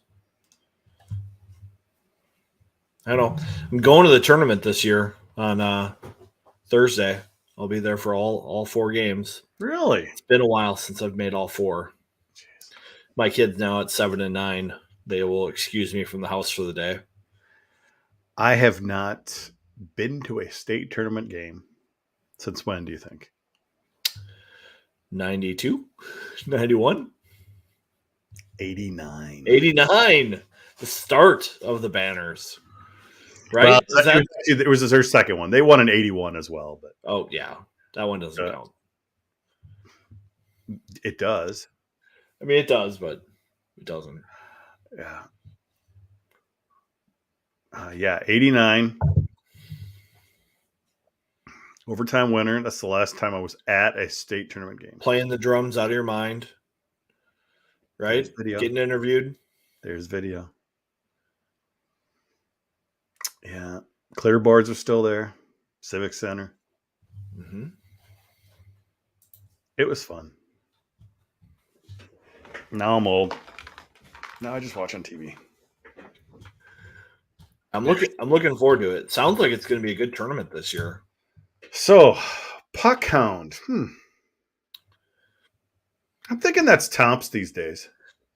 I don't know. I'm going to the tournament this year on Thursday. I'll be there for all 4 games. Really? It's been a while since I've made all 4. Jeez. My kids now at 7 and 9. They will excuse me from the house for the day. I have not been to a state tournament game since when, do you think? 92? 91? 89. 89. The start of the banners. Right? Well, it was their second one. They won in 81 as well. But oh, yeah. That one doesn't count. It does. I mean, it does, but it doesn't. Yeah. 89. Overtime winner. That's the last time I was at a state tournament game. Playing the drums out of your mind. Right? Getting interviewed. There's video. Yeah. Clear boards are still there. Civic Center. Mm-hmm. It was fun. Now I'm old. Now I just watch on TV. I'm looking forward to it. Sounds like it's going to be a good tournament this year. So, Puck Hound. I'm thinking that's Tomps these days.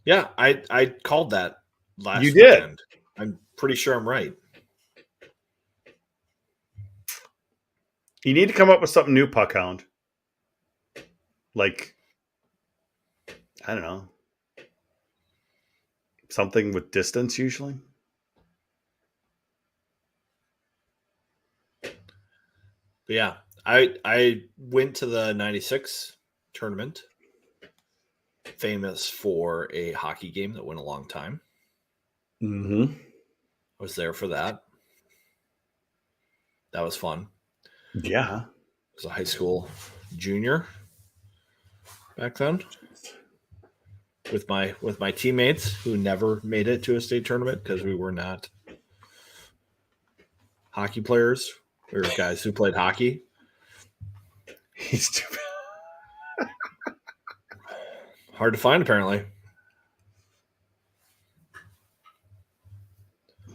Yeah, I called that last You did. weekend. I'm pretty sure I'm right. You need to come up with something new, Puck Hound. Like, I don't know. Something with distance, usually. But yeah, I went to the 96 tournament, famous for a hockey game that went a long time. Mm-hmm. I was there for that. That was fun. Yeah. I was a high school junior back then with my teammates who never made it to a state tournament because we were not hockey players. We were guys who played hockey. He's too Hard to find, apparently.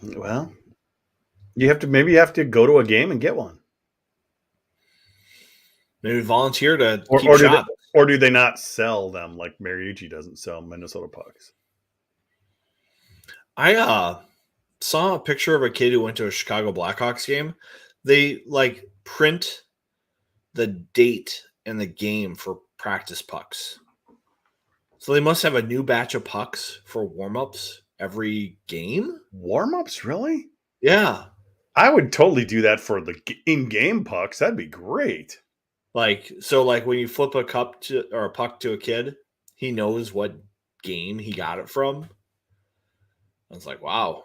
Well, maybe you have to go to a game and get one. Maybe volunteer to keep Or shop. do they not sell them like Mariucci doesn't sell Minnesota pucks? I saw a picture of a kid who went to a Chicago Blackhawks game. They like print the date and the game for practice pucks. So they must have a new batch of pucks for warm-ups every game? Warm-ups, really? Yeah. I would totally do that for the in-game pucks. That'd be great. Like when you flip a puck to a kid, he knows what game he got it from. I was like, wow.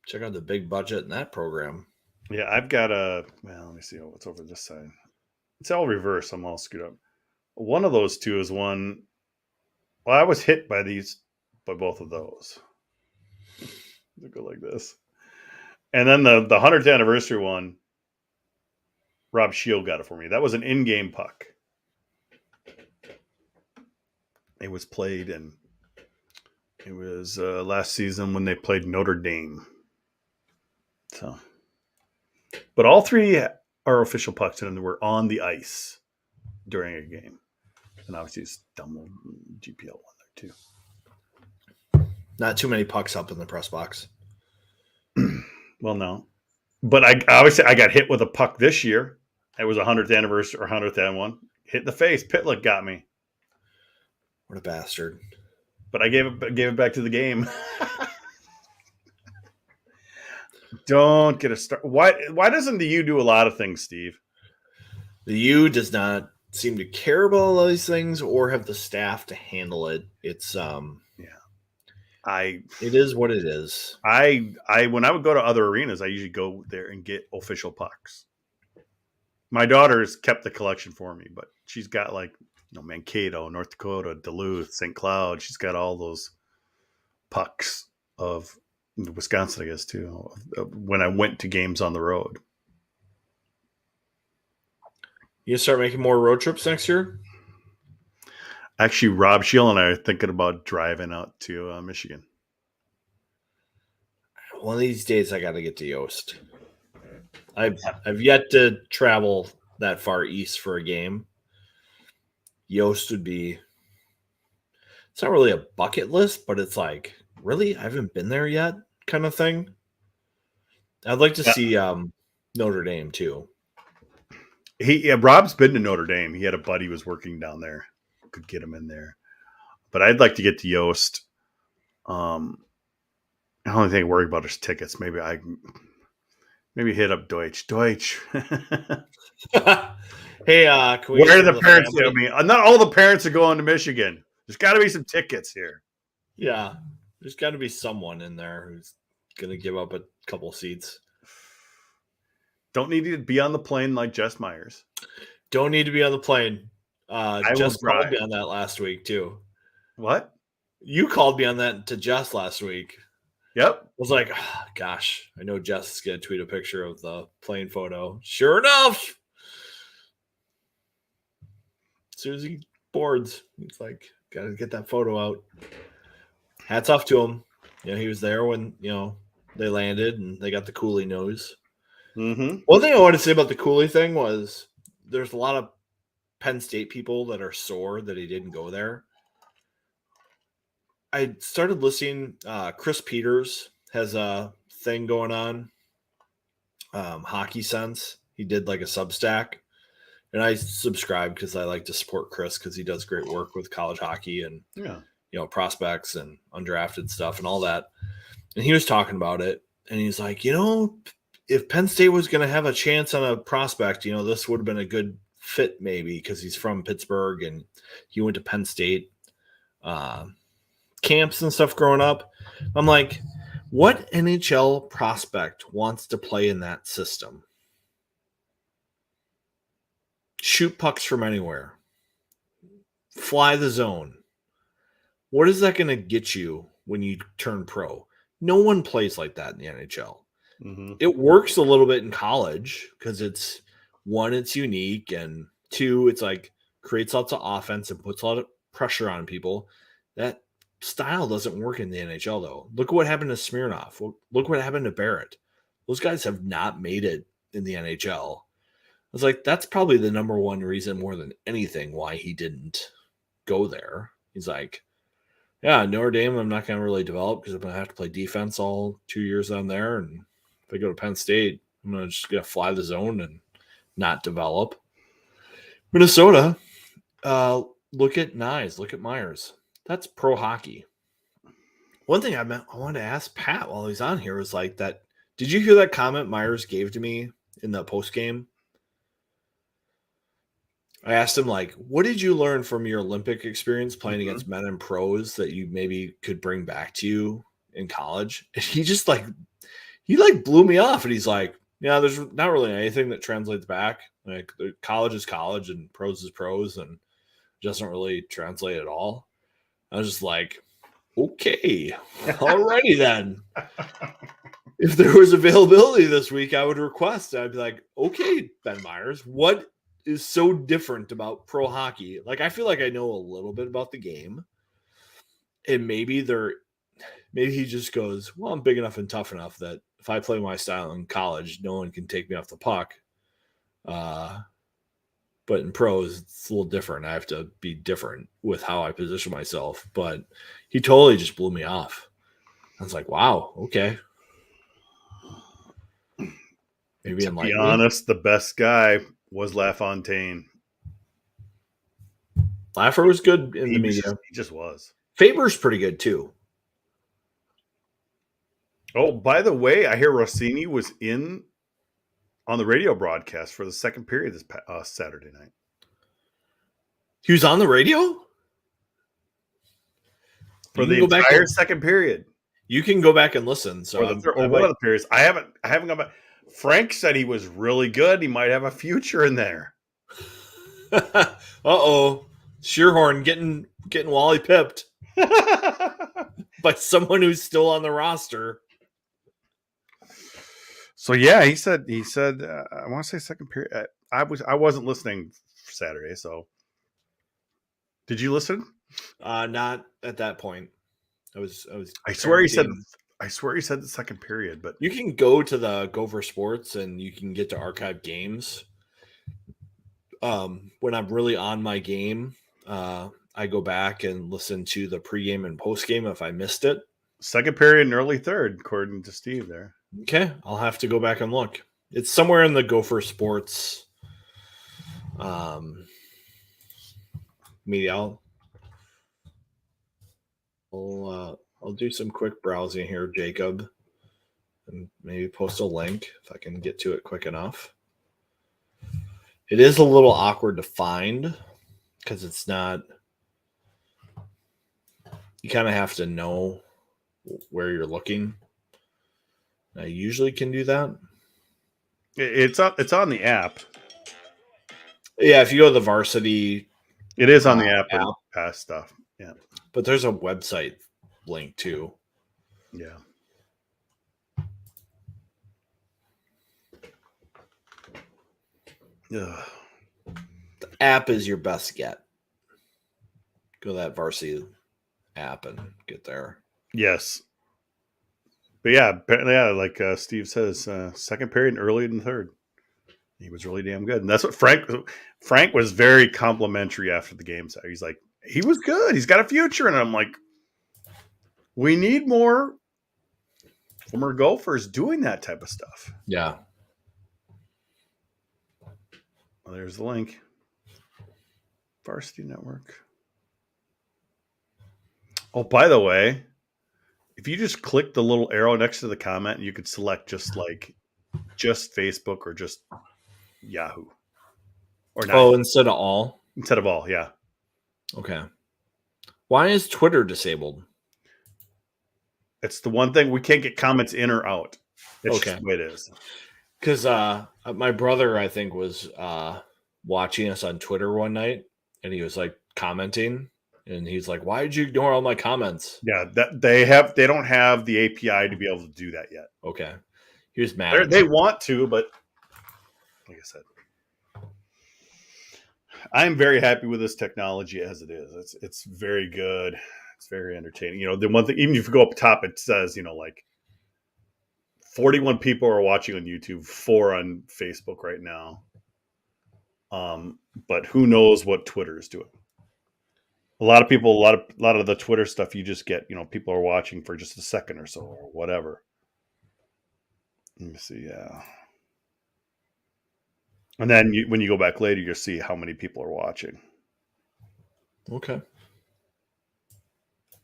Check out the big budget in that program. Yeah, I've got let me see what's over this side. It's all reverse. I'm all screwed up. One of those two is one. Well, I was hit by both of those. They go like this. And then the 100th anniversary one, Rob Shield got it for me. That was an in-game puck. It was played and it was last season when they played Notre Dame. So, but all three are official pucks and were on the ice during a game. And obviously it's dumb GPL one there too. Not too many pucks up in the press box. Well, no. But I got hit with a puck this year. It was 100th anniversary or 100th and one. Hit in the face. Pitlick got me. What a bastard. But I gave it back to the game. Don't get a start. Why doesn't the U do a lot of things, Steve? The U does not seem to care about all these things or have the staff to handle it. It's it is what it is. When I would go to other arenas, I usually go there and get official pucks. My daughter's kept the collection for me, but she's got Mankato, North Dakota, Duluth, St. Cloud. She's got all those pucks of Wisconsin, I guess, too, when I went to games on the road. You start making more road trips next year? Actually, Rob Shield and I are thinking about driving out to Michigan. One of these days, I got to get to Yost. I've yet to travel that far east for a game. Yost would be. It's not really a bucket list, but it's like, really, I haven't been there yet, kind of thing. I'd like to see Notre Dame too. Rob's been to Notre Dame. He had a buddy who was working down there. Could get him in there, but I'd like to get to Yost. The only thing I worry about is tickets. Maybe hit up Deutsch. Hey, can we where are the parents? I mean, not all the parents are going to Michigan. There's got to be some tickets here. Yeah, there's got to be someone in there who's going to give up a couple seats. Don't need to be on the plane like Jess Myers. Don't need to be on the plane. Jess called drive. me on that last week too. What? You called me on that to Jess last week. Yep. I was like, oh, gosh, I know Jess is going to tweet a picture of the plane photo. Sure enough, as soon as he boards, he's like, got to get that photo out. Hats off to him. He was there when, they landed and they got the Cooley nose. Mm-hmm. One thing I wanted to say about the Cooley thing was there's a lot of Penn State people that are sore that he didn't go there. I started listening. Chris Peters has a thing going on. Hockey Sense. He did like a Substack. And I subscribe because I like to support Chris because he does great work with college hockey and prospects and undrafted stuff and all that. And he was talking about it. And he's like, if Penn State was going to have a chance on a prospect, this would have been a good fit maybe because he's from Pittsburgh and he went to Penn State camps and stuff growing up. I'm like, what NHL prospect wants to play in that system? Shoot pucks from anywhere. Fly the zone. What is that going to get you when you turn pro? No one plays like that in the NHL. Mm-hmm. It works a little bit in college because it's unique, and two, it's like creates lots of offense and puts a lot of pressure on people. That style doesn't work in the NHL though. Look at what happened to Smirnoff. Look what happened to Barrett. Those guys have not made it in the NHL. I was like, that's probably the number one reason more than anything why he didn't go there. He's like, yeah, Notre Dame, I'm not going to really develop because I'm going to have to play defense all 2 years I'm there. And if I go to Penn State, I'm going to fly the zone and not develop. Minnesota, look at Nyes, look at Myers. That's pro hockey. One thing I wanted to ask Pat while he's on here was like that. Did you hear that comment Myers gave to me in the post game? I asked him, like, what did you learn from your Olympic experience playing against men and pros that you maybe could bring back to you in college? And he just blew me off. And he's like, yeah, there's not really anything that translates back. Like college is college and pros is pros and doesn't really translate at all. I was just like, okay, alrighty then. If there was availability this week, I would request. I'd be like, okay, Ben Myers, what is so different about pro hockey? Like, I feel like I know a little bit about the game, and maybe he just goes, well, I'm big enough and tough enough that if I play my style in college, no one can take me off the puck. But in pros, it's a little different. I have to be different with how I position myself. But he totally just blew me off. I was like, wow, okay. Maybe to be honest, the best guy was LaFontaine. Laffer was good in the media. He just was. Faber's pretty good too. Oh, by the way, I hear Rossini was on the radio broadcast for the second period this Saturday night. He was on the radio? For the entire second period. You can go back and listen. So or one of the periods. I haven't gone back. Frank said he was really good. He might have a future in there. Uh-oh. Shearhorn getting Wally pipped by someone who's still on the roster. So yeah, he said I want to say second period. I wasn't listening Saturday, so did you listen? Not at that point. I swear he said the second period, but you can go to the Gopher Sports and you can get to archive games. When I'm really on my game, I go back and listen to the pregame and postgame if I missed it. Second period and early third, according to Steve there. Okay, I'll have to go back and look. It's somewhere in the Gopher Sports media. I'll do some quick browsing here, Jacob, and maybe post a link if I can get to it quick enough. It is a little awkward to find because it's not. You kind of have to know where you're looking. I usually can do that. It's on the app. Yeah, if you go to the varsity, it is on the app and past stuff. Yeah, but there's a website link too. Yeah. Ugh. The app is your best get. Go to that varsity app and get there. Yes. But yeah, apparently, yeah, like Steve says, second period and early in the third. He was really damn good. And that's what Frank was very complimentary after the game. So he's like, he was good. He's got a future. And I'm like, we need more former Gophers doing that type of stuff. Yeah. Well, there's the link. Varsity Network. Oh, by the way, if you just click the little arrow next to the comment, you could select just Facebook or just Yahoo. Or not. Oh, instead of all? Instead of all, yeah. Okay. Why is Twitter disabled? It's the one thing we can't get comments in or out. It's Okay. just the way it is. Because my brother, I think, was watching us on Twitter one night, and he was like commenting, and he's like, "Why did you ignore all my comments?" Yeah, they don't have the API to be able to do that yet. Okay. He was mad. They want to, but like I said, I'm very happy with this technology as it is. It's very good. It's very entertaining. The one thing, even if you go up top, it says, like 41 people are watching on YouTube, 4 on Facebook right now. But who knows what Twitter is doing? A lot of people, a lot of the Twitter stuff, you just get, people are watching for just a second or so or whatever. Let me see. Yeah. And then when you go back later, you'll see how many people are watching. Okay.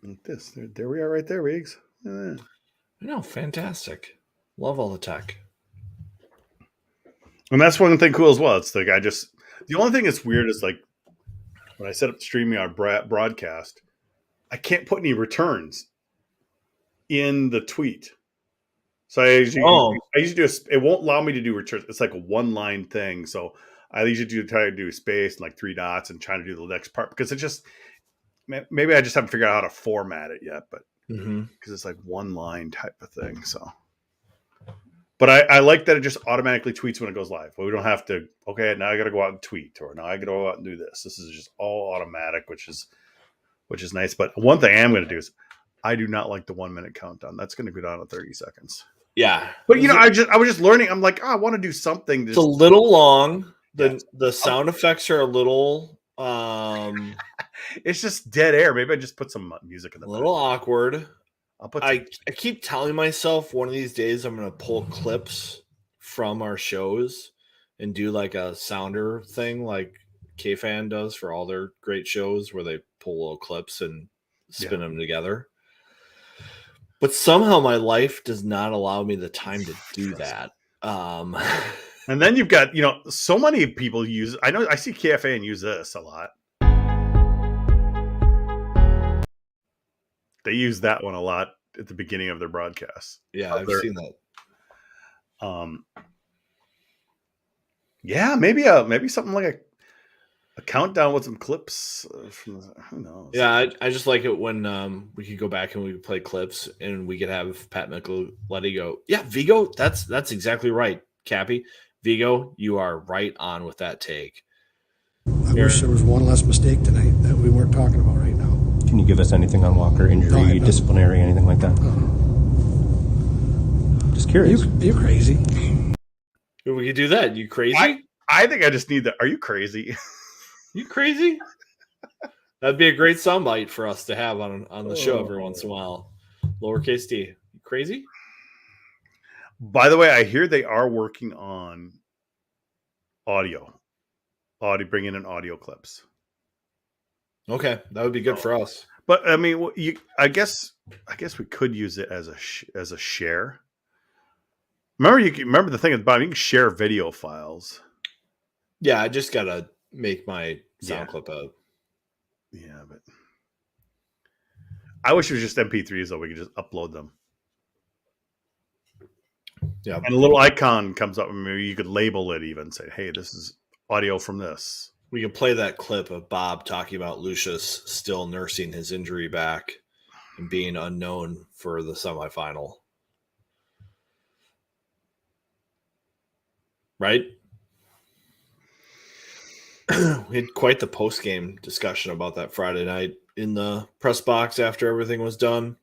Like this. There we are right there, Riggs. Yeah. I know. Fantastic. Love all the tech. And that's one thing cool as well. It's like the only thing that's weird is like when I set up streaming on broadcast, I can't put any returns in the tweet. So I usually do it won't allow me to do returns. It's like a one-line thing. So I usually try to do space and like 3 dots and trying to do the next part because it just maybe I just haven't figured out how to format it yet, but because it's like one line type of thing. So, but I like that it just automatically tweets when it goes live. We don't have to. Okay, now I got to go out and tweet, or now I got to go out and do this. This is just all automatic, which is nice. But one thing I am going to do is I do not like the 1 minute countdown. That's going to go down to 30 seconds. Yeah, but I was just learning. I'm like, I want to do something. It's a little long. The sound effects are a little. It's just dead air. Maybe I just put some music in the. A little awkward. I keep telling myself one of these days I'm going to pull clips from our shows and do like a sounder thing, like K-Fan does for all their great shows, where they pull little clips and spin them together. But somehow my life does not allow me the time to do that. And then you've got, so many people use, I see KFAN use this a lot. They use that one a lot at the beginning of their broadcasts. Yeah, I've seen that. Yeah, maybe something like a countdown with some clips from who knows. Yeah, I just like it when we could go back and we could play clips and we could have Pat Micheletti go, yeah, Vigo, that's exactly right, Cappy. Vigo, you are right on with that take. I wish there was one less mistake tonight that we weren't talking about right now. Can you give us anything on Walker? Injury, disciplinary, anything like that? Just curious. Are you crazy? We could do that. You crazy? I think I just need that. Are you crazy? You crazy? That'd be a great soundbite for us to have on the show every once in a while. Lowercase d. You crazy? By the way, I hear they are working on audio, bringing in audio clips. Okay, that would be good for us. But I mean, I guess we could use it as a share. Remember the thing about you can share video files. Yeah, I just gotta make my sound clip out. Yeah, but I wish it was just MP3s though. We could just upload them. Yeah, and a little icon comes up. Maybe you could label it, even say, "Hey, this is audio from this." We can play that clip of Bob talking about Lucius still nursing his injury back and being unknown for the semifinal. Right? We had quite the post-game discussion about that Friday night in the press box after everything was done.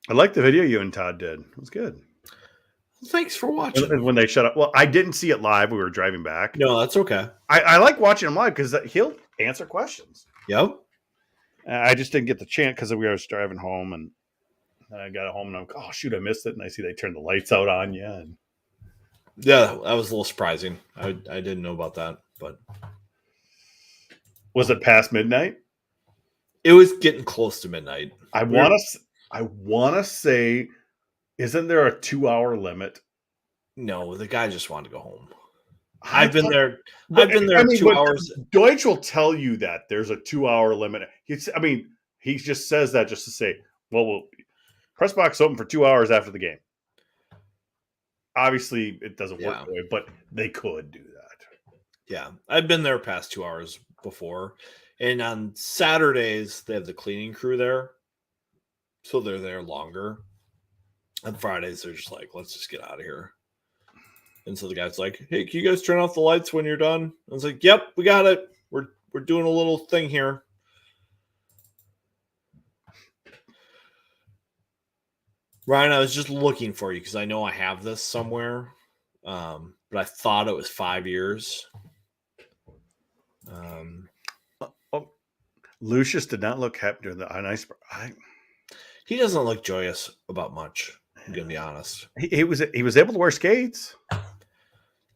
I like the video you and Todd did. It was good. Thanks for watching. When they shut up. Well, I didn't see it live. We were driving back. No, that's okay. I like watching him live because he'll answer questions. Yep. I just didn't get the chance because we were driving home, and I got home and I'm like, oh shoot, I missed it. And I see they turned the lights out on you. And Yeah, that was a little surprising. I didn't know about that, but was it past midnight? it was getting close to midnight. I want to say, isn't there a 2-hour limit? No, the guy just wanted to go home. I've been there 2 hours. Deutsch will tell you that there's a 2-hour limit. He just says that just to say, well, press box open for 2 hours after the game. Obviously, it doesn't work that way, but they could do that. Yeah, I've been there past 2 hours before. And on Saturdays, they have the cleaning crew there. So they're there longer. On Fridays, they're just like, let's just get out of here. And so the guy's like, hey, can you guys turn off the lights when you're done? I was like, yep, we got it. We're doing a little thing here. Ryan, I was just looking for you because I know I have this somewhere. But I thought it was 5 years. Lucius did not look happy during the ice. He doesn't look joyous about much. I'm gonna be honest. He was able to wear skates.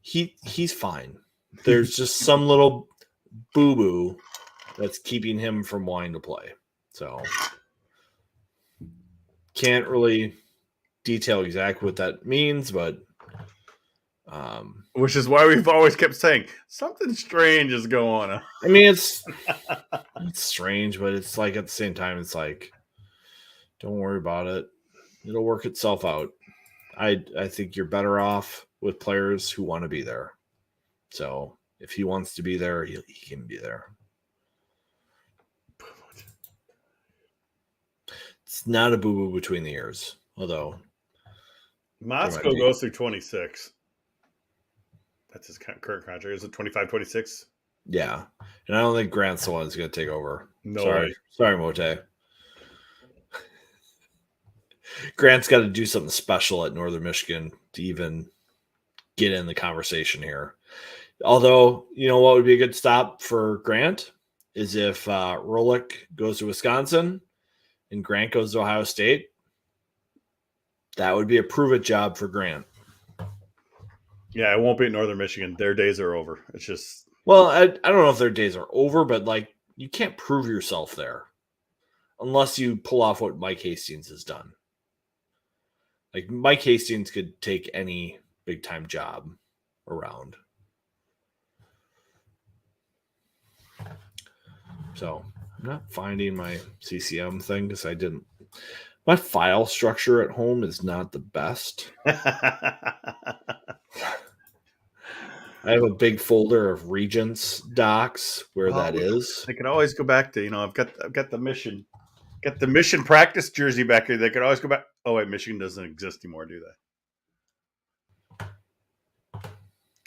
He's fine. There's just some little boo-boo that's keeping him from wanting to play. So can't really detail exactly what that means, but which is why we've always kept saying something strange is going on. I mean, it's strange, but it's like at the same time, it's like, don't worry about it. It'll work itself out. I think you're better off with players who want to be there. So if he wants to be there, he can be there. It's not a boo-boo between the ears, although Moscow goes through 26. That's his current contract. Is it 25, 26? Yeah. And I don't think Grant's the one who's going to take over. No Sorry. way. Sorry, Mote. Grant's got to do something special at Northern Michigan to even get in the conversation here. Although, you know what would be a good stop for Grant is if Rolick goes to Wisconsin and Grant goes to Ohio State. That would be a prove-it job for Grant. Yeah, it won't be at Northern Michigan. Their days are over. It's just... Well, I don't know if their days are over, but, like, you can't prove yourself there unless you pull off what Mike Hastings has done. Like, Mike Hastings could take any big-time job around. So, I'm not finding my CCM thing because I didn't. My file structure at home is not the best. I have a big folder of Regents docs where that is. They could always go back to, I've got the mission practice jersey back here. They could always go back. Oh wait, Michigan doesn't exist anymore, do they?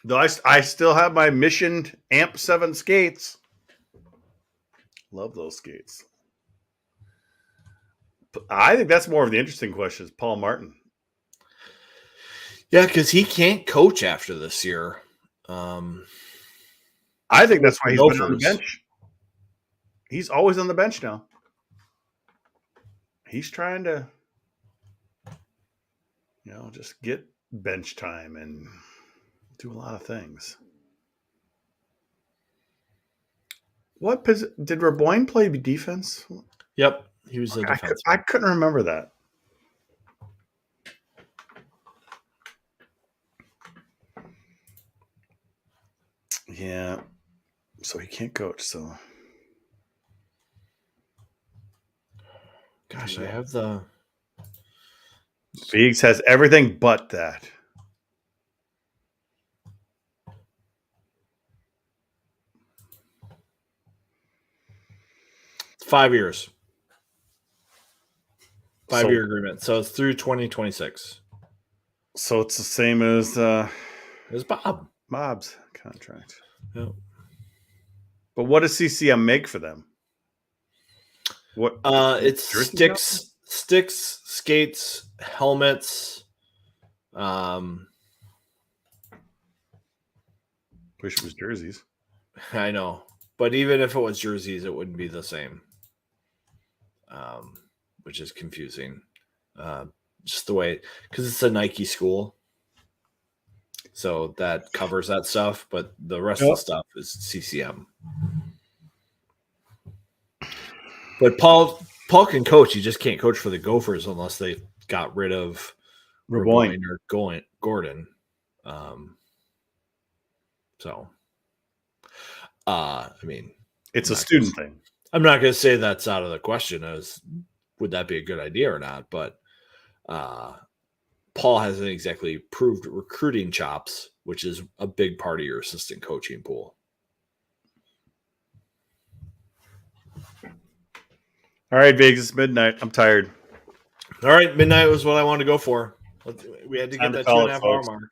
Though I still have my Mission Amp 7 skates. Love those skates. I think that's more of the interesting question is Paul Martin. Yeah, because he can't coach after this year. I think that's why he's been on the bench. He's always on the bench now. He's trying to, just get bench time and do a lot of things. What position did Raboyne play defense? Yep, he was a defense. I couldn't remember that. Yeah, so he can't coach. So, gosh, I have the. Biggs has everything but that. It's 5 years. 5-year agreement. So it's through 2026. So it's the same as Bob. Bob's contract. Yeah. But what does CCM make for them? What? It's sticks, skates, helmets. Wish it was jerseys. I know, but even if it was jerseys, it wouldn't be the same. Which is confusing. Just the way, because it's a Nike school, so that covers that stuff. But the rest of the stuff is CCM. But Paul can coach. He just can't coach for the Gophers unless they got rid of Burgoyne or Gordon. I mean, it's a student thing. I'm not going to say that's out of the question as would that be a good idea or not, but Paul hasn't exactly proved recruiting chops, which is a big part of your assistant coaching pool. All right, Vegas, it's midnight. I'm tired. All right, midnight was what I wanted to go for. We had to get Time to that call 2.5 it, hour folks. mark.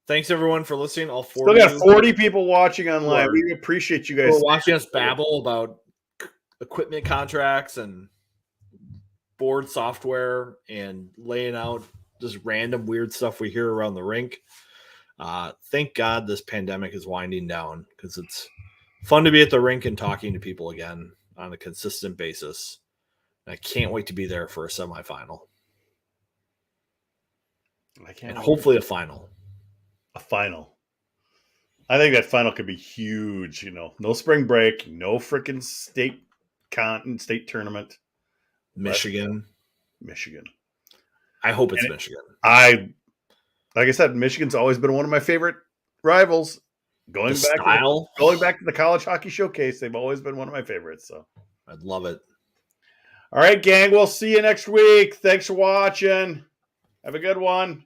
Thanks everyone for listening. All 40 Still got 40 people watching online. We appreciate you guys for watching us babble about equipment contracts and board software and laying out just random weird stuff we hear around the rink. Thank God this pandemic is winding down because it's fun to be at the rink and talking to people again on a consistent basis. I can't wait to be there for a semifinal. And hopefully a final. A final. I think that final could be huge. No spring break, no freaking state tournament. Michigan. I hope it's Michigan. Like I said, Michigan's always been one of my favorite rivals. Going back to the college hockey showcase, they've always been one of my favorites. So I'd love it. All right, gang. We'll see you next week. Thanks for watching. Have a good one.